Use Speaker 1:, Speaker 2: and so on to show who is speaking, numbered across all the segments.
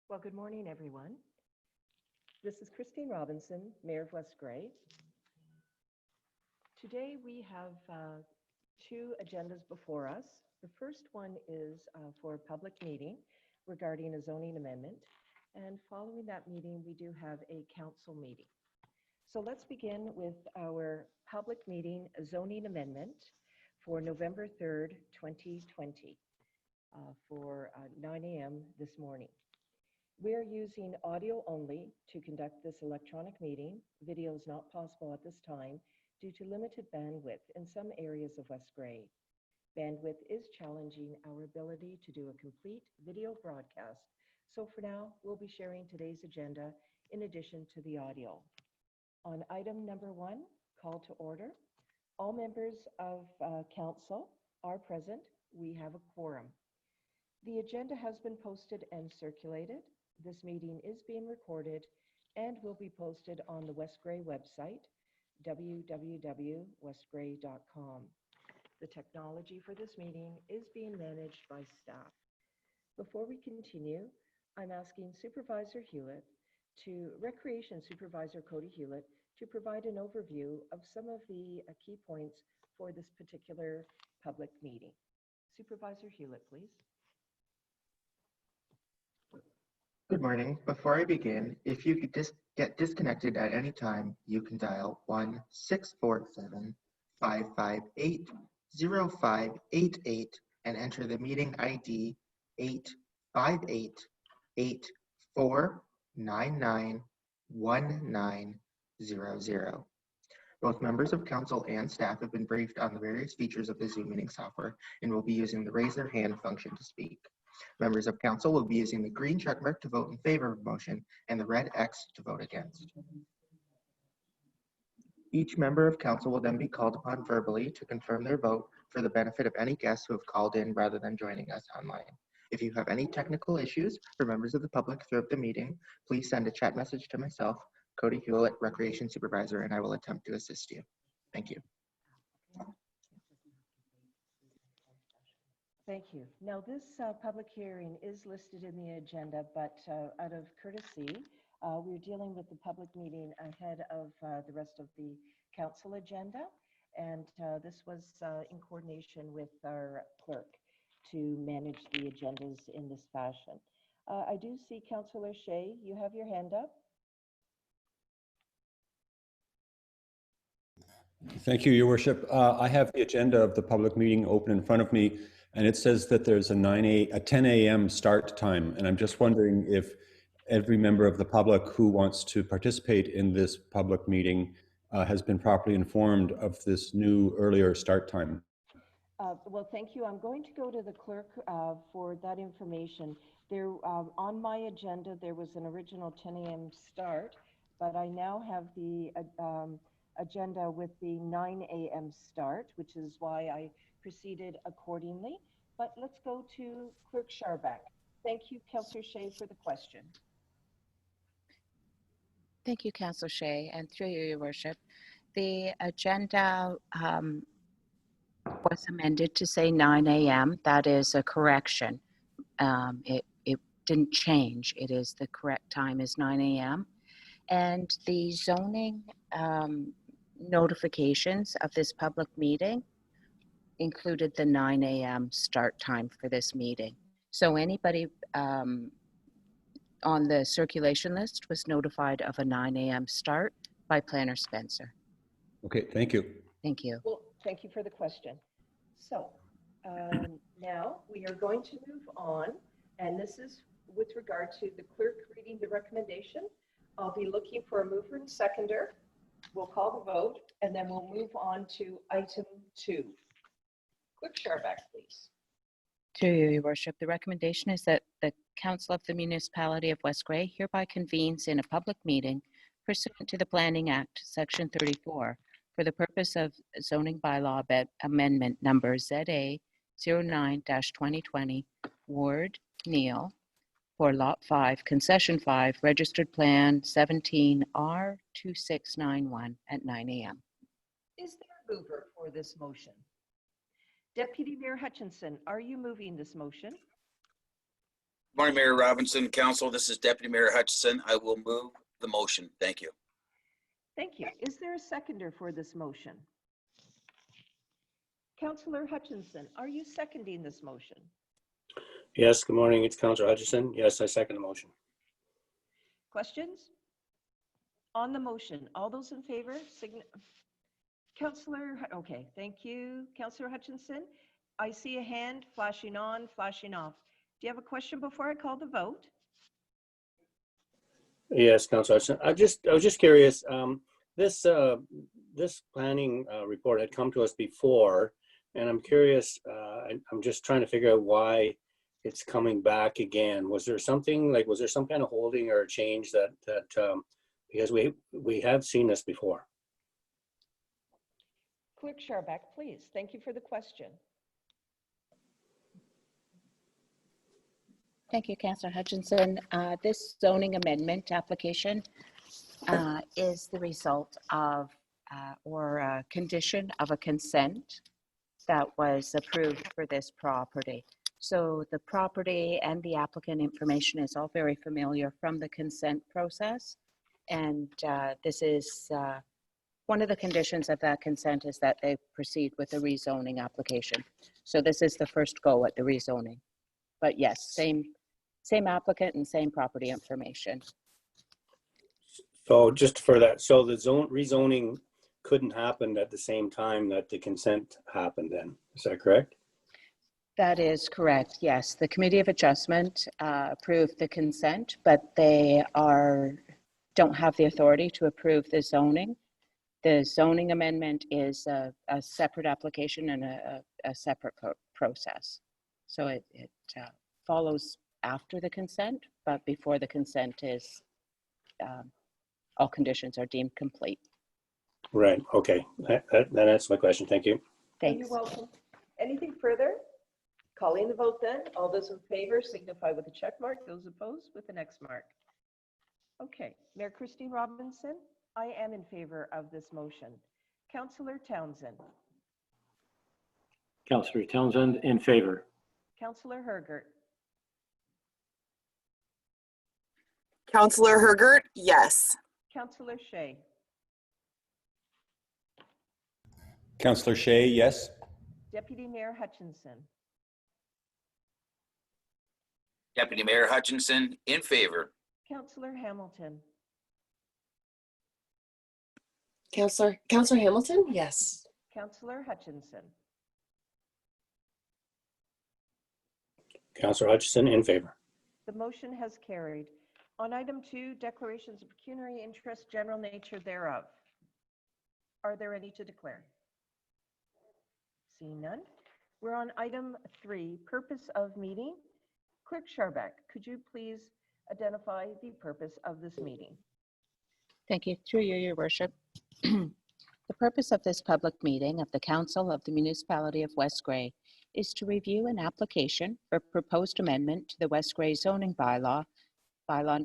Speaker 1: Well, good morning, everyone. This is Christine Robinson, Mayor of West Grey. Today we have two agendas before us. The first one is for a public meeting regarding a zoning amendment. And following that meeting, we do have a council meeting. So let's begin with our public meeting zoning amendment for November 3rd, 2020 for 9 a.m. this morning. We are using audio only to conduct this electronic meeting. Video is not possible at this time due to limited bandwidth in some areas of West Grey. Bandwidth is challenging our ability to do a complete video broadcast. So for now, we'll be sharing today's agenda in addition to the audio. On item number 1, call to order. All members of council are present. We have a quorum. The agenda has been posted and circulated. This meeting is being recorded and will be posted on the West Grey website, www.westgrey.com. The technology for this meeting is being managed by staff. Before we continue, I'm asking Supervisor Recreation Supervisor Cody Hewlett to provide an overview of some of the key points for this particular public meeting. Supervisor Hewlett, please.
Speaker 2: Good morning. Before I begin, if you could get disconnected at any time, you can dial 1-647-558-0588 and enter the meeting ID 858-8499-1900. Both members of council and staff have been briefed on the various features of the Zoom meeting software and will be using the raise their hand function to speak. Members of council will be using the green check mark to vote in favor of motion and the red X to vote against. Each member of council will then be called upon verbally to confirm their vote for the benefit of any guests who have called in rather than joining us online. If you have any technical issues for members of the public throughout the meeting, please send a chat message to myself, Cody Hewlett, Recreation Supervisor, and I will attempt to assist you. Thank you.
Speaker 1: Thank you. Now, this public hearing is listed in the agenda, but out of courtesy, we're dealing with the public meeting ahead of the rest of the council agenda. And this was in coordination with our clerk to manage the agendas in this fashion. I do see Councillor Shea, you have your hand up.
Speaker 3: Thank you, Your Worship. I have the agenda of the public meeting open in front of me, and it says that there's a 10 a.m. start time. And I'm just wondering if every member of the public who wants to participate in this public meeting has been properly informed of this new earlier start time.
Speaker 1: Well, thank you. I'm going to go to the clerk for that information. There, on my agenda, there was an original 10 a.m. start, but I now have the agenda with the 9 a.m. start, which is why I proceeded accordingly. But let's go to Clerk Scharbeck. Thank you, Councillor Shea, for the question.
Speaker 4: Thank you, Councillor Shea, and through you, Your Worship. The agenda was amended to say 9 a.m. That is a correction. It didn't change. It is the correct time is 9 a.m. And the zoning notifications of this public meeting included the 9 a.m. start time for this meeting. So anybody on the circulation list was notified of a 9 a.m. start by Planner Spencer.
Speaker 3: Okay, thank you.
Speaker 4: Thank you.
Speaker 1: Well, thank you for the question. So now we are going to move on, and this is with regard to the clerk reading the recommendation. I'll be looking for a mover and seconder. We'll call the vote, and then we'll move on to item 2. Clerk Scharbeck, please.
Speaker 4: Through you, Your Worship, the recommendation is that the Council of the Municipality of West Grey hereby convenes in a public meeting pursuant to the Planning Act, Section 34, for the purpose of zoning bylaw amendment number ZA 09-2020, Ward Neal, for Lot 5, Concession 5, Registered Plan 17R2691 at 9 a.m.
Speaker 1: Is there a mover for this motion? Deputy Mayor Hutchinson, are you moving this motion?
Speaker 5: Morning, Mayor Robinson, Council. This is Deputy Mayor Hutchison. I will move the motion. Thank you.
Speaker 1: Thank you. Is there a seconder for this motion? Councillor Hutchinson, are you seconding this motion?
Speaker 6: Yes, good morning. It's Councillor Hutchison. Yes, I second the motion.
Speaker 1: Questions? On the motion, all those in favor, okay, thank you. Councillor Hutchinson, I see a hand flashing on, flashing off. Do you have a question before I call the vote?
Speaker 6: Yes, Councillor Hutchison. I was just curious. This planning report had come to us before, and I'm curious. I'm just trying to figure out why it's coming back again. Was there some kind of holding or change that because we have seen this before?
Speaker 1: Clerk Scharbeck, please. Thank you for the question.
Speaker 4: Thank you, Councillor Hutchinson. This zoning amendment application is the result of or a condition of a consent that was approved for this property. So the property and the applicant information is all very familiar from the consent process. And this is one of the conditions of that consent is that they proceed with the rezoning application. So this is the first go at the rezoning. But yes, same applicant and same property information.
Speaker 6: So just for that, so the rezoning couldn't happen at the same time that the consent happened then, is that correct?
Speaker 4: That is correct, yes. The Committee of Adjustment approved the consent, but they don't have the authority to approve the zoning. The zoning amendment is a separate application and a separate process. So it follows after the consent, but before the consent is, all conditions are deemed complete.
Speaker 6: Right, okay. That answers my question. Thank you.
Speaker 4: Thanks.
Speaker 1: You're welcome. Anything further? Calling the vote then. All those in favor signify with a check mark. Those opposed with an X mark. Okay, Mayor Christine Robinson, I am in favor of this motion. Councillor Townsend.
Speaker 7: Councillor Townsend, in favor.
Speaker 1: Councillor Hergert.
Speaker 8: Councillor Hergert, yes.
Speaker 1: Councillor Shea.
Speaker 3: Councillor Shea, yes.
Speaker 1: Deputy Mayor Hutchinson.
Speaker 5: Deputy Mayor Hutchinson, in favor.
Speaker 1: Councillor Hamilton.
Speaker 8: Councillor Hamilton, yes.
Speaker 1: Councillor Hutchinson.
Speaker 6: Councillor Hutchison, in favor.
Speaker 1: The motion has carried. On item 2, declarations of pecuniary interest, general nature thereof. Are there any to declare? Seeing none. We're on item 3, purpose of meeting. Clerk Scharbeck, could you please identify the purpose of this meeting?
Speaker 4: Thank you. Through you, Your Worship. The purpose of this public meeting of the Council of the Municipality of West Grey is to review an application for proposed amendment to the West Grey zoning bylaw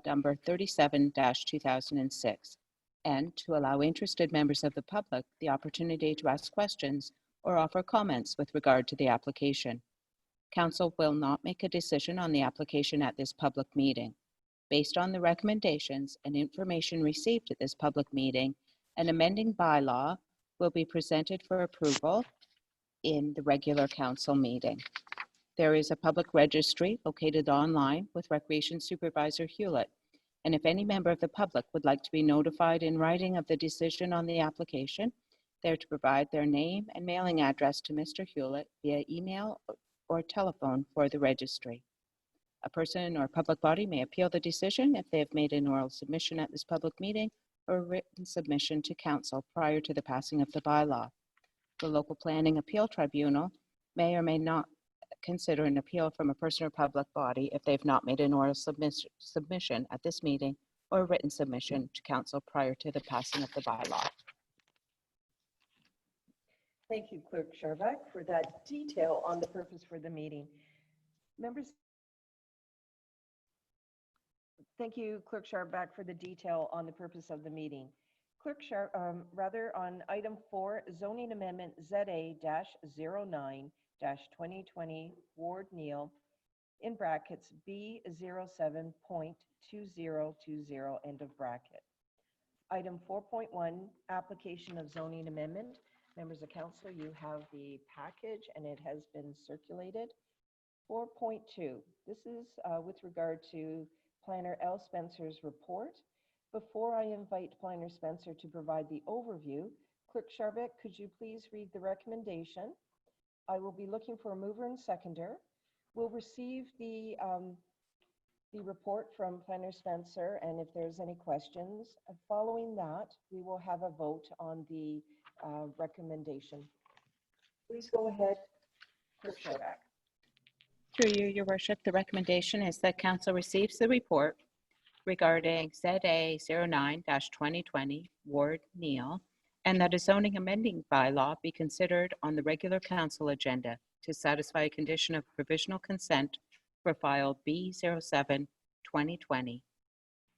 Speaker 4: number 37-2006, and to allow interested members of the public the opportunity to ask questions or offer comments with regard to the application. Council will not make a decision on the application at this public meeting. Based on the recommendations and information received at this public meeting, an amending bylaw will be presented for approval in the regular council meeting. There is a public registry located online with Recreation Supervisor Hewlett, and if any member of the public would like to be notified in writing of the decision on the application, they're to provide their name and mailing address to Mr. Hewlett via email or telephone for the registry. A person or public body may appeal the decision if they have made an oral submission at this public meeting or a written submission to council prior to the passing of the bylaw. The local planning appeal tribunal may or may not consider an appeal from a person or public body if they've not made an oral submission at this meeting or a written submission to council prior to the passing of the bylaw.
Speaker 1: Thank you, Clerk Scharbeck, for that detail on the purpose for the meeting. Members, thank you, Clerk Scharbeck, for the detail on the purpose of the meeting. Clerk on item 4, zoning amendment ZA-09-2020, Ward Neal, in brackets B07.2020, end of bracket. Item 4.1, application of zoning amendment. Members of council, you have the package and it has been circulated. 4.2, this is with regard to Planner L. Spencer's report. Before I invite Planner Spencer to provide the overview, Clerk Scharbeck, could you please read the recommendation? I will be looking for a mover and seconder. We'll receive the report from Planner Spencer, and if there's any questions, following that, we will have a vote on the recommendation. Please go ahead, Clerk Scharbeck.
Speaker 4: Through you, your worship, the recommendation is that council receives the report regarding ZA 09-2020 Ward Neal, and that a zoning amending bylaw be considered on the regular council agenda to satisfy a condition of provisional consent for file B07-2020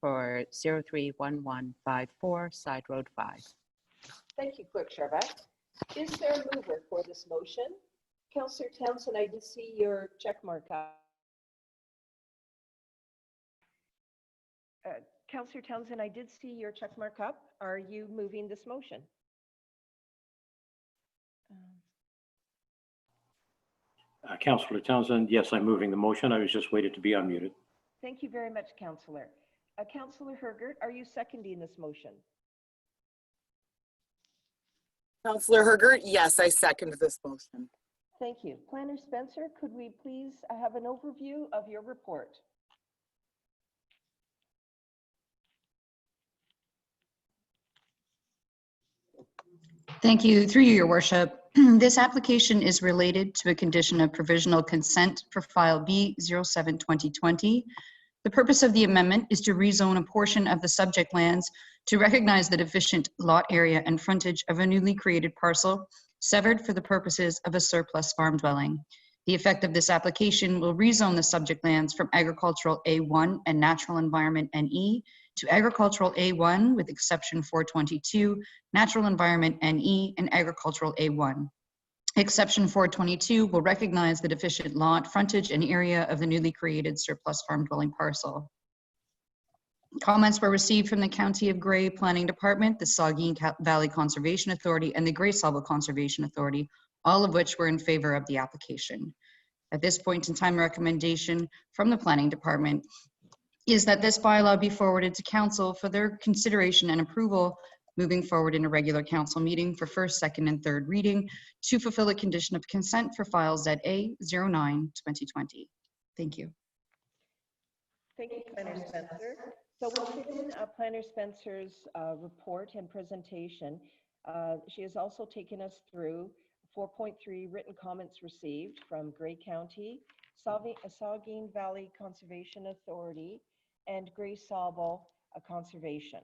Speaker 4: for 031154 Side Road 5.
Speaker 1: Thank you, Clerk Scharbeck. Is there a mover for this motion? Councillor Townsend, I did see your check mark up. Councillor Townsend, I did see your check mark up. Are you moving this motion?
Speaker 7: Councillor Townsend, yes, I'm moving the motion. I was just waited to be unmuted.
Speaker 1: Thank you very much, Councillor. Councillor Hergert, are you seconding this motion?
Speaker 8: Counselor Hergert, yes, I second this motion.
Speaker 1: Thank you. Planner Spencer, could we please have an overview of your report?
Speaker 9: Thank you. Through you, your worship. This application is related to a condition of provisional consent for file B07-2020. The purpose of the amendment is to rezone a portion of the subject lands to recognize the deficient lot area and frontage of a newly created parcel severed for the purposes of a surplus farm dwelling. The effect of this application will rezone the subject lands from agricultural A1 and natural environment NE to agricultural A1 with exception 422, natural environment NE, and agricultural A1. Exception 422 will recognize the deficient lot, frontage, and area of the newly created surplus farm dwelling parcel. Comments were received from the County of Grey Planning Department, the Saugeen Valley Conservation Authority, and the Grey Sauble Conservation Authority, all of which were in favor of the application. At this point in time, recommendation from the Planning Department is that this bylaw be forwarded to council for their consideration and approval moving forward in a regular council meeting for first, second, and third reading to fulfill a condition of consent for file ZA 09-2020. Thank you.
Speaker 1: Thank you, Planner Spencer. So within Planner Spencer's report and presentation, she has also taken us through 4.3 written comments received from Grey County, Saugeen Valley Conservation Authority, and Grey Sauble Conservation.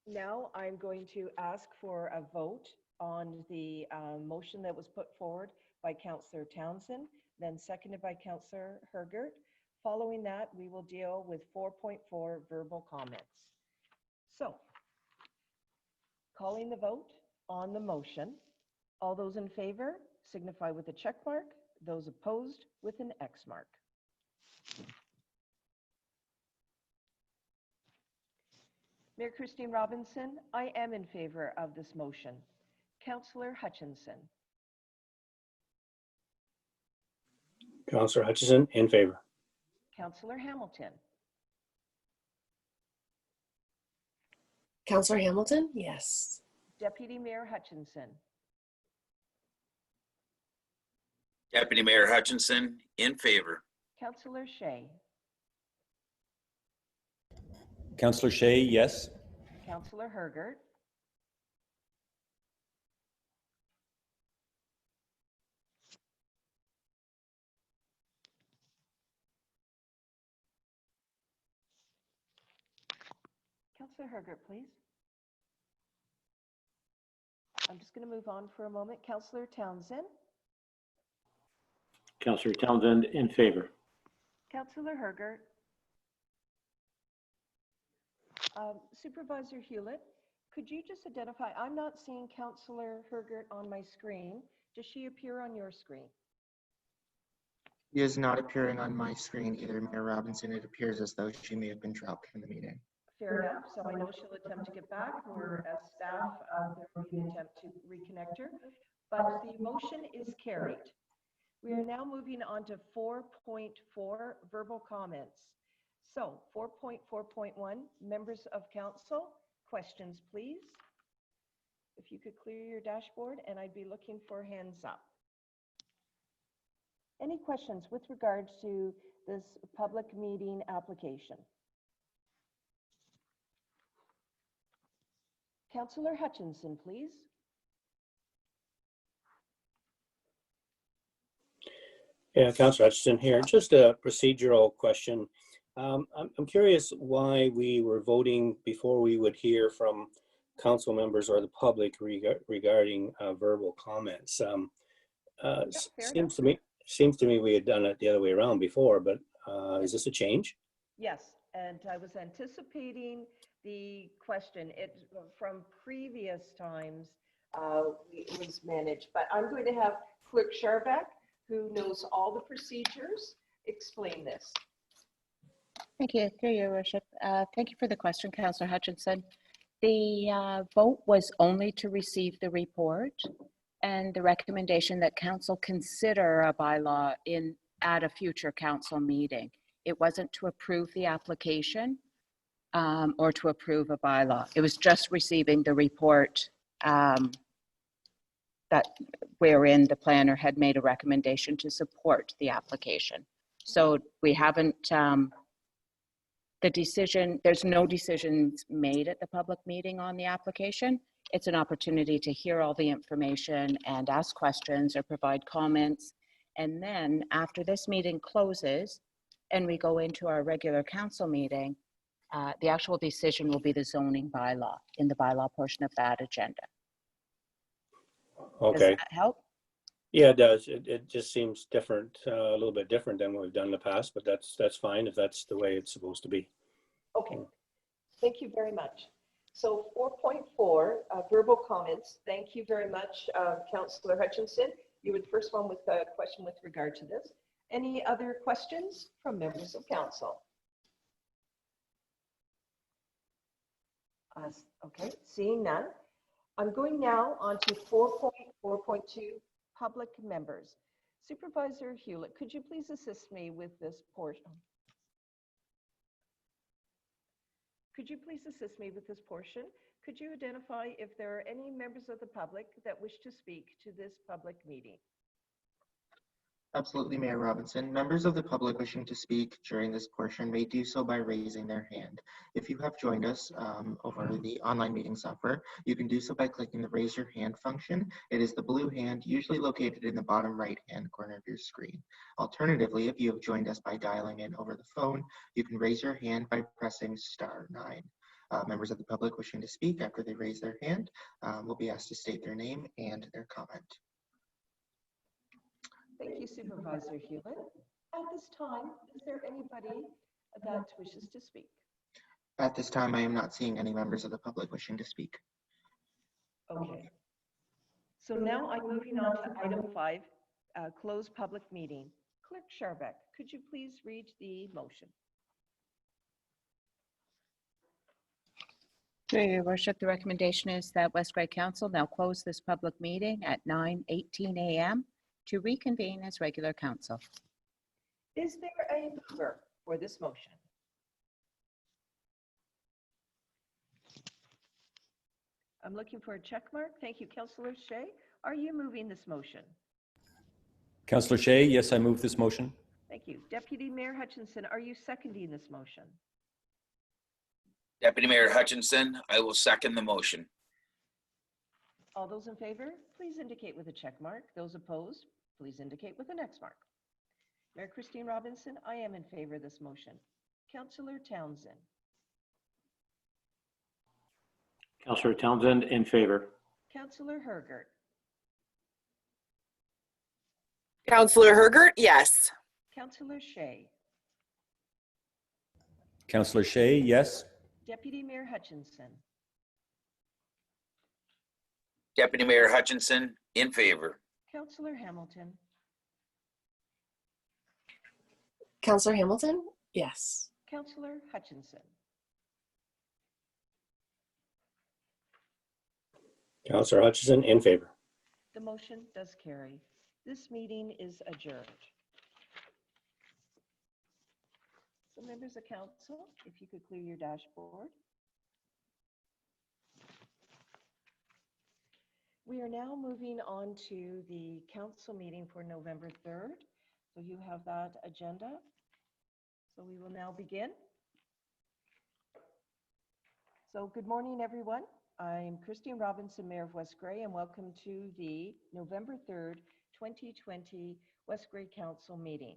Speaker 1: Now I'm going to ask for a vote on the motion that was put forward by Councillor Townsend, then seconded by Councillor Hergert. Following that, we will deal with 4.4 verbal comments. So, calling the vote on the motion. All those in favor signify with a check mark. Those opposed with an X mark. Mayor Christine Robinson, I am in favor of this motion. Councillor Hutchinson.
Speaker 6: Councillor Hutchison, in favor.
Speaker 1: Councillor Hamilton.
Speaker 8: Counselor Hamilton, yes.
Speaker 1: Deputy Mayor Hutchinson.
Speaker 5: Deputy Mayor Hutchinson, in favor.
Speaker 1: Councillor Shea.
Speaker 3: Councillor Shea, yes.
Speaker 1: Councillor Hergert. Councillor Hergert, please. I'm just going to move on for a moment. Councillor Townsend.
Speaker 7: Councillor Townsend, in favor.
Speaker 1: Councillor Hergert. Supervisor Hewlett, could you just identify, I'm not seeing Councillor Hergert on my screen. Does she appear on your screen?
Speaker 2: She is not appearing on my screen either, Mayor Robinson. It appears as though she may have been dropped from the meeting.
Speaker 1: Fair enough. So I know she'll attempt to get back, or as staff, there will be an attempt to reconnect her. But the motion is carried. We are now moving on to 4.4, verbal comments. So 4.4.1, members of council, questions, please. If you could clear your dashboard, and I'd be looking for hands up. Any questions with regards to this public meeting application? Councillor Hutchinson, please.
Speaker 6: Yeah, Councillor Hutchison here. Just a procedural question. I'm curious why we were voting before we would hear from council members or the public regarding verbal comments. Seems to me we had done it the other way around before, but is this a change?
Speaker 1: Yes, and I was anticipating the question. From previous times, it was managed, but I'm going to have Clerk Scharbeck, who knows all the procedures, explain this.
Speaker 4: Thank you, through your worship. Thank you for the question, Councillor Hutchinson. The vote was only to receive the report and the recommendation that council consider a bylaw at a future council meeting. It wasn't to approve the application or to approve a bylaw. It was just receiving the report that wherein the planner had made a recommendation to support the application. So we haven't, there's no decisions made at the public meeting on the application. It's an opportunity to hear all the information and ask questions or provide comments. And then after this meeting closes and we go into our regular council meeting, the actual decision will be the zoning bylaw in the bylaw portion of that agenda.
Speaker 6: Okay.
Speaker 4: Does that help?
Speaker 6: Yeah, it does. It just seems different, a little bit different than what we've done in the past, but that's fine if that's the way it's supposed to be.
Speaker 1: Okay, thank you very much. So 4.4, verbal comments. Thank you very much, Councillor Hutchinson. You were the first one with a question with regard to this. Any other questions from members of council? Okay, seeing none. I'm going now on to 4.4.2, public members. Supervisor Hewlett, could you please assist me with this portion? Could you please assist me with this portion? Could you identify if there are any members of the public that wish to speak to this public meeting?
Speaker 2: Absolutely, Mayor Robinson. Members of the public wishing to speak during this portion may do so by raising their hand. If you have joined us over the online meeting software, you can do so by clicking the raise your hand function. It is the blue hand, usually located in the bottom right-hand corner of your screen. Alternatively, if you have joined us by dialing in over the phone, you can raise your hand by pressing *9. Members of the public wishing to speak after they raise their hand will be asked to state their name and their comment.
Speaker 1: Thank you, Supervisor Hewlett. At this time, is there anybody that wishes to speak?
Speaker 2: At this time, I am not seeing any members of the public wishing to speak.
Speaker 1: Okay. So now I'm moving on to item 5, close public meeting. Clerk Scharbeck, could you please read the motion?
Speaker 4: Through your worship, the recommendation is that West Grey Council now close this public meeting at 9:18 a.m. to reconvene as regular council.
Speaker 1: Is there a mover for this motion? I'm looking for a check mark. Thank you, Councillor Shea. Are you moving this motion?
Speaker 3: Councillor Shea, yes, I move this motion.
Speaker 1: Thank you. Deputy Mayor Hutchinson, are you seconding this motion?
Speaker 5: Deputy Mayor Hutchinson, I will second the motion.
Speaker 1: All those in favor, please indicate with a check mark. Those opposed, please indicate with an X mark. Mayor Christine Robinson, I am in favor of this motion. Councillor Townsend.
Speaker 7: Councillor Townsend, in favor.
Speaker 1: Councillor Hergert.
Speaker 8: Councillor Hergert, yes.
Speaker 1: Councillor Shea.
Speaker 3: Councillor Shea, yes.
Speaker 1: Deputy Mayor Hutchinson.
Speaker 5: Deputy Mayor Hutchinson, in favor.
Speaker 1: Councillor Hamilton.
Speaker 10: Counselor Hamilton? Yes.
Speaker 1: Counselor Hutchinson.
Speaker 6: Counselor Hutchison, in favor.
Speaker 1: The motion does carry. This meeting is adjourned. So members of council, if you could clear your dashboard. We are now moving on to the council meeting for November 3rd. So you have that agenda. So we will now begin. So good morning, everyone. I'm Christine Robinson, Mayor of West Grey, and welcome to the November 3rd, 2020 West Grey Council meeting.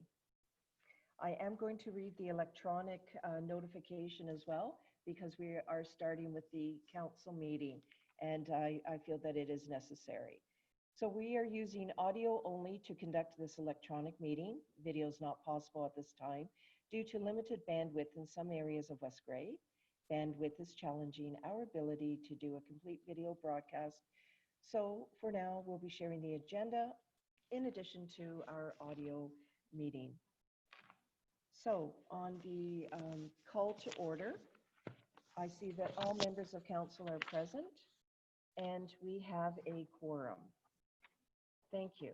Speaker 1: I am going to read the electronic notification as well, because we are starting with the council meeting, and I feel that it is necessary. So we are using audio only to conduct this electronic meeting. Video is not possible at this time due to limited bandwidth in some areas of West Grey. Bandwidth is challenging our ability to do a complete video broadcast. So for now, we'll be sharing the agenda in addition to our audio meeting. So on the call to order, I see that all members of council are present and we have a quorum. Thank you.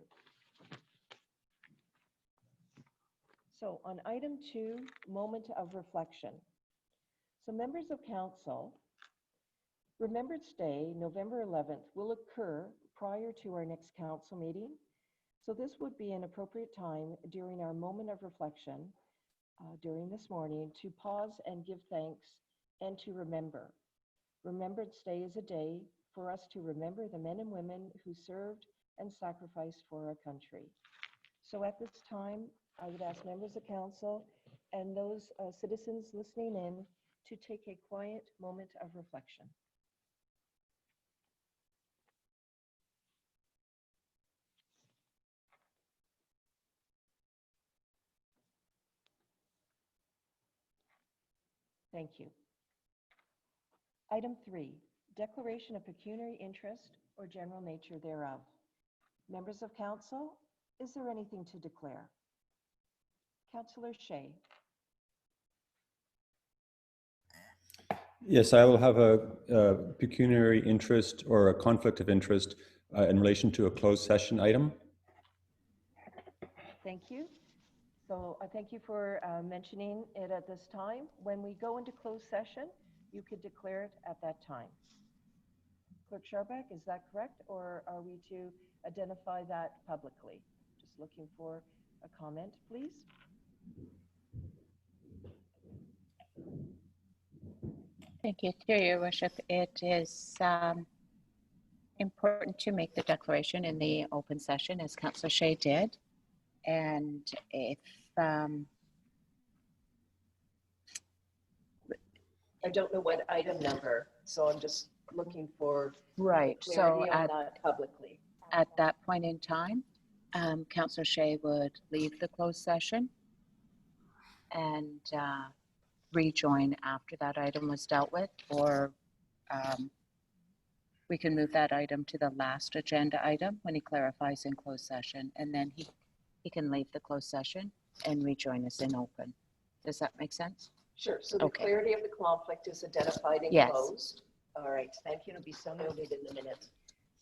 Speaker 1: So on item 2, moment of reflection. So members of council, Remembrance Day, November 11th, will occur prior to our next council meeting. So this would be an appropriate time during our moment of reflection during this morning to pause and give thanks and to remember. Remembrance Day is a day for us to remember the men and women who served and sacrificed for our country. So at this time, I would ask members of council and those citizens listening in to take a quiet moment of reflection. Thank you. Item 3, declaration of pecuniary interest or general nature thereof. Members of council, is there anything to declare? Councillor Shea.
Speaker 3: Yes, I will have a pecuniary interest or a conflict of interest in relation to a closed session item.
Speaker 1: Thank you. So I thank you for mentioning it at this time. When we go into closed session, you could declare it at that time. Clerk Scharbeck, is that correct? Or are we to identify that publicly? Just looking for a comment, please.
Speaker 4: Thank you, through your worship. It is important to make the declaration in the open session, as Councillor Shea did. And if
Speaker 1: I don't know what item number, so I'm just looking for
Speaker 4: right, so
Speaker 1: clarity on that publicly.
Speaker 4: at that point in time, Councillor Shea would leave the closed session and rejoin after that item was dealt with, or we can move that item to the last agenda item when he clarifies in closed session, and then he can leave the closed session and rejoin us in open. Does that make sense?
Speaker 1: Sure. So the
Speaker 4: Okay.
Speaker 1: clarity of the conflict is identified and
Speaker 4: Yes.
Speaker 1: closed. All right. Thank you. It'll be so noted in the minutes.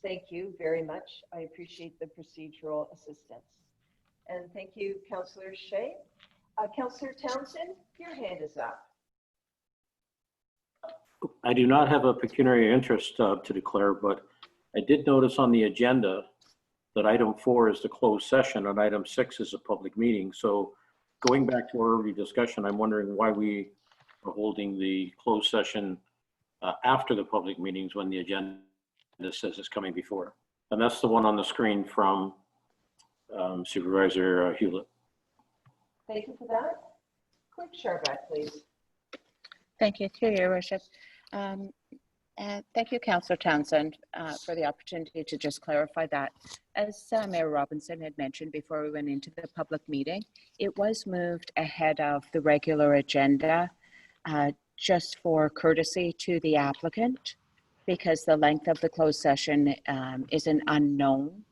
Speaker 1: Thank you very much. I appreciate the procedural assistance. And thank you, Councillor Shea. Councillor Townsend, your hand is up.
Speaker 7: I do not have a pecuniary interest to declare, but I did notice on the agenda that item 4 is the closed session and item 6 is a public meeting. So going back to our earlier discussion, I'm wondering why we are holding the closed session after the public meetings when the agenda says it's coming before. And that's the one on the screen from Supervisor Hewlett.
Speaker 1: Thank you for that. Clerk Scharbeck, please.
Speaker 4: Thank you, through your worship. And thank you, Councillor Townsend, for the opportunity to just clarify that. As Mayor Robinson had mentioned before we went into the public meeting, it was moved ahead of the regular agenda just for courtesy to the applicant, because the length of the closed session is an unknown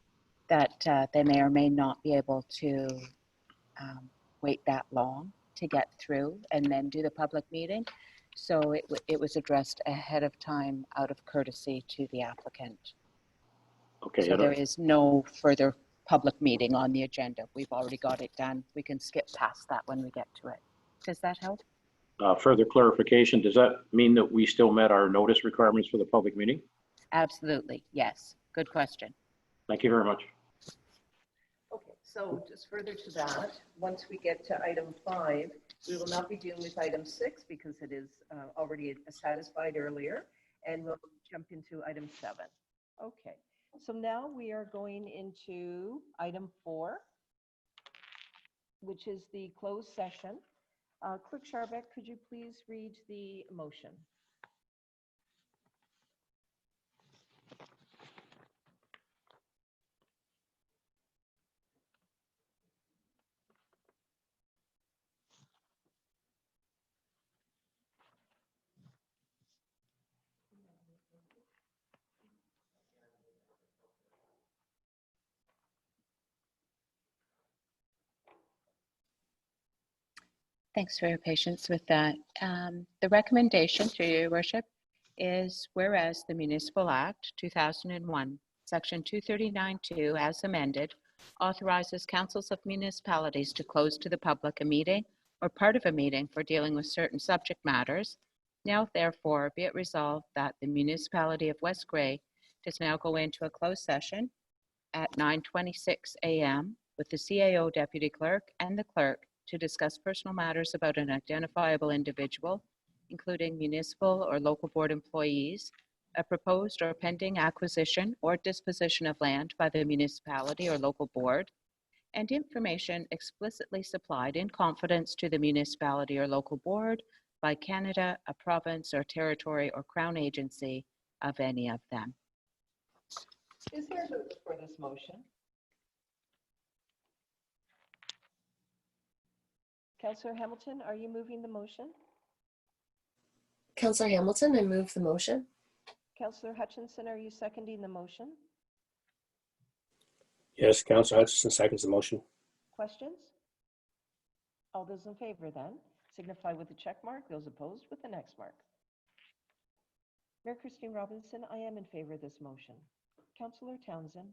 Speaker 4: that they may or may not be able to wait that long to get through and then do the public meeting. So it was addressed ahead of time out of courtesy to the applicant.
Speaker 7: Okay,
Speaker 4: So there is no further public meeting on the agenda. We've already got it done. We can skip past that when we get to it. Does that help?
Speaker 7: further clarification, does that mean that we still met our notice requirements for the public meeting?
Speaker 4: Absolutely, yes. Good question.
Speaker 7: Thank you very much.
Speaker 1: Okay, so just further to that, once we get to item 5, we will not be dealing with item 6 because it is already satisfied earlier, and we'll jump into item 7. Okay, so now we are going into item 4, which is the closed session. Clerk Scharbeck, could you please read the motion?
Speaker 4: Thanks for your patience with that. The recommendation to your worship is whereas the Municipal Act 2001, Section 239(2), as amended, authorizes councils of municipalities to close to the public a meeting or part of a meeting for dealing with certain subject matters. Now therefore be it resolved that the municipality of West Gray does now go into a closed session at 9:26 a.m. with the CAO Deputy Clerk and the Clerk to discuss personal matters about an identifiable individual, including municipal or local board employees, a proposed or pending acquisition or disposition of land by the municipality or local board, and information explicitly supplied in confidence to the municipality or local board by Canada, a province or territory or crown agency of any of them.
Speaker 1: Is there a vote for this motion? Councillor Hamilton, are you moving the motion?
Speaker 10: Counselor Hamilton, I move the motion.
Speaker 1: Councillor Hutchinson, are you seconding the motion?
Speaker 6: Yes, Councilor Hutchison seconds the motion.
Speaker 1: Questions? All those in favor then signify with the check mark, those opposed with the next mark. Mayor Christine Robinson, I am in favor of this motion. Councillor Townsend.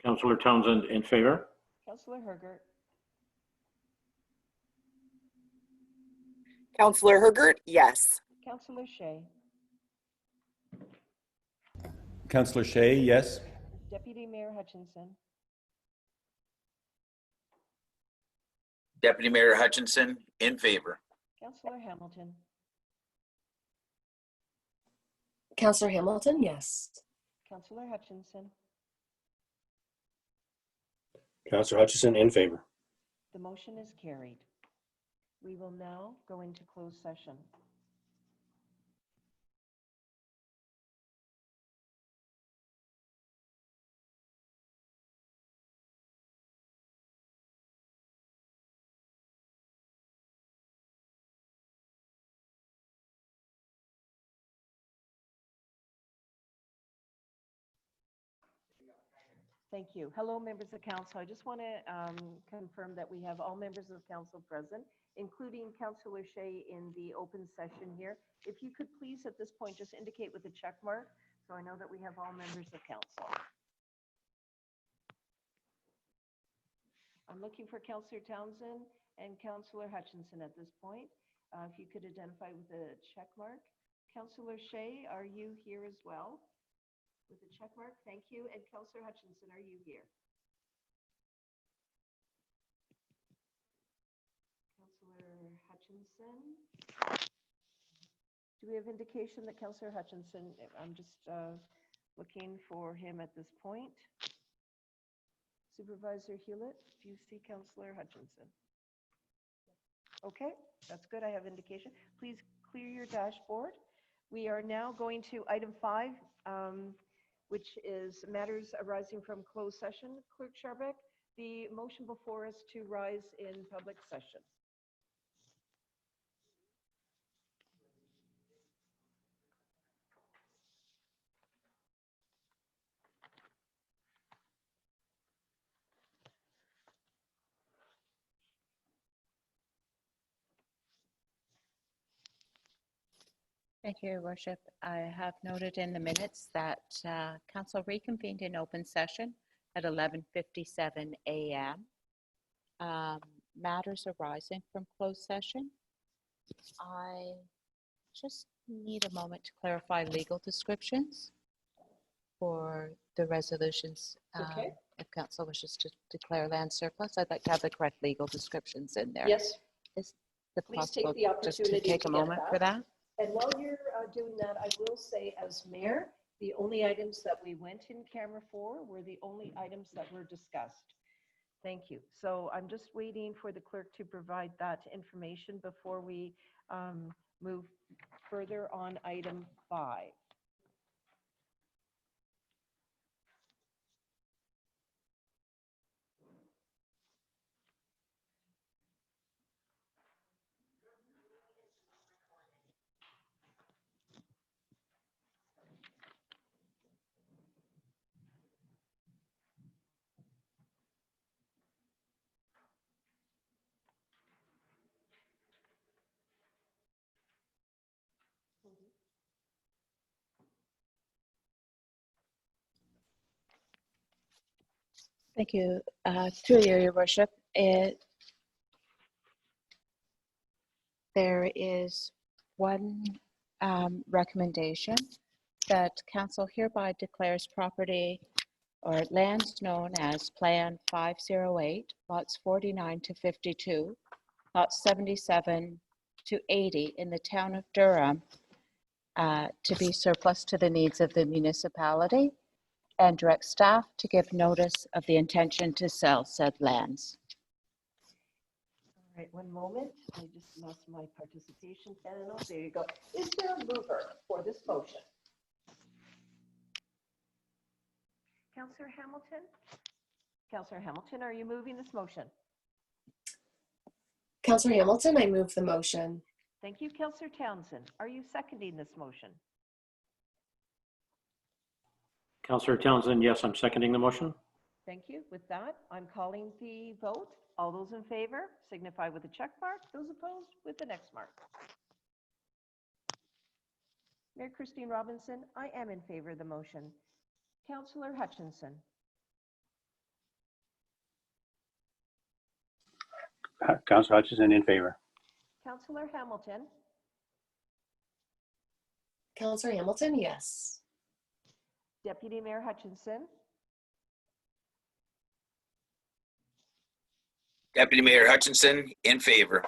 Speaker 7: Councillor Townsend in favor.
Speaker 1: Councillor Hergert.
Speaker 8: Counselor Hergert, yes.
Speaker 1: Councillor Shea.
Speaker 3: Councillor Shea, yes.
Speaker 1: Deputy Mayor Hutchinson.
Speaker 5: Deputy Mayor Hutchinson, in favor.
Speaker 1: Councillor Hamilton.
Speaker 10: Counselor Hamilton, yes.
Speaker 1: Councillor Hutchinson.
Speaker 6: Councilor Hutchison in favor.
Speaker 1: The motion is carried. We will now go into closed session. Thank you. Hello, members of council. I just want to confirm that we have all members of council present, including Councillor Shea in the open session here. If you could please at this point just indicate with a check mark so I know that we have all members of council. I'm looking for Councillor Townsend and Councillor Hutchinson at this point. If you could identify with a check mark. Councillor Shea, are you here as well? With a check mark, thank you. And Councillor Hutchinson, are you here? Councillor Hutchinson? Do we have indication that Councillor Hutchinson, I'm just looking for him at this point. Supervisor Hewlett, do you see Councillor Hutchinson? Okay, that's good. I have indication. Please clear your dashboard. We are now going to item 5, which is matters arising from closed session. Clerk Scharbeck, the motion before us to rise in public session.
Speaker 4: Thank you, Your Worship. I have noted in the minutes that council reconvened in open session at 11:57 a.m. Matters arising from closed session. I just need a moment to clarify legal descriptions for the resolutions.
Speaker 1: Okay.
Speaker 4: If council wishes to declare land surplus, I'd like to have the correct legal descriptions in there.
Speaker 1: Yes,
Speaker 4: Is it
Speaker 1: please take
Speaker 4: possible
Speaker 1: the
Speaker 4: just to
Speaker 1: opportunity
Speaker 4: take
Speaker 1: to
Speaker 4: a
Speaker 1: get
Speaker 4: moment for that?
Speaker 1: and while you're doing that, I will say as mayor, the only items that we went in camera for were the only items that were discussed. Thank you. So I'm just waiting for the clerk to provide that information before we move further on item 5.
Speaker 4: Thank you. Through you, Your Worship. There is one recommendation that council hereby declares property or lands known as Plan 508, lots 49 to 52, lots 77 to 80 in the town of Durham to be surplus to the needs of the municipality, and direct staff to give notice of the intention to sell said lands.
Speaker 1: All right, one moment. I just lost my participation panel. There you go. Is there a mover for this motion? Councillor Hamilton? Councillor Hamilton, are you moving this motion?
Speaker 10: Counselor Hamilton, I move the motion.
Speaker 1: Thank you. Councillor Townsend, are you seconding this motion?
Speaker 7: Councillor Townsend, yes, I'm seconding the motion.
Speaker 1: Thank you. With that, I'm calling the vote. All those in favor signify with a check mark. Those opposed with the next mark. Mayor Christine Robinson, I am in favor of the motion. Councillor Hutchinson.
Speaker 6: Councillor Hutchison in favor.
Speaker 1: Councillor Hamilton.
Speaker 10: Counselor Hamilton, yes.
Speaker 1: Deputy Mayor Hutchinson.
Speaker 5: Deputy Mayor Hutchinson in favor.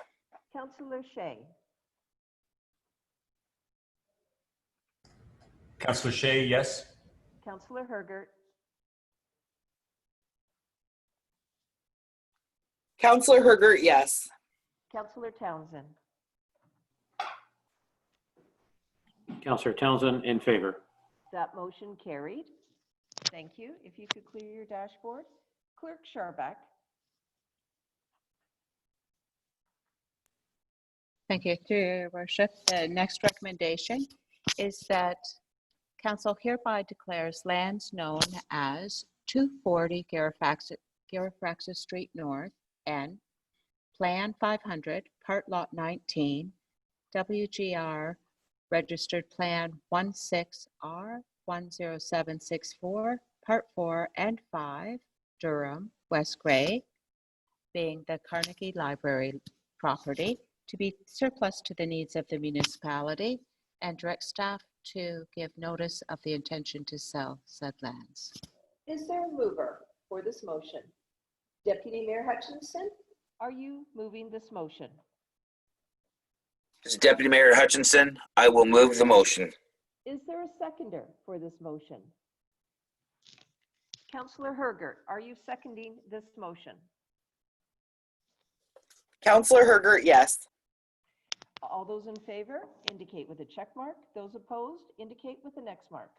Speaker 1: Councillor Shea.
Speaker 3: Councillor Shea, yes.
Speaker 1: Councillor Hergert.
Speaker 8: Counselor Hergert, yes.
Speaker 1: Councillor Townsend.
Speaker 7: Councillor Townsend in favor.
Speaker 1: That motion carried. Thank you. If you could clear your dashboard. Clerk Scharbeck.
Speaker 4: Thank you, through your worship. The next recommendation is that council hereby declares lands known as 240 Garifaxis Street North and Plan 500, Part Lot 19, WGR Registered Plan 16R10764, Part 4 and 5, Durham, West Gray, being the Carnegie Library property, to be surplus to the needs of the municipality, and direct staff to give notice of the intention to sell said lands.
Speaker 1: Is there a mover for this motion? Deputy Mayor Hutchinson, are you moving this motion?
Speaker 5: This is Deputy Mayor Hutchinson. I will move the motion.
Speaker 1: Is there a seconder for this motion? Councillor Hergert, are you seconding this motion?
Speaker 8: Counselor Hergert, yes.
Speaker 1: All those in favor indicate with a check mark. Those opposed indicate with the next mark.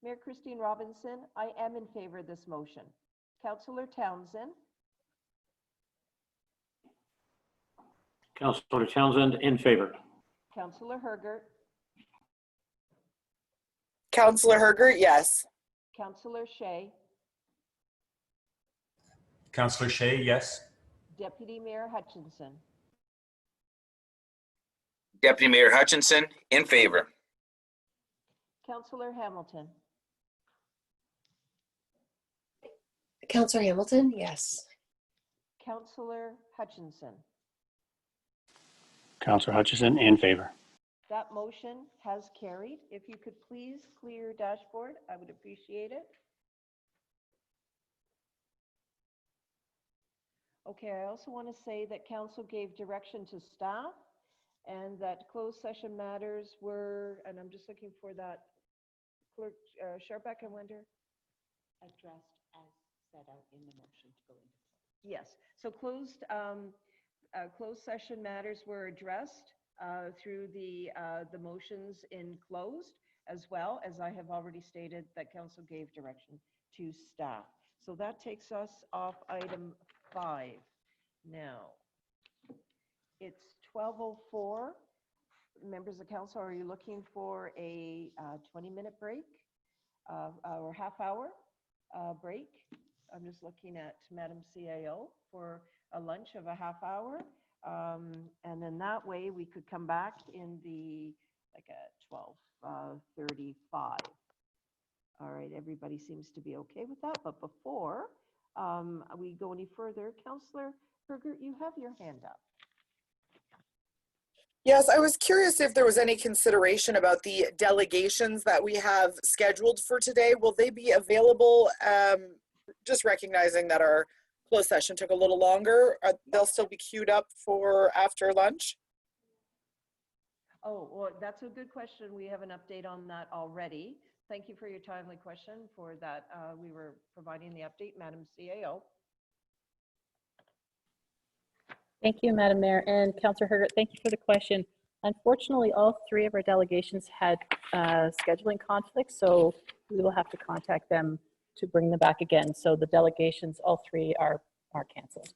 Speaker 1: Mayor Christine Robinson, I am in favor of this motion. Councillor Townsend.
Speaker 7: Councillor Townsend in favor.
Speaker 1: Councillor Hergert.
Speaker 8: Counselor Hergert, yes.
Speaker 1: Councillor Shea.
Speaker 3: Councillor Shea, yes.
Speaker 1: Deputy Mayor Hutchinson.
Speaker 5: Deputy Mayor Hutchinson, in favor.
Speaker 1: Councillor Hamilton.
Speaker 10: Counselor Hamilton, yes.
Speaker 1: Councillor Hutchinson.
Speaker 6: Counselor Hutchison, in favor.
Speaker 1: That motion has carried. If you could please clear your dashboard, I would appreciate it. Okay, I also want to say that council gave direction to staff and that closed session matters were, and I'm just looking for that, Clerk Sharpak, I wonder?
Speaker 4: Addressed as set out in the motion to go into.
Speaker 1: Yes, so closed session matters were addressed through the motions in closed, as well as I have already stated that council gave direction to staff. So that takes us off item 5. Now, it's 12:04. Members of council, are you looking for a 20-minute break or half-hour break? I'm just looking at Madam CAO for a lunch of a half hour. And then that way we could come back in the, like at 12:35. All right, everybody seems to be okay with that. But before we go any further, Councillor Hergert, you have your hand up.
Speaker 8: Yes, I was curious if there was any consideration about the delegations that we have scheduled for today. Will they be available? Just recognizing that our closed session took a little longer. They'll still be queued up for after lunch?
Speaker 1: Oh, well, that's a good question. We have an update on that already. Thank you for your timely question for that. We were providing the update, Madam CAO.
Speaker 11: Thank you, Madam Mayor, and Councillor Hergert, thank you for the question. Unfortunately, all 3 of our delegations had scheduling conflicts, so we will have to contact them to bring them back again. So the delegations, all 3 are canceled.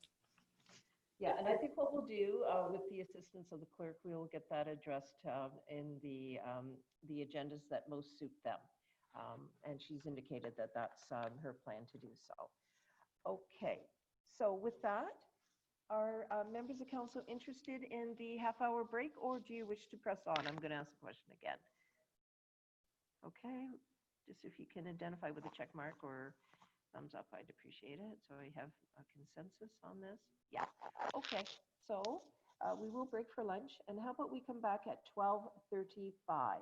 Speaker 1: Yeah, and I think what we'll do with the assistance of the clerk, we will get that addressed in the agendas that most suit them. And she's indicated that that's her plan to do so. Okay, so with that, are members of council interested in the half-hour break, or do you wish to press on? I'm going to ask the question again. Okay, just if you can identify with a check mark or thumbs up, I'd appreciate it. So we have a consensus on this. Yeah. Okay. So we will break for lunch. And how about we come back at 12:35?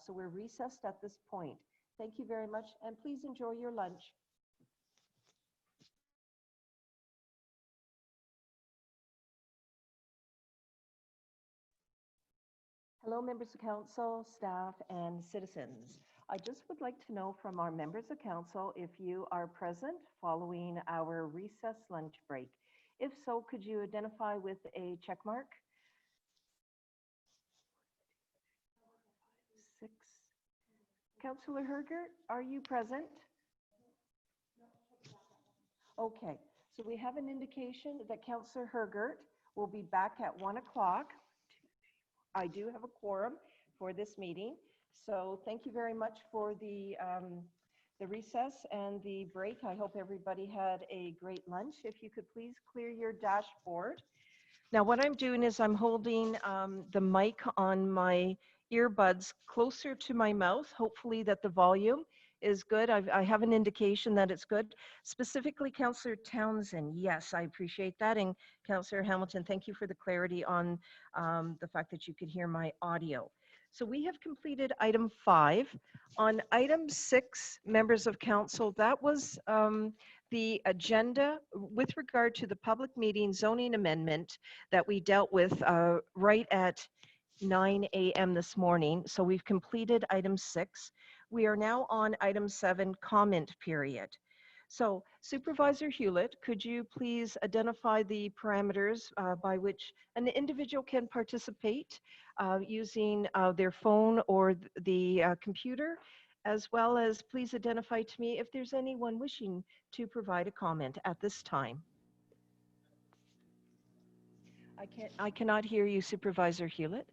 Speaker 1: So we're recessed at this point. Thank you very much. And please enjoy your lunch. Hello, members of council, staff, and citizens. I just would like to know from our members of council if you are present following our recess lunch break. If so, could you identify with a check mark? 6. Councillor Hergert, are you present? Okay, so we have an indication that Councillor Hergert will be back at 1 o'clock. I do have a quorum for this meeting. So thank you very much for the recess and the break. I hope everybody had a great lunch. If you could please clear your dashboard. Now what I'm doing is I'm holding the mic on my earbuds closer to my mouth, hopefully that the volume is good. I have an indication that it's good. Specifically, Councillor Townsend, yes, I appreciate that. And Councillor Hamilton, thank you for the clarity on the fact that you could hear my audio. So we have completed item 5. On item 6, members of council, that was the agenda with regard to the public meeting zoning amendment that we dealt with right at 9 a.m. this morning. So we've completed item 6. We are now on item 7, comment period. So Supervisor Hewlett, could you please identify the parameters by which an individual can participate using their phone or the computer, as well as please identify to me if there's anyone wishing to provide a comment at this time. I cannot hear you, Supervisor Hewlett.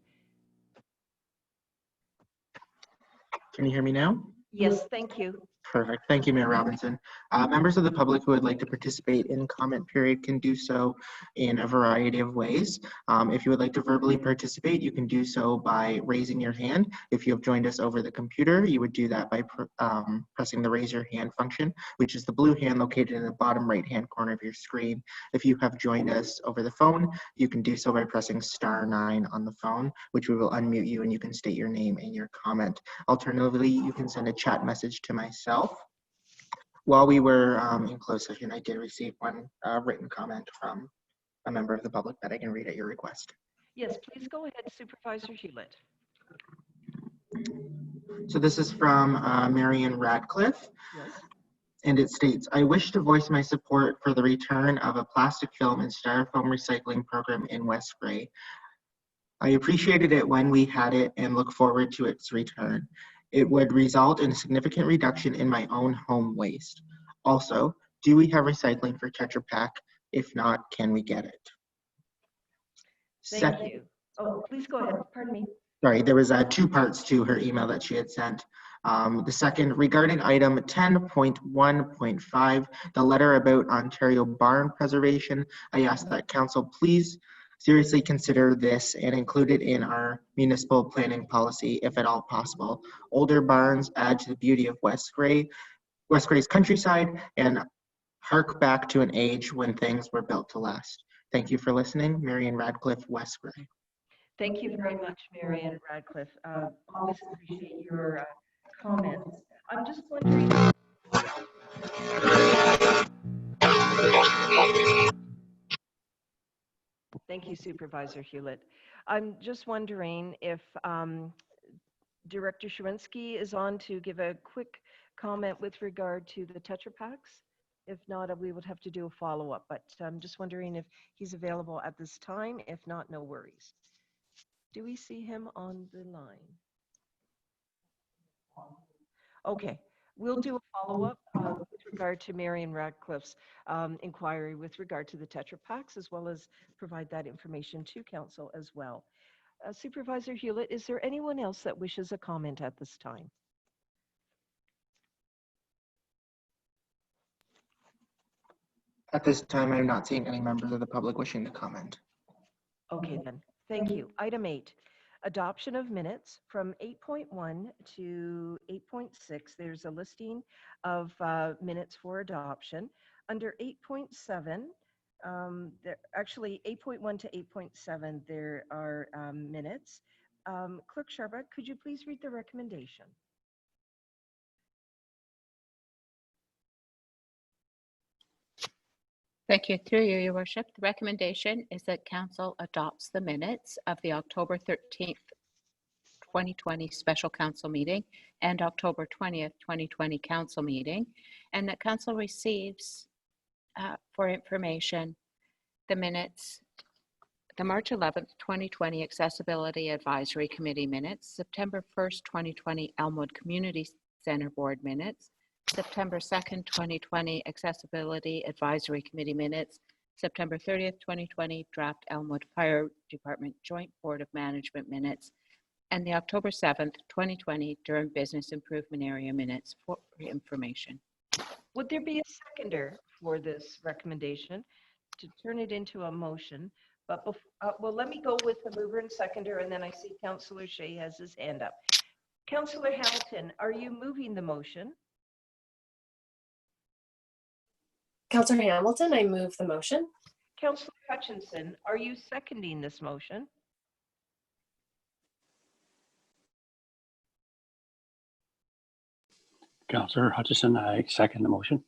Speaker 2: Can you hear me now?
Speaker 1: Yes, thank you.
Speaker 2: Perfect. Thank you, Mayor Robinson. Members of the public who would like to participate in comment period can do so in a variety of ways. If you would like to verbally participate, you can do so by raising your hand. If you have joined us over the computer, you would do that by pressing the raise your hand function, which is the blue hand located in the bottom right-hand corner of your screen. If you have joined us over the phone, you can do so by pressing *9 on the phone, which we will unmute you and you can state your name and your comment. Alternatively, you can send a chat message to myself. While we were in closed session, I did receive one written comment from a member of the public that I can read at your request.
Speaker 1: Yes, please go ahead, Supervisor Hewlett.
Speaker 2: So this is from Marion Radcliffe.
Speaker 1: Yes.
Speaker 2: And it states, I wish to voice my support for the return of a plastic film and styrofoam recycling program in West Grey. I appreciated it when we had it and look forward to its return. It would result in a significant reduction in my own home waste. Also, do we have recycling for Tetra Pak? If not, can we get it?
Speaker 1: Thank you. Oh, please go ahead. Pardon me.
Speaker 2: Sorry, there was 2 parts to her email that she had sent. The second, regarding item 10.1.5, the letter about Ontario barn preservation, I ask that council please seriously consider this and include it in our municipal planning policy if at all possible. Older barns add to the beauty of West Grey's countryside and hark back to an age when things were built to last. Thank you for listening. Marion Radcliffe, West Grey.
Speaker 1: Thank you very much, Marion Radcliffe. Always appreciate your comments. I'm just wondering. Thank you, Supervisor Hewlett. I'm just wondering if Director Sherinsky is on to give a quick comment with regard to the Tetra Paks. If not, we would have to do a follow-up, but I'm just wondering if he's available at this time. If not, no worries. Do we see him on the line? Okay, we'll do a follow-up with regard to Marion Radcliffe's inquiry with regard to the Tetra Paks, as well as provide that information to council as well. Supervisor Hewlett, is there anyone else that wishes a comment at this time?
Speaker 2: At this time, I'm not seeing any members of the public wishing to comment.
Speaker 1: Okay then, thank you. Item 8, adoption of minutes from 8.1 to 8.6. There's a listing of minutes for adoption. Under 8.7, actually 8.1 to 8.7, there are minutes. Clerk Sharbuck, could you please read the recommendation?
Speaker 4: Thank you. Through you, Your Worship. The recommendation is that council adopts the minutes of the October 13th, 2020 special council meeting and October 20th, 2020 council meeting, and that council receives for information the minutes, the March 11th, 2020 Accessibility Advisory Committee minutes, September 1st, 2020 Elmwood Community Center Board minutes, September 2nd, 2020 Accessibility Advisory Committee minutes, September 30th, 2020 Draft Elmwood Fire Department Joint Board of Management minutes, and the October 7th, 2020 Durham Business Improvement Area minutes for information.
Speaker 1: Would there be a seconder for this recommendation to turn it into a motion? But well, let me go with the mover and seconder, and then I see Councillor Shea has his hand up. Councillor Hamilton, are you moving the motion?
Speaker 10: Councillor Hamilton, I move the motion.
Speaker 1: Councillor Hutchinson, are you seconding this motion?
Speaker 7: Councillor Hutchison, I second the motion.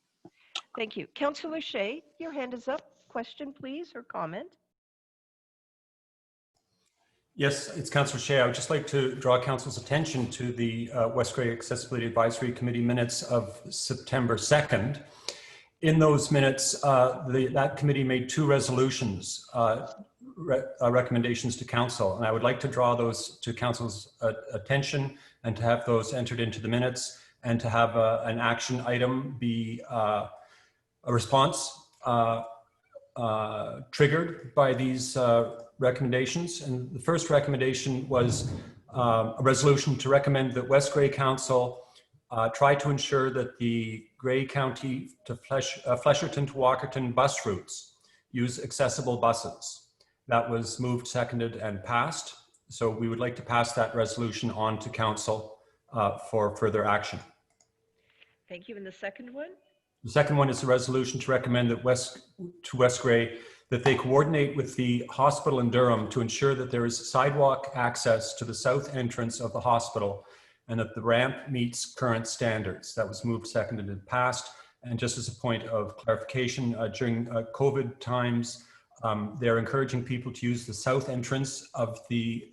Speaker 1: Thank you. Councillor Shea, your hand is up. Question, please, or comment?
Speaker 3: Yes, it's Councillor Shea. I would just like to draw council's attention to the West Grey Accessibility Advisory Committee minutes of September 2nd. In those minutes, that committee made 2 resolutions, recommendations to council, and I would like to draw those to council's attention and to have those entered into the minutes and to have an action item be a response triggered by these recommendations. And the first recommendation was a resolution to recommend that West Grey Council try to ensure that the Grey County to Flesherton to Walkerton bus routes use accessible buses. That was moved, seconded, and passed. So we would like to pass that resolution on to council for further action.
Speaker 1: Thank you. And the second one?
Speaker 3: The second one is a resolution to recommend that West Grey that they coordinate with the hospital in Durham to ensure that there is sidewalk access to the south entrance of the hospital and that the ramp meets current standards. That was moved, seconded, and passed. And just as a point of clarification, during COVID times, they're encouraging people to use the south entrance of the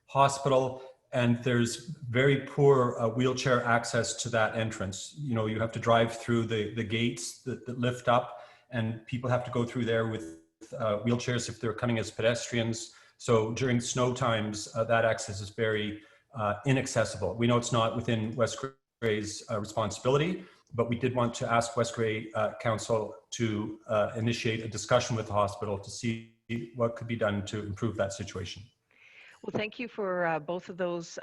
Speaker 3: hospital, and there's very poor wheelchair access to that entrance. You know, you have to drive through the gates that lift up, and people have to go through there with wheelchairs if they're coming as pedestrians. So during snow times, that access is very inaccessible. We know it's not within West Grey's responsibility, but we did want to ask West Grey Council to initiate a discussion with the hospital to see what could be done to improve that situation.
Speaker 1: Well, thank you for both of those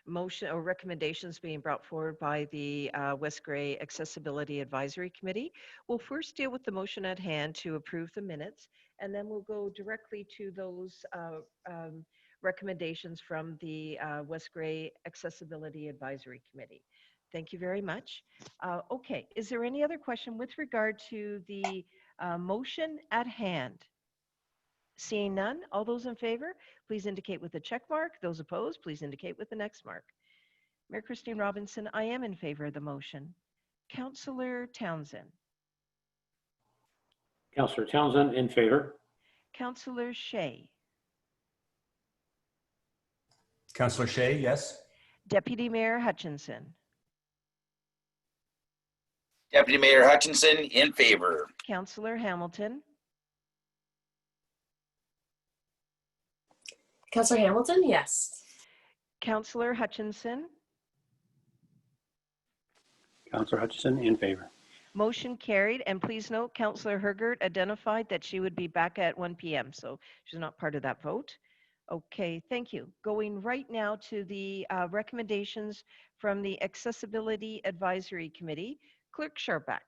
Speaker 1: motion or recommendations being brought forward by the West Grey Accessibility Advisory Committee. We'll first deal with the motion at hand to approve the minutes, and then we'll go directly to those recommendations from the West Grey Accessibility Advisory Committee. Thank you very much. Okay, is there any other question with regard to the motion at hand? Seeing none, all those in favor, please indicate with a check mark. Those opposed, please indicate with the next mark. Mayor Christine Robinson, I am in favor of the motion. Councillor Townsend.
Speaker 7: Councillor Townsend, in favor.
Speaker 1: Councillor Shea.
Speaker 3: Councillor Shea, yes.
Speaker 1: Deputy Mayor Hutchinson.
Speaker 5: Deputy Mayor Hutchinson, in favor.
Speaker 1: Councillor Hamilton.
Speaker 10: Councillor Hamilton, yes.
Speaker 1: Councillor Hutchinson.
Speaker 6: Councillor Hutchinson, in favor.
Speaker 1: Motion carried. And please note, Councillor Hergert identified that she would be back at 1 p.m. So she's not part of that vote. Okay, thank you. Going right now to the recommendations from the Accessibility Advisory Committee. Clerk Sharpak.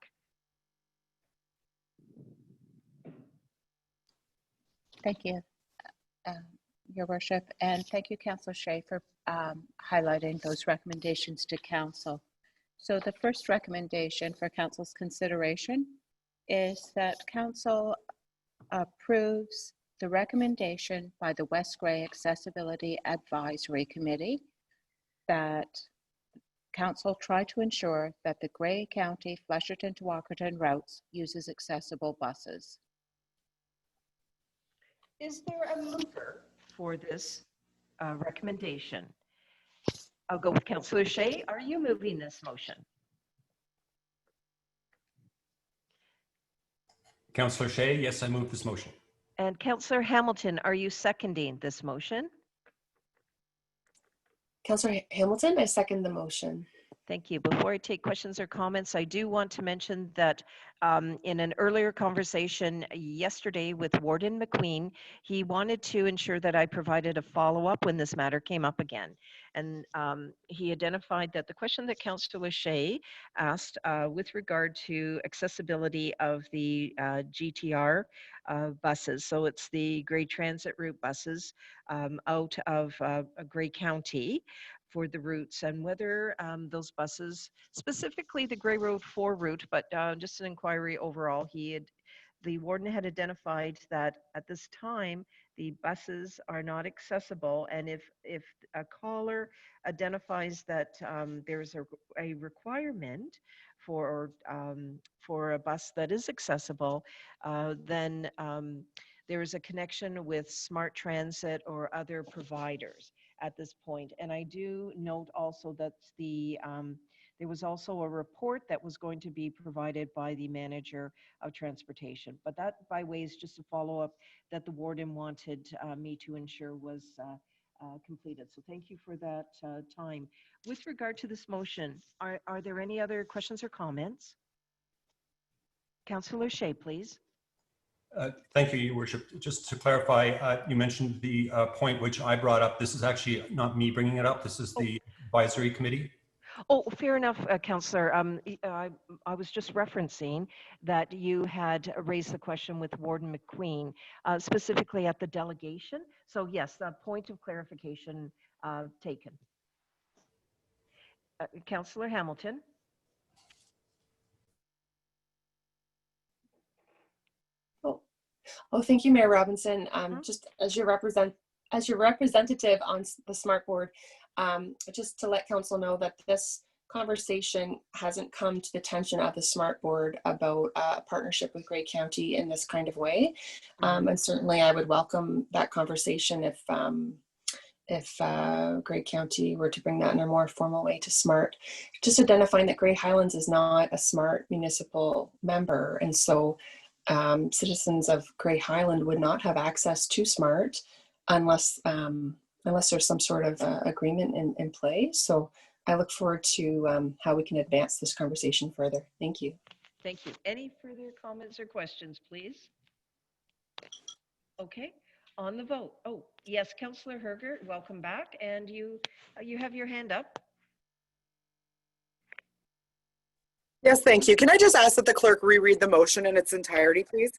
Speaker 4: Thank you, Your Worship, and thank you, Councillor Shea, for highlighting those recommendations to Council. So the first recommendation for Council's consideration is that Council approves the recommendation by the West Grey Accessibility Advisory Committee that Council try to ensure that the Grey County Flesherton to Walkerton routes uses accessible buses.
Speaker 1: Is there a mover for this recommendation? I'll go with Councillor Shea. Are you moving this motion?
Speaker 3: Councillor Shea, yes, I move this motion.
Speaker 1: And Councillor Hamilton, are you seconding this motion?
Speaker 10: Councillor Hamilton, I second the motion.
Speaker 1: Thank you. Before I take questions or comments, I do want to mention that in an earlier conversation yesterday with Warden McQueen, he wanted to ensure that I provided a follow-up when this matter came up again. And he identified that the question that Councillor Shea asked with regard to accessibility of the GTR buses, so it's the Grey Transit Route buses out of Grey County, for the routes, and whether those buses, specifically the Grey Road 4 route, but just an inquiry overall, the warden had identified that at this time, the buses are not accessible, and if a caller identifies that there's a requirement for a bus that is accessible, then there is a connection with Smart Transit or other providers at this point. And I do note also that there was also a report that was going to be provided by the manager of transportation. But that, by way, is just a follow-up that the warden wanted me to ensure was completed. So thank you for that time. With regard to this motion, are there any other questions or comments? Councillor Shea, please.
Speaker 3: Thank you, Your Worship. Just to clarify, you mentioned the point which I brought up. This is actually not me bringing it up. This is the advisory committee.
Speaker 1: Oh, fair enough, Councillor. I was just referencing that you had raised the question with Warden McQueen, specifically at the delegation. So yes, the point of clarification taken. Councillor Hamilton.
Speaker 10: Oh, thank you, Mayor Robinson. Just as your representative on the Smart Board, just to let council know that this conversation hasn't come to the attention of the Smart Board about a partnership with Grey County in this kind of way. And certainly I would welcome that conversation if Grey County were to bring that in a more formal way to Smart. Just identifying that Grey Highlands is not a Smart municipal member. And so citizens of Grey Highland would not have access to Smart unless there's some sort of agreement in play. So I look forward to how we can advance this conversation further. Thank you.
Speaker 1: Thank you. Any further comments or questions, please? Okay, on the vote. Oh, yes, Councillor Hergert, welcome back. And you have your hand up.
Speaker 8: Yes, thank you. Can I just ask that the clerk reread the motion in its entirety, please?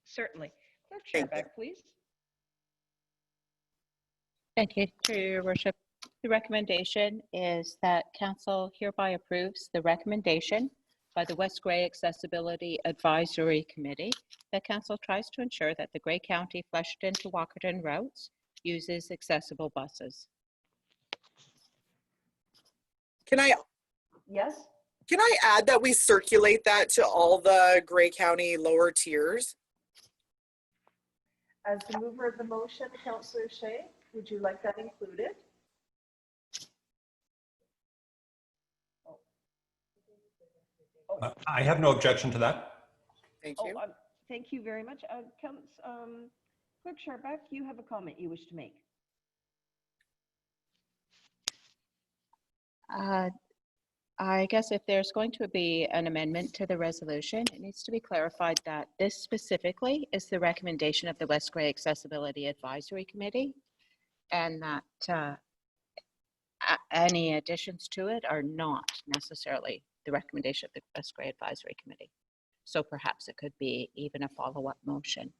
Speaker 1: Certainly. Clerk
Speaker 8: Thank
Speaker 1: Sharback, please.
Speaker 4: Thank you, through your worship. The recommendation is that council hereby approves the recommendation by the West Grey Accessibility Advisory Committee that council tries to ensure that the Grey County Flushton to Walkerton routes uses accessible buses.
Speaker 1: Yes.
Speaker 8: Can I add that we circulate that to all the Grey County lower tiers?
Speaker 1: As the mover of the motion, Councillor Shea, would you like that included?
Speaker 3: I have no objection to that.
Speaker 8: Thank you.
Speaker 1: Thank you very much. Clerk Sharback, you have a comment you wish to make.
Speaker 4: I guess if there's going to be an amendment to the resolution, it needs to be clarified that this specifically is the recommendation of the West Grey Accessibility Advisory Committee, and that any additions to it are not necessarily the recommendation of the West Grey Advisory Committee. So perhaps it could be even a follow-up motion.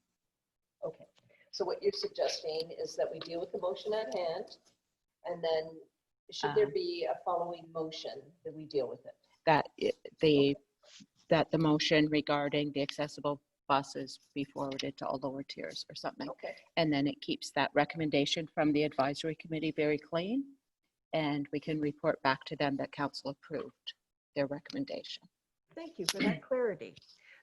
Speaker 1: Okay, so what you're suggesting is that we deal with the motion at hand, and then should there be a following motion that we deal with it?
Speaker 4: That the motion regarding the accessible buses be forwarded to all lower tiers or something.
Speaker 1: Okay.
Speaker 4: And then it keeps that recommendation from the advisory committee very clean, and we can report back to them that council approved their recommendation.
Speaker 1: Thank you for that clarity.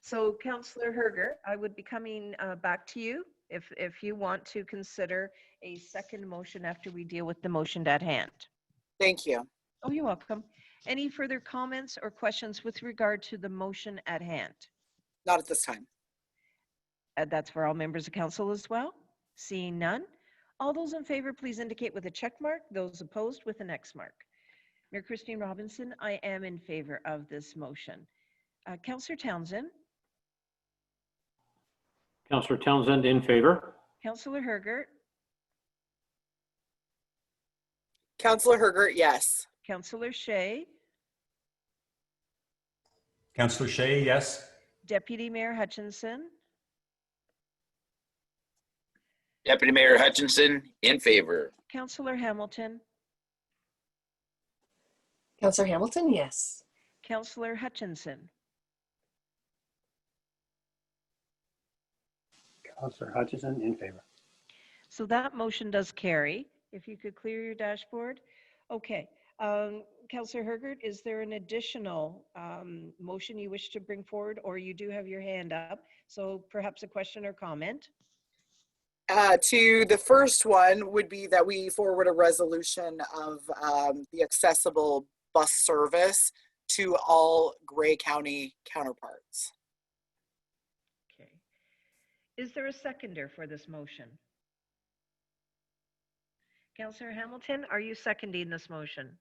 Speaker 1: So Councillor Hergert, I would be coming back to you if you want to consider a second motion after we deal with the motion at hand.
Speaker 8: Thank you.
Speaker 1: Oh, you're welcome. Any further comments or questions with regard to the motion at hand?
Speaker 8: Not at this time.
Speaker 1: That's for all members of council as well. Seeing none. All those in favor, please indicate with a check mark. Those opposed with an X mark. Mayor Christine Robinson, I am in favor of this motion. Councillor Townsend.
Speaker 7: Councillor Townsend in favor.
Speaker 1: Councillor Hergert.
Speaker 8: Councillor Hergert, yes.
Speaker 1: Councillor Shea.
Speaker 3: Councillor Shea, yes.
Speaker 1: Deputy Mayor Hutchinson.
Speaker 5: Deputy Mayor Hutchinson, in favor.
Speaker 1: Councillor Hamilton.
Speaker 10: Councillor Hamilton, yes.
Speaker 1: Councillor Hutchinson.
Speaker 6: Councillor Hutchison in favor.
Speaker 1: So that motion does carry. If you could clear your dashboard. Okay. Councillor Hergert, is there an additional motion you wish to bring forward, or you do have your hand up? So perhaps a question or comment?
Speaker 8: To the first one would be that we forward a resolution of the accessible bus service to all Grey County counterparts.
Speaker 1: Okay. Is there a seconder for this motion? Councillor Hamilton, are you seconding this motion?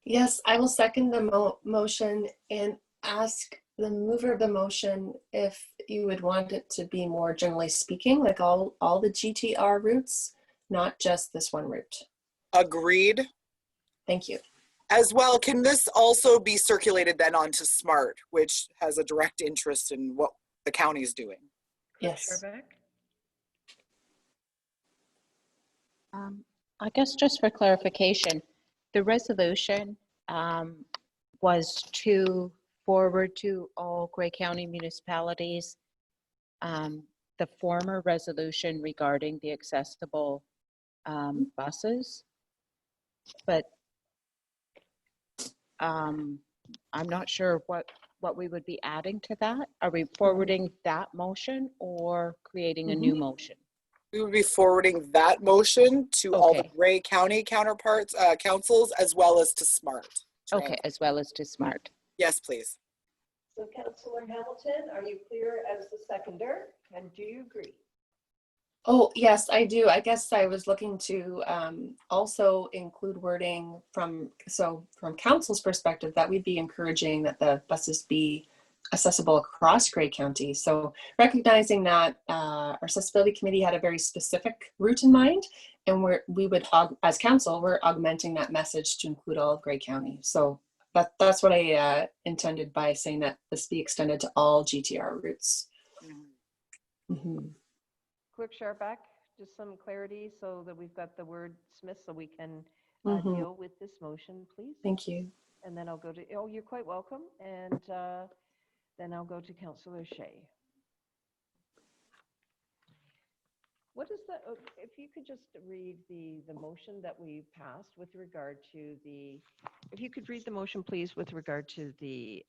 Speaker 10: Yes, I will second the motion and ask the mover of the motion if you would want it to be more generally speaking, like all the GTR routes, not just this one route.
Speaker 8: Agreed.
Speaker 10: Thank you.
Speaker 8: As well, can this also be circulated then onto SMART, which has a direct interest in what the county is doing?
Speaker 10: Yes.
Speaker 1: Sherbeck?
Speaker 4: I guess just for clarification, the resolution was to forward to all Grey County municipalities the former resolution regarding the accessible buses. But I'm not sure what we would be adding to that. Are we forwarding that motion or creating a new motion?
Speaker 8: We would be forwarding that motion to all the
Speaker 4: Okay.
Speaker 8: Grey County counterparts, councils, as well as to SMART.
Speaker 4: Okay, as well as to SMART.
Speaker 8: Yes, please.
Speaker 1: So Councillor Hamilton, are you clear as the seconder? And do you agree?
Speaker 10: Oh, yes, I do. I guess I was looking to also include wording from council's perspective that we'd be encouraging that the buses be accessible across Grey County. So recognizing that our accessibility committee had a very specific route in mind, and we would, as council, we're augmenting that message to include all of Grey County. So that's what I intended by saying that this be extended to all GTR routes.
Speaker 1: Clerk Sherbeck, just some clarity so that we've got the word Smith so we can deal with this motion, please.
Speaker 10: Thank you.
Speaker 1: And then I'll go to, oh, you're quite welcome. And then I'll go to Councillor Shea. What is the, if you could just read the motion that we passed with regard to the, if you could read the motion, please, with regard to the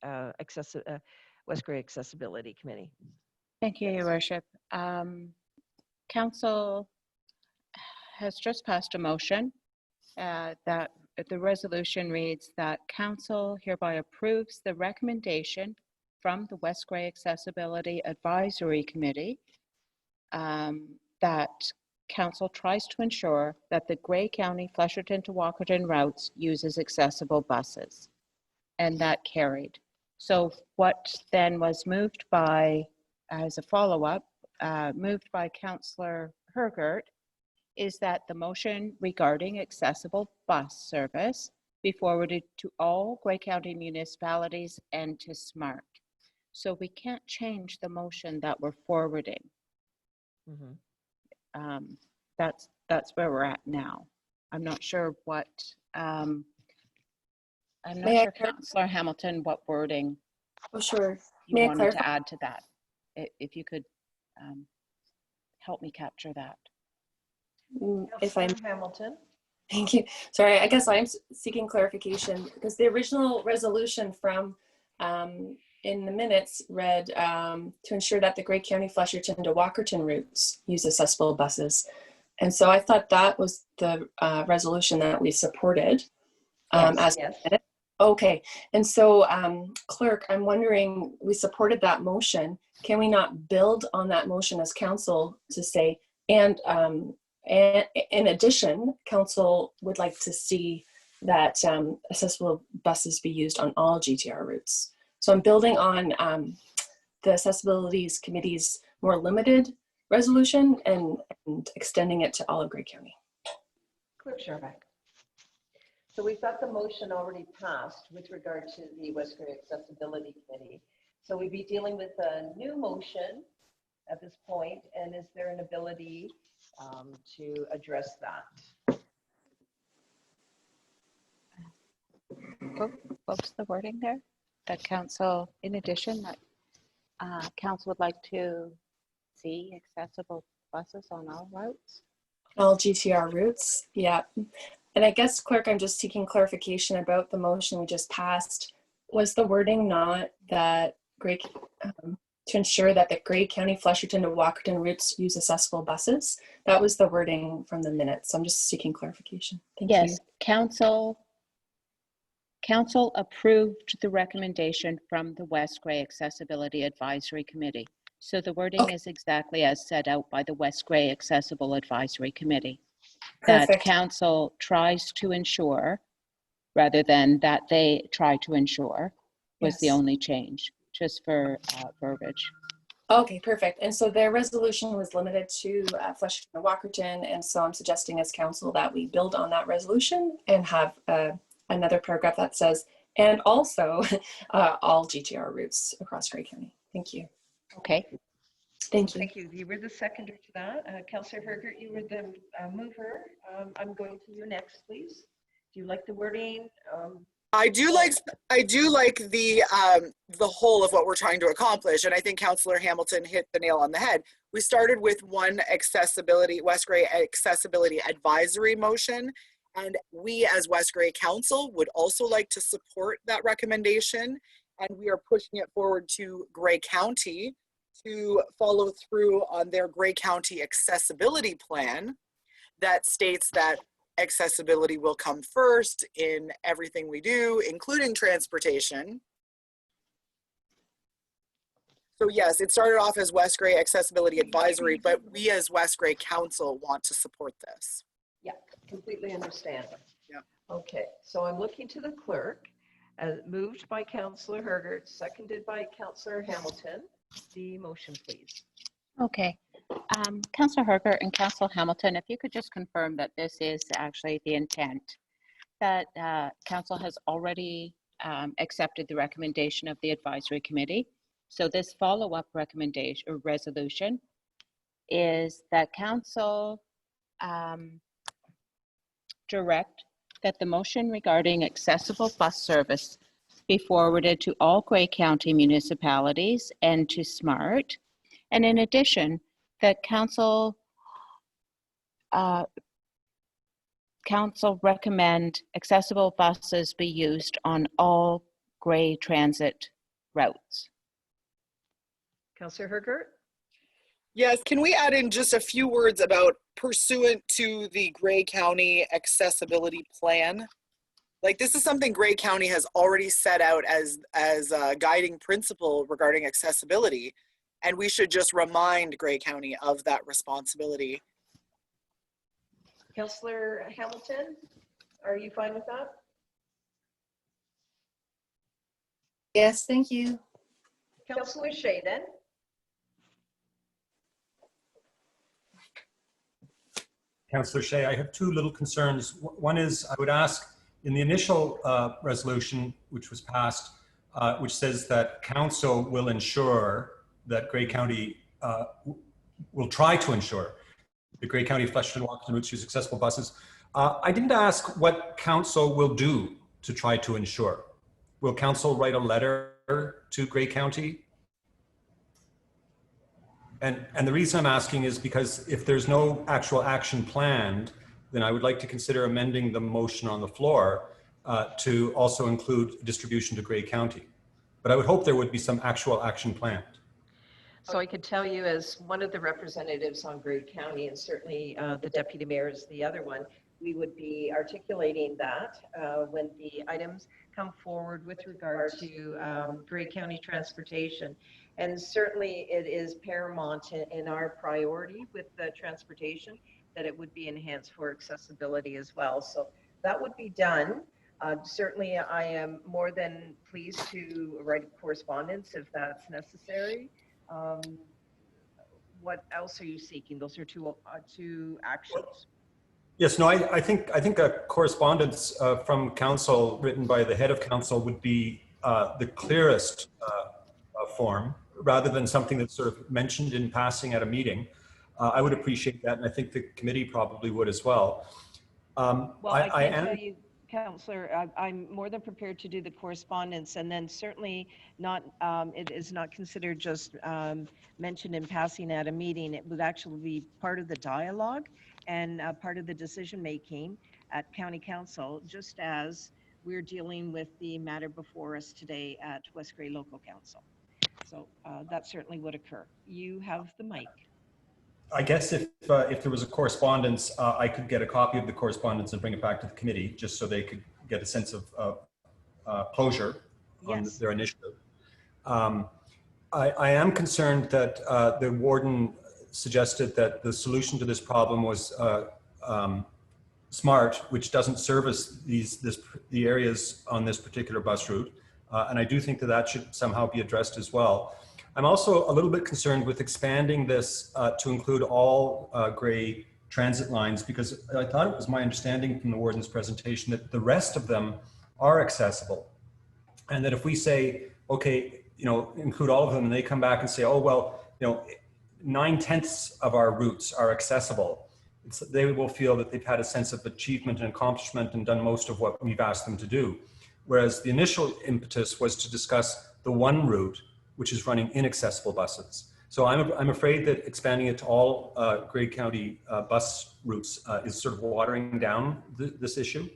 Speaker 1: West Grey Accessibility Committee.
Speaker 4: Thank you, Your Worship. Council has just passed a motion that the resolution reads that Council hereby approves the recommendation from the West Grey Accessibility Advisory Committee that Council tries to ensure that the Grey County Flesherton to Walkerton routes uses accessible buses, and that carried. So what then was moved by, as a follow-up, moved by Councillor Hergert, is that the motion regarding accessible bus service be forwarded to all Grey County municipalities and to SMART. So we can't change the motion that we're forwarding. That's where we're at now. I'm not sure what, I'm not sure, Councillor Hamilton, what wording
Speaker 10: sure.
Speaker 4: you wanted to add to that. If you could help me capture that.
Speaker 10: If I'm
Speaker 1: Hamilton.
Speaker 10: Thank you. Sorry, I guess I'm seeking clarification because the original resolution from in the minutes read to ensure that the Grey County Flesherton to Walkerton routes use accessible buses. And so I thought that was the resolution that we supported.
Speaker 1: Yes.
Speaker 10: Okay. And so clerk, I'm wondering, we supported that motion. Can we not build on that motion as council to say, and in addition, council would like to see that accessible buses be used on all GTR routes. So I'm building on the Accessibilities Committee's more limited resolution and extending it to all of Grey County.
Speaker 1: Clerk Sherbeck. So we've got the motion already passed with regard to the West Grey Accessibility Committee. So we'd be dealing with a new motion at this point, and is there an ability to address that?
Speaker 4: What was the wording there? That council, in addition, that council would like to see accessible buses on all routes?
Speaker 10: All GTR routes, yeah. And I guess, clerk, I'm just seeking clarification about the motion we just passed. Was the wording not that to ensure that the Grey County Flesherton to Walkerton routes use accessible buses? That was the wording from the minutes. I'm just seeking clarification. Thank you.
Speaker 4: Yes, council approved the recommendation from the West Grey Accessibility Advisory Committee. So the wording is exactly as set out by the West Grey Accessible Advisory Committee. That council tries to ensure, rather than that they try to ensure, was the only change, just for verbiage.
Speaker 10: Okay, perfect. And so their resolution was limited to Flesherton and Walkerton. And so I'm suggesting as council that we build on that resolution and have a another paragraph that says, and also all GTR routes across Grey County. Thank you.
Speaker 4: Okay.
Speaker 10: Thank you.
Speaker 1: Thank you. You were the seconder to that. Councillor Hergert, you were the mover. I'm going to you next, please. Do you like the wording?
Speaker 8: I do like the whole of what we're trying to accomplish, and I think Councillor Hamilton hit the nail on the head. We started with one West Grey accessibility advisory motion, and we as West Grey Council would also like to support that recommendation, and we are pushing it forward to Grey County to follow through on their Grey County accessibility plan that states that accessibility will come first in everything we do, including transportation. So yes, it started off as West Grey Accessibility Advisory, but we as West Grey Council want to support this.
Speaker 1: Yeah, completely understand.
Speaker 8: Yeah.
Speaker 1: Okay, so I'm looking to the clerk, moved by Councillor Hergert, seconded by Councillor Hamilton. The motion, please.
Speaker 4: Okay. Councillor Hergert and Councillor Hamilton, if you could just confirm that this is actually the intent, that Council has already accepted the recommendation of the advisory committee. So this follow-up recommendation or resolution is that Council direct that the motion regarding accessible bus service be forwarded to all Grey County municipalities and to SMART. And in addition, that Council recommend accessible buses be used on all Grey Transit routes.
Speaker 1: Councillor Hergert?
Speaker 8: Yes, can we add in just a few words about pursuant to the Grey County accessibility plan? Like, this is something Grey County has already set out as a guiding principle regarding accessibility, and we should just remind Grey County of that responsibility.
Speaker 1: Councillor Hamilton, are you fine with that?
Speaker 10: Yes, thank you.
Speaker 1: Councillor Shea, then?
Speaker 3: Councillor Shea, I have two little concerns. One is I would ask in the initial resolution, which was passed, which says that council will ensure that Grey County will try to ensure the Grey County Fletcherton Walkerton routes use accessible buses. I didn't ask what council will do to try to ensure. Will council write a letter to Grey County? And the reason I'm asking is because if there's no actual action planned, then I would like to consider amending the motion on the floor to also include distribution to Grey County. But I would hope there would be some actual action planned.
Speaker 1: So I could tell you, as one of the representatives on Grey County, and certainly the deputy mayor is the other one, we would be articulating that when the items come forward with regard to Grey County transportation. And certainly it is paramount in our priority with the transportation that it would be enhanced for accessibility as well. So that would be done. Certainly I am more than pleased to write correspondence if that's necessary. What else are you seeking? Those are two actions.
Speaker 3: Yes, no, I think a correspondence from council written by the head of council would be the clearest form, rather than something that's sort of mentioned in passing at a meeting. I would appreciate that, and I think the committee probably would as well.
Speaker 1: Well, I can tell you, Councillor, I'm more than prepared to do the correspondence, and then certainly not, it is not considered just mentioned in passing at a meeting. It would actually be part of the dialogue and part of the decision-making at County Council, just as we're dealing with the matter before us today at West Grey Local Council. So that certainly would occur. You have the mic.
Speaker 3: I guess if there was a correspondence, I could get a copy of the correspondence and bring it back to the committee, just so they could get a sense of closure on their initiative. I am concerned that the warden suggested that the solution to this problem was SMART, which doesn't service the areas on this particular bus route. And I do think that that should somehow be addressed as well. I'm also a little bit concerned with expanding this to include all Grey Transit lines, because I thought it was my understanding from the warden's presentation that the rest of them are accessible. And that if we say, okay, include all of them, and they come back and say, oh, well, 9/10 of our routes are accessible, they will feel that they've had a sense of achievement and accomplishment and done most of what we've asked them to do. Whereas the initial impetus was to discuss the one route, which is running inaccessible buses. So I'm afraid that expanding it to all Grey County bus routes is sort of watering down this issue.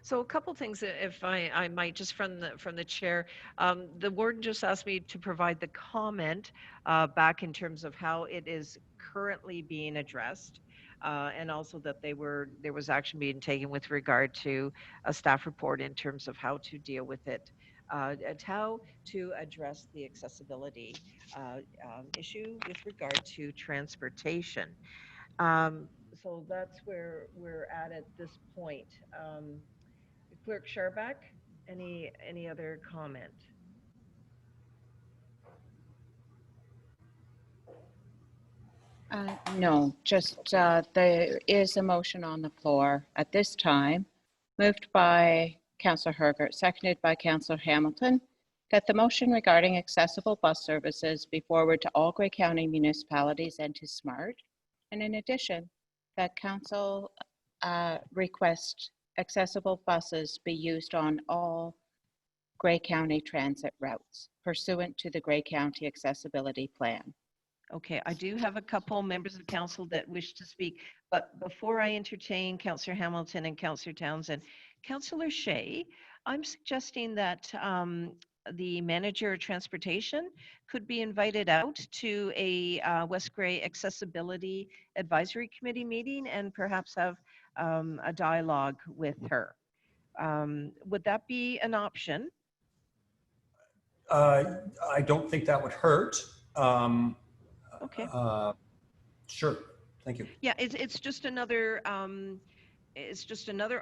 Speaker 12: So a couple things, if I might, just from the chair. The warden just asked me to provide the comment back in terms of how it is currently being addressed, and also that there was action being taken with regard to a staff report in terms of how to deal with it, and how to address the accessibility issue with regard to transportation. So that's where we're at this point. Clerk Scharbeck, any other comment?
Speaker 4: No, just there is a motion on the floor at this time, moved by Councillor Hergert, seconded by Councillor Hamilton, that the motion regarding accessible bus services be forwarded to all Grey County municipalities and to SMART. And in addition, that council request accessible buses be used on all Grey County transit routes pursuant to the Grey County Accessibility Plan.
Speaker 12: Okay, I do have a couple members of council that wish to speak, but before I entertain Councillor Hamilton and Councillor Townsend, Councillor Shea, I'm suggesting that the manager of transportation could be invited out to a West Grey Accessibility Advisory Committee meeting and perhaps have a dialogue with her. Would that be an option?
Speaker 3: I don't think that would hurt.
Speaker 12: Okay.
Speaker 3: Sure. Thank you.
Speaker 12: Yeah, it's just another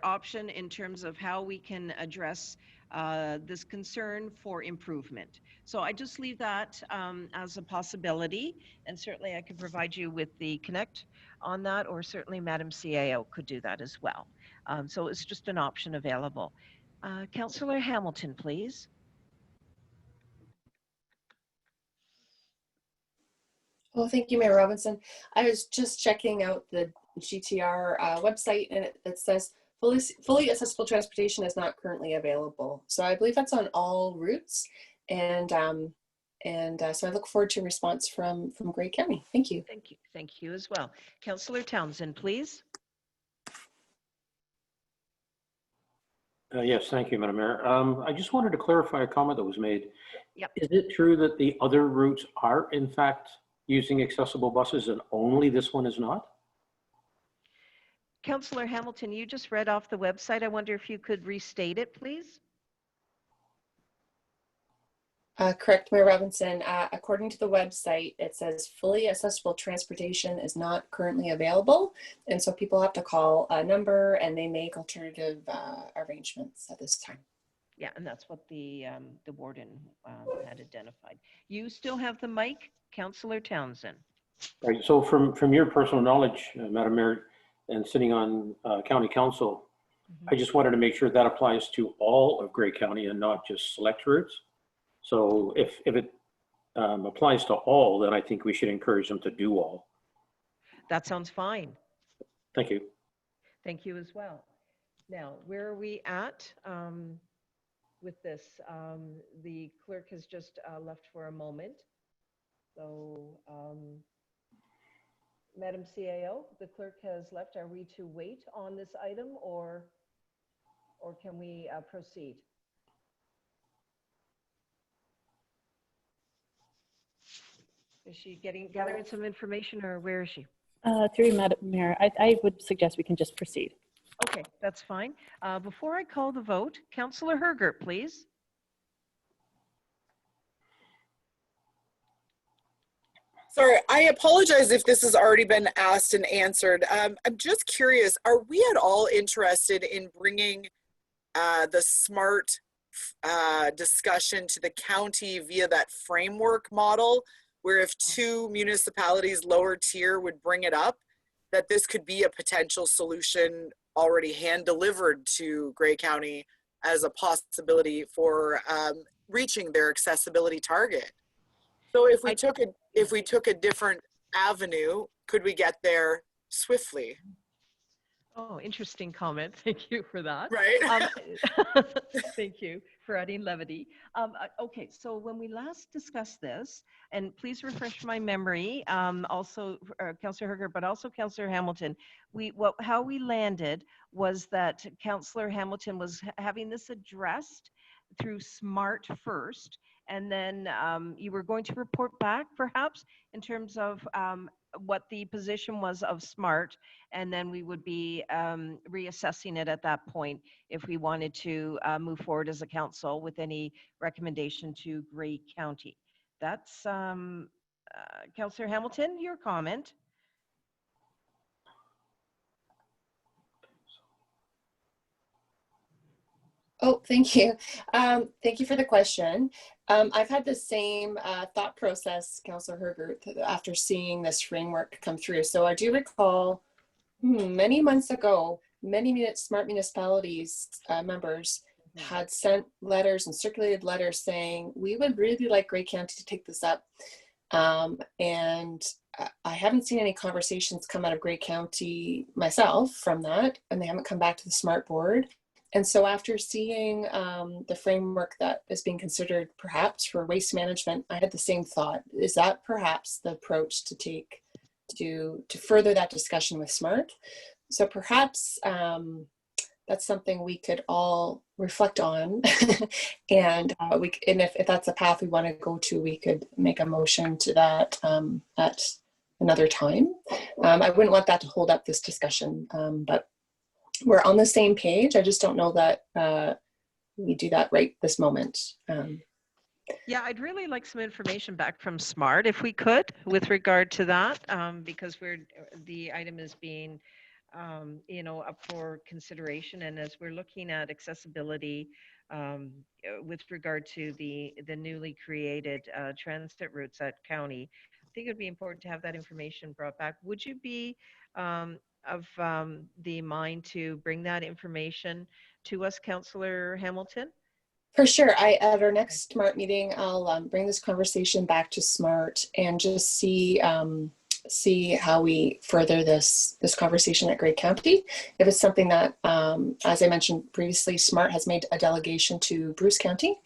Speaker 12: option in terms of how we can address this concern for improvement. So I just leave that as a possibility, and certainly I could provide you with the connect on that, or certainly Madam CAO could do that as well. So it's just an option available. Councillor Hamilton, please.
Speaker 10: Well, thank you, Mayor Robinson. I was just checking out the GTR website, and it says fully accessible transportation is not currently available. So I believe that's on all routes, and so I look forward to a response from Grey County. Thank you.
Speaker 12: Thank you as well. Councillor Townsend, please.
Speaker 7: Yes, thank you, Madam Mayor. I just wanted to clarify a comment that was made.
Speaker 12: Yep.
Speaker 7: Is it true that the other routes are in fact using accessible buses and only this one is not?
Speaker 12: Councillor Hamilton, you just read off the website. I wonder if you could restate it, please.
Speaker 10: Correct, Mayor Robinson. According to the website, it says fully accessible transportation is not currently available. And so people have to call a number and they make alternative arrangements at this time.
Speaker 12: Yeah, and that's what the warden had identified. You still have the mic, Councillor Townsend.
Speaker 7: Right. So from your personal knowledge, Madam Mayor, and sitting on County Council, I just wanted to make sure that applies to all of Grey County and not just select routes. So if it applies to all, then I think we should encourage them to do all.
Speaker 12: That sounds fine.
Speaker 7: Thank you.
Speaker 12: Thank you as well. Now, where are we at with this? The clerk has just left for a moment. So, Madam CAO, the clerk has left. Are we to wait on this item or can we proceed? Is she gathering some information, or where is she?
Speaker 11: Through you, Madam Mayor, I would suggest we can just proceed.
Speaker 12: Okay, that's fine. Before I call the vote, Councillor Hergert, please.
Speaker 8: Sorry, I apologize if this has already been asked and answered. I'm just curious, are we at all interested in bringing the SMART discussion to the county via that framework model, where if two municipalities lower tier would bring it up, that this could be a potential solution already hand delivered to Grey County as a possibility for reaching their accessibility target. So if we took a different avenue, could we get there swiftly?
Speaker 12: Oh, interesting comment. Thank you for that.
Speaker 8: Right.
Speaker 12: Thank you for adding levity. Okay, so when we last discussed this, and please refresh my memory, also Councillor Herger, but also Councillor Hamilton, how we landed was that Councillor Hamilton was having this addressed through SMART first, and then you were going to report back perhaps in terms of what the position was of SMART, and then we would be reassessing it at that point if we wanted to move forward as a council with any recommendation to Grey County. That's Councillor Hamilton, your comment.
Speaker 10: Oh, thank you. Thank you for the question. I've had the same thought process, Councillor Herger, after seeing this framework come through. So I do recall many months ago, many SMART municipalities members had sent letters and circulated letters saying, we would really like Grey County to take this up. And I haven't seen any conversations come out of Grey County myself from that, and they haven't come back to the SMART board. And so after seeing the framework that is being considered perhaps for waste management, I had the same thought. Is that perhaps the approach to take to further that discussion with SMART? So perhaps that's something we could all reflect on. And if that's a path we want to go to, we could make a motion to that at another time. I wouldn't want that to hold up this discussion, but we're on the same page. I just don't know that we do that right this moment.
Speaker 12: Yeah, I'd really like some information back from SMART if we could with regard to that, because the item is being up for consideration, and as we're looking at accessibility with regard to the newly created transit routes at county, I think it'd be important to have that information brought back. Would you be of the mind to bring that information to us, Councillor Hamilton?
Speaker 10: For sure. At our next SMART meeting, I'll bring this conversation back to SMART and just see how we further this conversation at Grey County. If it's something that, as I mentioned previously, SMART has made a delegation to Bruce County.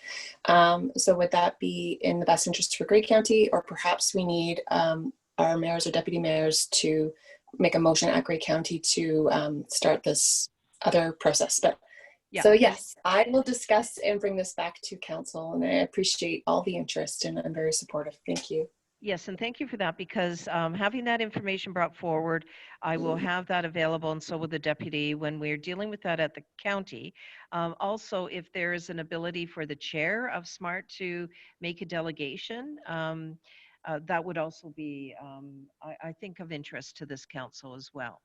Speaker 10: So would that be in the best interest for Grey County, or perhaps we need our mayors or deputy mayors to make a motion at Grey County to start this other process? But yeah. So yes, I will discuss and bring this back to council, and I appreciate all the interest, and I'm very supportive. Thank you.
Speaker 12: Yes, and thank you for that, because having that information brought forward, I will have that available, and so will the deputy when we're dealing with that at the county. Also, if there is an ability for the chair of SMART to make a delegation, that would also be, I think, of interest to this council as well.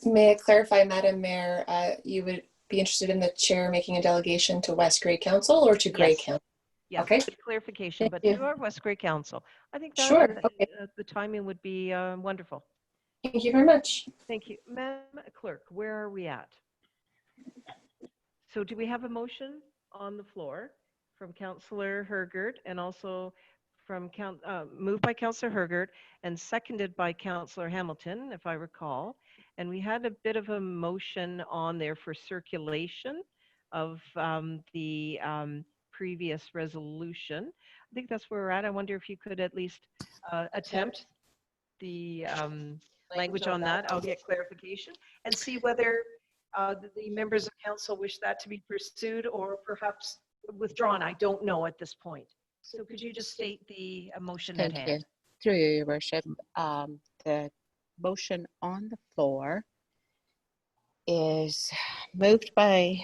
Speaker 10: May I clarify, Madam Mayor, you would be interested in the chair making a delegation to West Grey Council or to Grey County?
Speaker 12: Yeah, okay. Good clarification, but to our West Grey Council. I think that
Speaker 10: sure. Okay.
Speaker 12: The timing would be wonderful.
Speaker 10: Thank you very much.
Speaker 12: Thank you. Madam Clerk, where are we at? So do we have a motion on the floor from Councillor Hergert, and also from moved by Councillor Hergert and seconded by Councillor Hamilton, if I recall. And we had a bit of a motion on there for circulation of the previous resolution. I think that's where we're at. I wonder if you could at least attempt the language on that. I'll get clarification and see whether the members of council wish that to be pursued or perhaps withdrawn. I don't know at this point. So could you just state the motion at hand?
Speaker 4: Thank you. Through you, Your Worship. The motion on the floor is moved by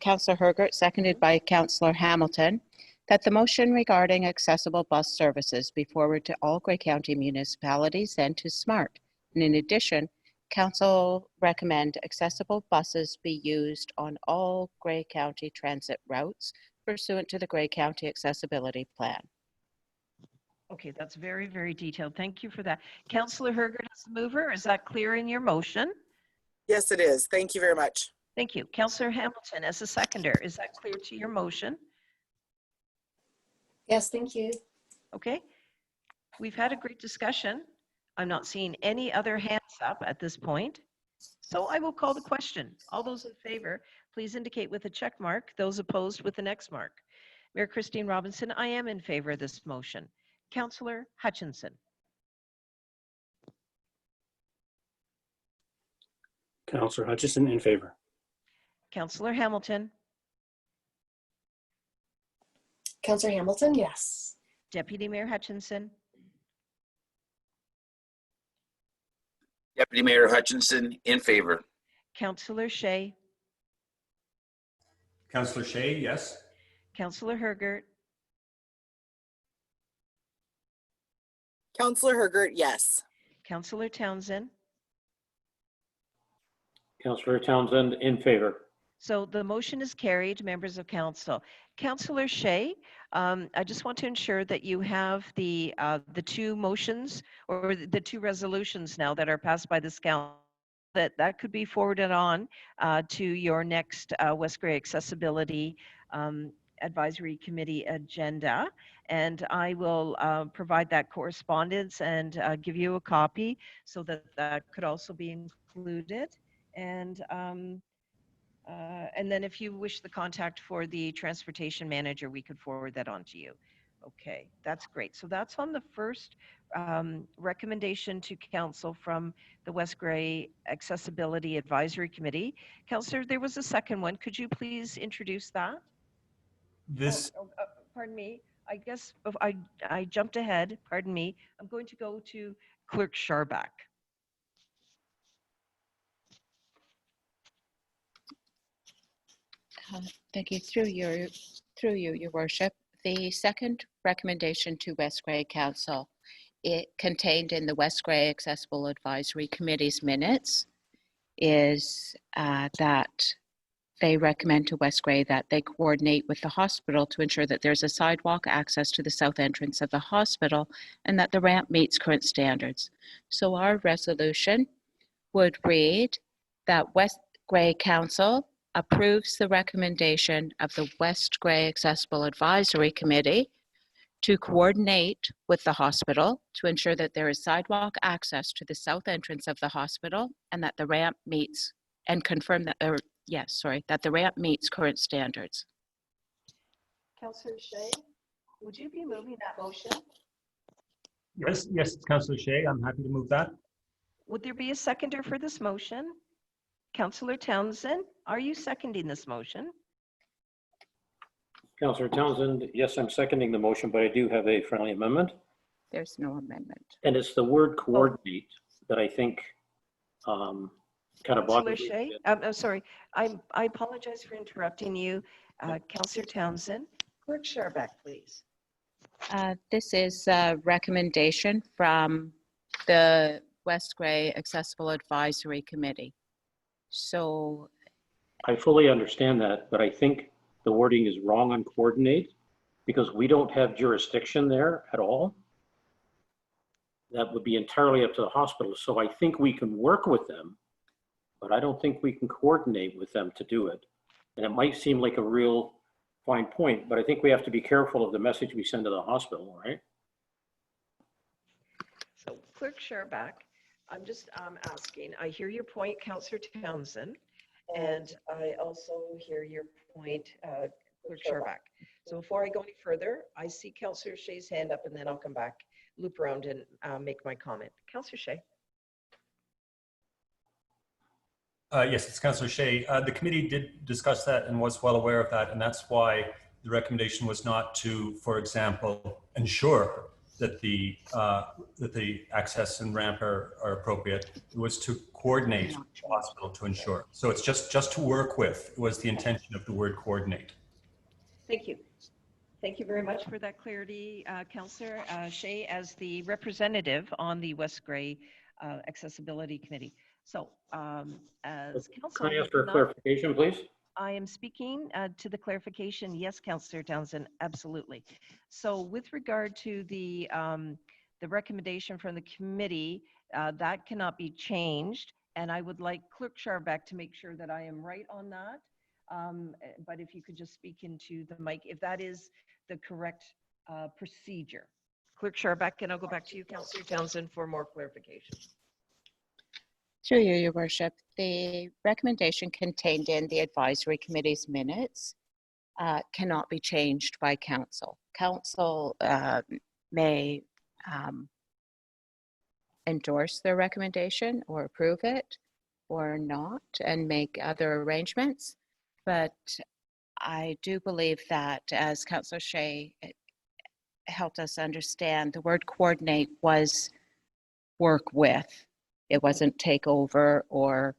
Speaker 4: Councillor Hergert, seconded by Councillor Hamilton, that the motion regarding accessible bus services be forwarded to all Grey County municipalities and to SMART. And in addition, Council recommend accessible buses be used on all Grey County transit routes pursuant to the Grey County Accessibility Plan.
Speaker 12: Okay, that's very, very detailed. Thank you for that. Councillor Hergert as the mover, is that clear in your motion?
Speaker 8: Yes, it is. Thank you very much.
Speaker 12: Thank you. Councillor Hamilton as a seconder. Is that clear to your motion?
Speaker 10: Yes, thank you.
Speaker 12: Okay. We've had a great discussion. I'm not seeing any other hands up at this point. So I will call the question. All those in favor, please indicate with a check mark. Those opposed with an X mark. Mayor Christine Robinson, I am in favor of this motion. Councillor Hutchinson.
Speaker 6: Councillor Hutchison in favor.
Speaker 12: Councillor Hamilton.
Speaker 10: Councillor Hamilton, yes.
Speaker 12: Deputy Mayor Hutchinson.
Speaker 5: Deputy Mayor Hutchinson in favor.
Speaker 12: Councillor Shea.
Speaker 3: Councillor Shea, yes.
Speaker 12: Councillor Hergert.
Speaker 8: Councillor Hergert, yes.
Speaker 12: Councillor Townsend.
Speaker 7: Councillor Townsend in favor.
Speaker 12: So the motion is carried, members of council. Councillor Shea, I just want to ensure that you have the two motions or the two resolutions now that are passed by this council, that could be forwarded on to your next West Grey Accessibility Advisory Committee agenda. And I will provide that correspondence and give you a copy so that that could also be included. And then if you wish the contact for the transportation manager, we could forward that on to you. Okay, that's great. So that's on the first recommendation to council from the West Grey Accessibility Advisory Committee. Councillor, there was a second one. Could you please introduce that? Pardon me. I guess I jumped ahead. Pardon me. I'm going to go to Clerk Scharbeck.
Speaker 4: Thank you. Through you, Your Worship. The second recommendation to West Grey Council, it contained in the West Grey Accessible Advisory Committee's minutes, is that they recommend to West Grey that they coordinate with the hospital to ensure that there's a sidewalk access to the south entrance of the hospital and that the ramp meets current standards. So our resolution would read that West Grey Council approves the recommendation of the West Grey Accessible Advisory Committee to coordinate with the hospital to ensure that there is sidewalk access to the south entrance of the hospital and that the ramp meets and confirm that, that the ramp meets current standards.
Speaker 12: Councillor Shea, would you be moving that motion?
Speaker 13: Yes, Councillor Shea, I'm happy to move that.
Speaker 12: Would there be a seconder for this motion? Councillor Townsend, are you seconding this motion?
Speaker 7: Councillor Townsend, yes, I'm seconding the motion, but I do have a friendly amendment.
Speaker 4: There's no amendment.
Speaker 7: And it's the word coordinate that I think kind of bothers me.
Speaker 12: Councillor Shea, I'm sorry. I apologize for interrupting you. Councillor Townsend, Clerk Scharbeck, please.
Speaker 4: This is a recommendation from the West Grey Accessible Advisory Committee. So
Speaker 7: I fully understand that, but I think the wording is wrong on coordinate because we don't have jurisdiction there at all. That would be entirely up to the hospital. So I think we can work with them, but I don't think we can coordinate with them to do it. And it might seem like a real fine point, but I think we have to be careful of the message we send to the hospital, right?
Speaker 12: So Clerk Scharbeck, I'm just asking, I hear your point, Councillor Townsend, and I also hear your point, Clerk Scharbeck. So before I go any further, I see Councillor Shea's hand up and then I'll come back, loop around and make my comment. Councillor Shea.
Speaker 13: Yes, it's Councillor Shea. The committee did discuss that and was well aware of that, and that's why the recommendation was not to, for example, ensure that the access and ramp are appropriate. It was to coordinate with the hospital to ensure. So it's just to work with was the intention of the word coordinate.
Speaker 12: Thank you. Thank you very much for that clarity, Councillor Shea, as the representative on the West Grey Accessibility Committee. So as council,
Speaker 7: Can I ask for a clarification, please?
Speaker 12: I am speaking to the clarification. Yes, Councillor Townsend, absolutely. So with regard to the recommendation from the committee, that cannot be changed. And I would like Clerk Scharbeck to make sure that I am right on that. But if you could just speak into the mic, if that is the correct procedure. Clerk Scharbeck, and I'll go back to you, Councillor Townsend, for more clarification.
Speaker 4: Through you, Your Worship, the recommendation contained in the advisory committee's minutes cannot be changed by council. Council may endorse their recommendation or approve it or not and make other arrangements. But I do believe that, as Councillor Shea helped us understand, the word coordinate was work with. It wasn't take over or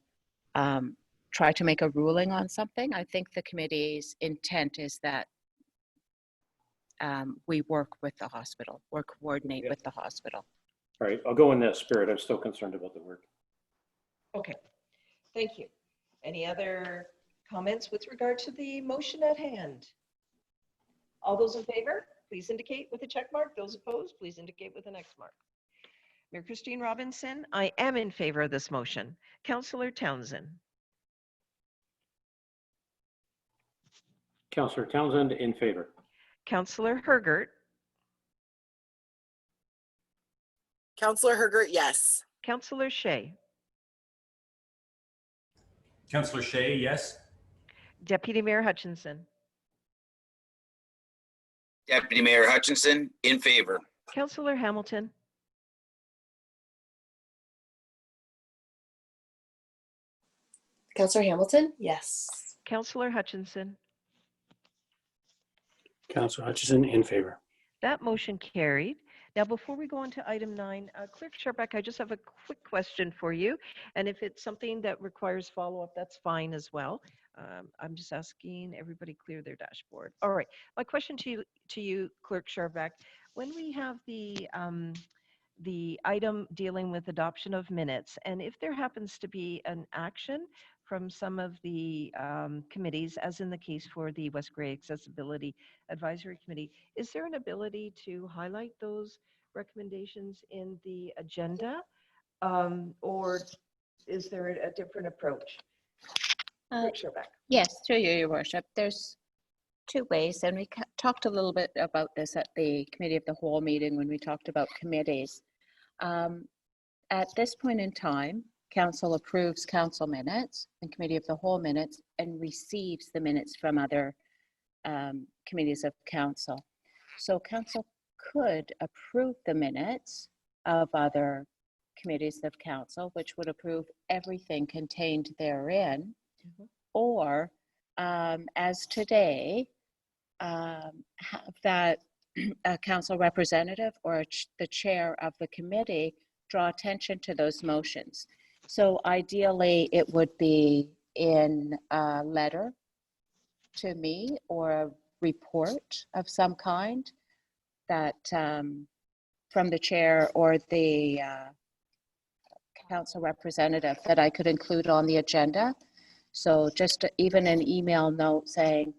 Speaker 4: try to make a ruling on something. I think the committee's intent is that we work with the hospital or coordinate with the hospital.
Speaker 7: All right, I'll go in that spirit. I'm still concerned about the word.
Speaker 12: Okay, thank you. Any other comments with regard to the motion at hand? All those in favor, please indicate with a check mark. Those opposed, please indicate with an X mark. Mayor Christine Robinson, I am in favor of this motion. Councillor Townsend.
Speaker 7: Councillor Townsend, in favor.
Speaker 12: Councillor Hergert.
Speaker 8: Councillor Hergert, yes.
Speaker 12: Councillor Shea.
Speaker 13: Councillor Shea, yes.
Speaker 12: Deputy Mayor Hutchinson.
Speaker 5: Deputy Mayor Hutchinson, in favor.
Speaker 12: Councillor Hamilton.
Speaker 10: Councillor Hamilton, yes.
Speaker 12: Councillor Hutchinson.
Speaker 6: Councillor Hutchison, in favor.
Speaker 12: That motion carried. Now, before we go on to item 9, Clerk Scharbeck, I just have a quick question for you. And if it's something that requires follow-up, that's fine as well. I'm just asking everybody clear their dashboard. All right. My question to you, Clerk Scharbeck, when we have the item dealing with adoption of minutes, and if there happens to be an action from some of the committees, as in the case for the West Grey Accessibility Advisory Committee, is there an ability to highlight those recommendations in the agenda, or is there a different approach?
Speaker 4: Yes, through you, Your Worship. There's two ways, and we talked a little bit about this at the Committee of the Whole meeting when we talked about committees. At this point in time, Council approves council minutes and Committee of the Whole minutes and receives the minutes from other committees of council. So council could approve the minutes of other committees of council, which would approve everything contained therein, or as today, have that a council representative or the chair of the committee draw attention to those motions. So ideally, it would be in a letter to me or a report of some kind that from the chair or the council representative that I could include on the agenda. So just even an email note saying,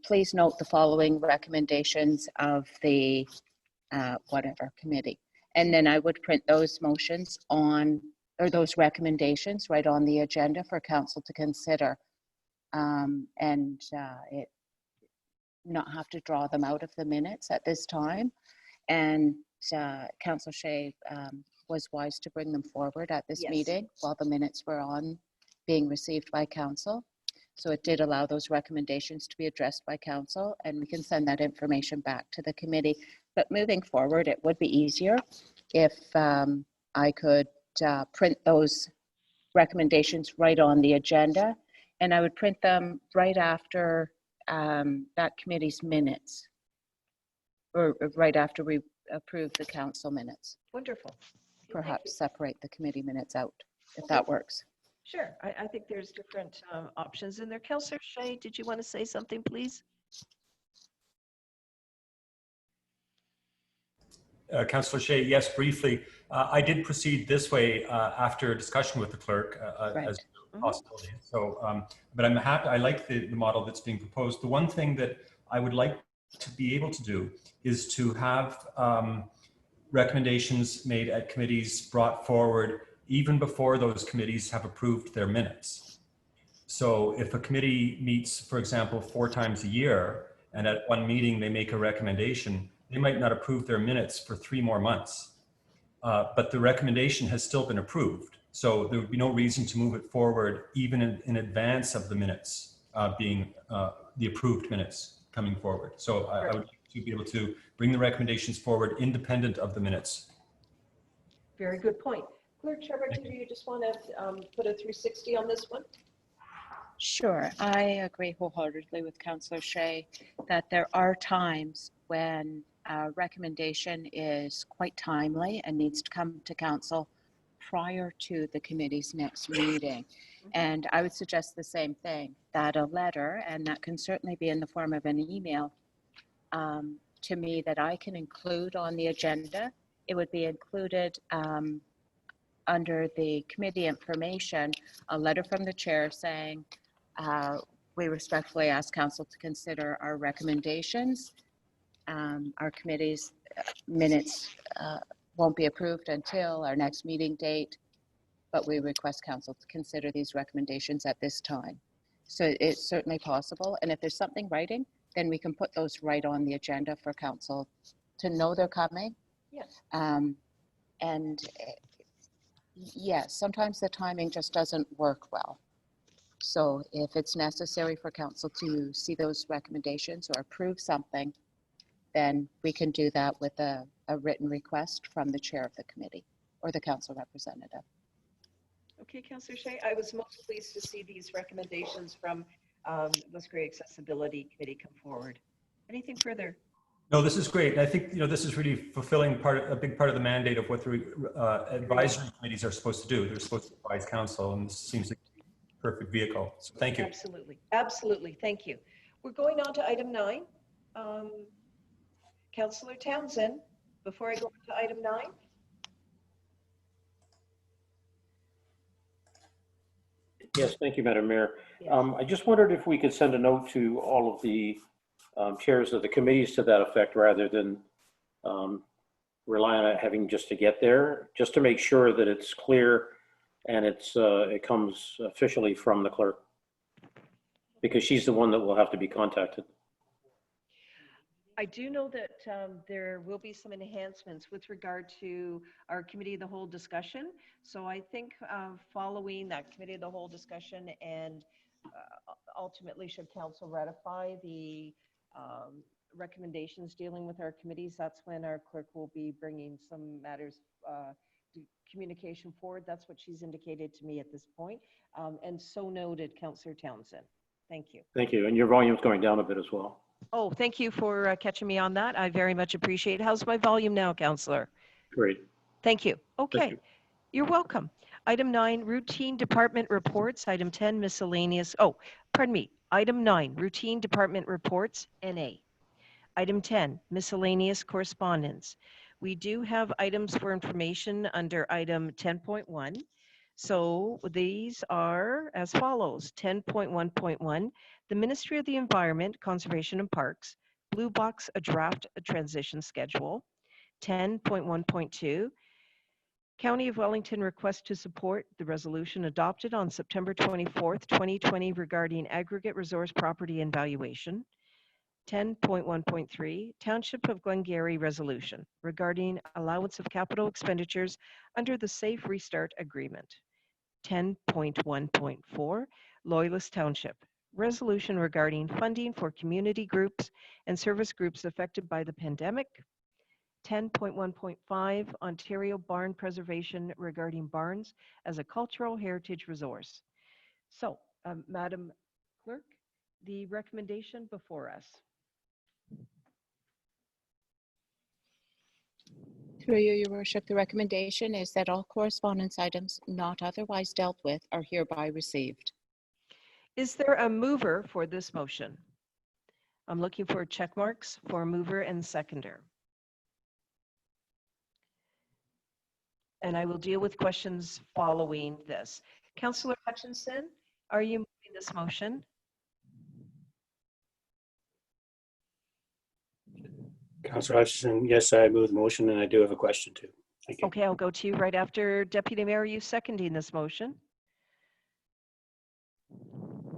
Speaker 4: please note the following recommendations of the whatever committee. And then I would print those motions on, or those recommendations right on the agenda for council to consider. It not have to draw them out of the minutes at this time. And Councillor Shea was wise to bring them forward at this meeting while the minutes were on being received by council. So it did allow those recommendations to be addressed by council, and we can send that information back to the committee. But moving forward, it would be easier if I could print those recommendations right on the agenda, and I would print them right after that committee's minutes, or right after we approve the council minutes.
Speaker 12: Wonderful.
Speaker 4: Perhaps separate the committee minutes out, if that works.
Speaker 12: Sure. I think there's different options in there. Councillor Shea, did you want to say something, please?
Speaker 13: Councillor Shea, yes, briefly. I did proceed this way after a discussion with the clerk as a possibility. So, but I'm happy. I like the model that's being proposed. The one thing that I would like to be able to do is to have recommendations made at committees brought forward even before those committees have approved their minutes. So if a committee meets, for example, 4 times a year, and at one meeting they make a recommendation, they might not approve their minutes for 3 more months. But the recommendation has still been approved. So there would be no reason to move it forward even in advance of the minutes being the approved minutes coming forward. So I would like to be able to bring the recommendations forward independent of the minutes.
Speaker 12: Very good point. Clerk Cheverton, do you just want to put a 360 on this one?
Speaker 4: Sure, I agree wholeheartedly with Councillor Shea that there are times when a recommendation is quite timely and needs to come to council prior to the committee's next meeting. And I would suggest the same thing, that a letter, and that can certainly be in the form of an email to me that I can include on the agenda. It would be included under the committee information, a letter from the chair saying, we respectfully ask council to consider our recommendations. Our committee's minutes won't be approved until our next meeting date, but we request council to consider these recommendations at this time. So it's certainly possible. And if there's something writing, then we can put those right on the agenda for council to know they're coming.
Speaker 12: Yes.
Speaker 4: And yes, sometimes the timing just doesn't work well. So if it's necessary for council to see those recommendations or approve something, then we can do that with a written request from the chair of the committee or the council representative.
Speaker 12: Okay, Councillor Shea, I was most pleased to see these recommendations from Musgrave Accessibility Committee come forward. Anything further?
Speaker 13: No, this is great. I think this is really fulfilling a big part of the mandate of what the advisory committees are supposed to do. They're supposed to advise council, and this seems like a perfect vehicle. So thank you.
Speaker 12: Absolutely, absolutely. Thank you. We're going on to item 9. Councillor Townsend, before I go on to item 9.
Speaker 7: Yes, thank you, Madam Mayor.
Speaker 12: Yes.
Speaker 7: I just wondered if we could send a note to all of the chairs of the committees to that effect, rather than rely on it having just to get there, just to make sure that it's clear and it comes officially from the clerk, because she's the one that will have to be contacted.
Speaker 12: I do know that there will be some enhancements with regard to our committee of the whole discussion. So I think following that committee of the whole discussion, and ultimately should council ratify the recommendations dealing with our committees, that's when our clerk will be bringing some matters communication forward. That's what she's indicated to me at this point. And so noted, Councillor Townsend. Thank you.
Speaker 7: Thank you. And your volume's going down a bit as well.
Speaker 12: Oh, thank you for catching me on that. I very much appreciate it. How's my volume now, Councillor?
Speaker 7: Great.
Speaker 12: Thank you. Okay.
Speaker 7: Thank you.
Speaker 12: You're welcome. Item 9, routine department reports. Item 10, miscellaneous. Oh, pardon me. Item 9, routine department reports, NA. Item 10, miscellaneous correspondence. We do have items for information under item 10.1. So these are as follows. 10.1.1, the Ministry of the Environment, Conservation and Parks, Blue Box a draft transition schedule. 10.1.2, County of Wellington requests to support the resolution adopted on September 24th, 2020 regarding aggregate resource property and valuation. 10.1.3, Township of Glengarry resolution regarding allowance of capital expenditures under the Safe Restart Agreement. 10.1.4, Loyalist Township resolution regarding funding for community groups and service groups affected by the pandemic. 10.1.5, Ontario Barn Preservation regarding barns as a cultural heritage resource. So, Madam Clerk, the recommendation before us.
Speaker 4: Through you, Your Worship, the recommendation is that all correspondence items not otherwise dealt with are hereby received.
Speaker 12: Is there a mover for this motion? I'm looking for check marks for mover and seconder. And I will deal with questions following this. Councillor Hutchinson, are you moving this motion?
Speaker 6: Councillor Hutchison, yes, I move the motion, and I do have a question too. Thank you.
Speaker 12: Okay, I'll go to you right after. Deputy Mayor, are you seconding this motion?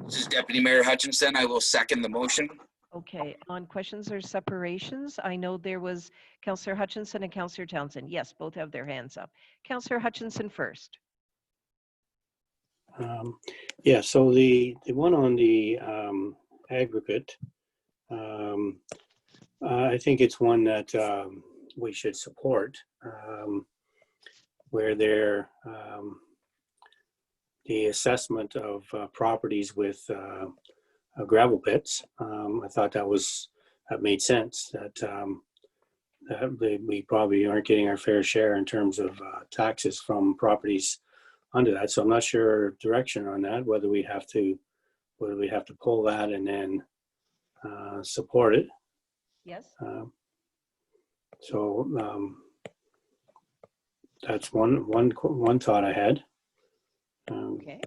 Speaker 5: This is Deputy Mayor Hutchinson. I will second the motion.
Speaker 12: Okay, on questions or separations, I know there was Councillor Hutchinson and Councillor Townsend. Yes, both have their hands up. Councillor Hutchinson first.
Speaker 6: Yeah, so the one on the aggregate, I think it's one that we should support, where the assessment of properties with gravel pits. I thought that made sense, that we probably aren't getting our fair share in terms of taxes from properties under that. So I'm not sure direction on that, whether we have to pull that and then support it.
Speaker 12: Yes.
Speaker 6: That's one thought I had.
Speaker 12: Okay.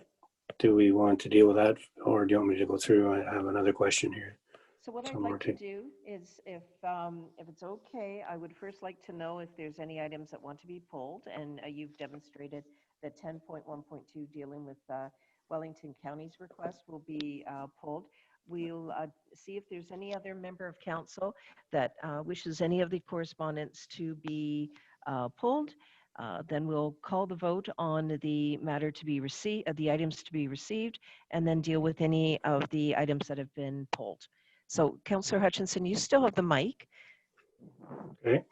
Speaker 6: Do we want to deal with that, or do you want me to go through? I have another question here.
Speaker 12: So what I'd
Speaker 6: Somewhere
Speaker 12: like to
Speaker 6: to-
Speaker 12: do is, if it's okay, I would first like to know if there's any items that want to be pulled, and you've demonstrated that 10.1.2 dealing with Wellington County's request will be pulled. We'll see if there's any other member of council that wishes any of the correspondence to be pulled. Then we'll call the vote on the matter to be received, the items to be received, and then deal with any of the items that have been pulled. So, Councillor Hutchinson, you still have the mic.
Speaker 6: Okay.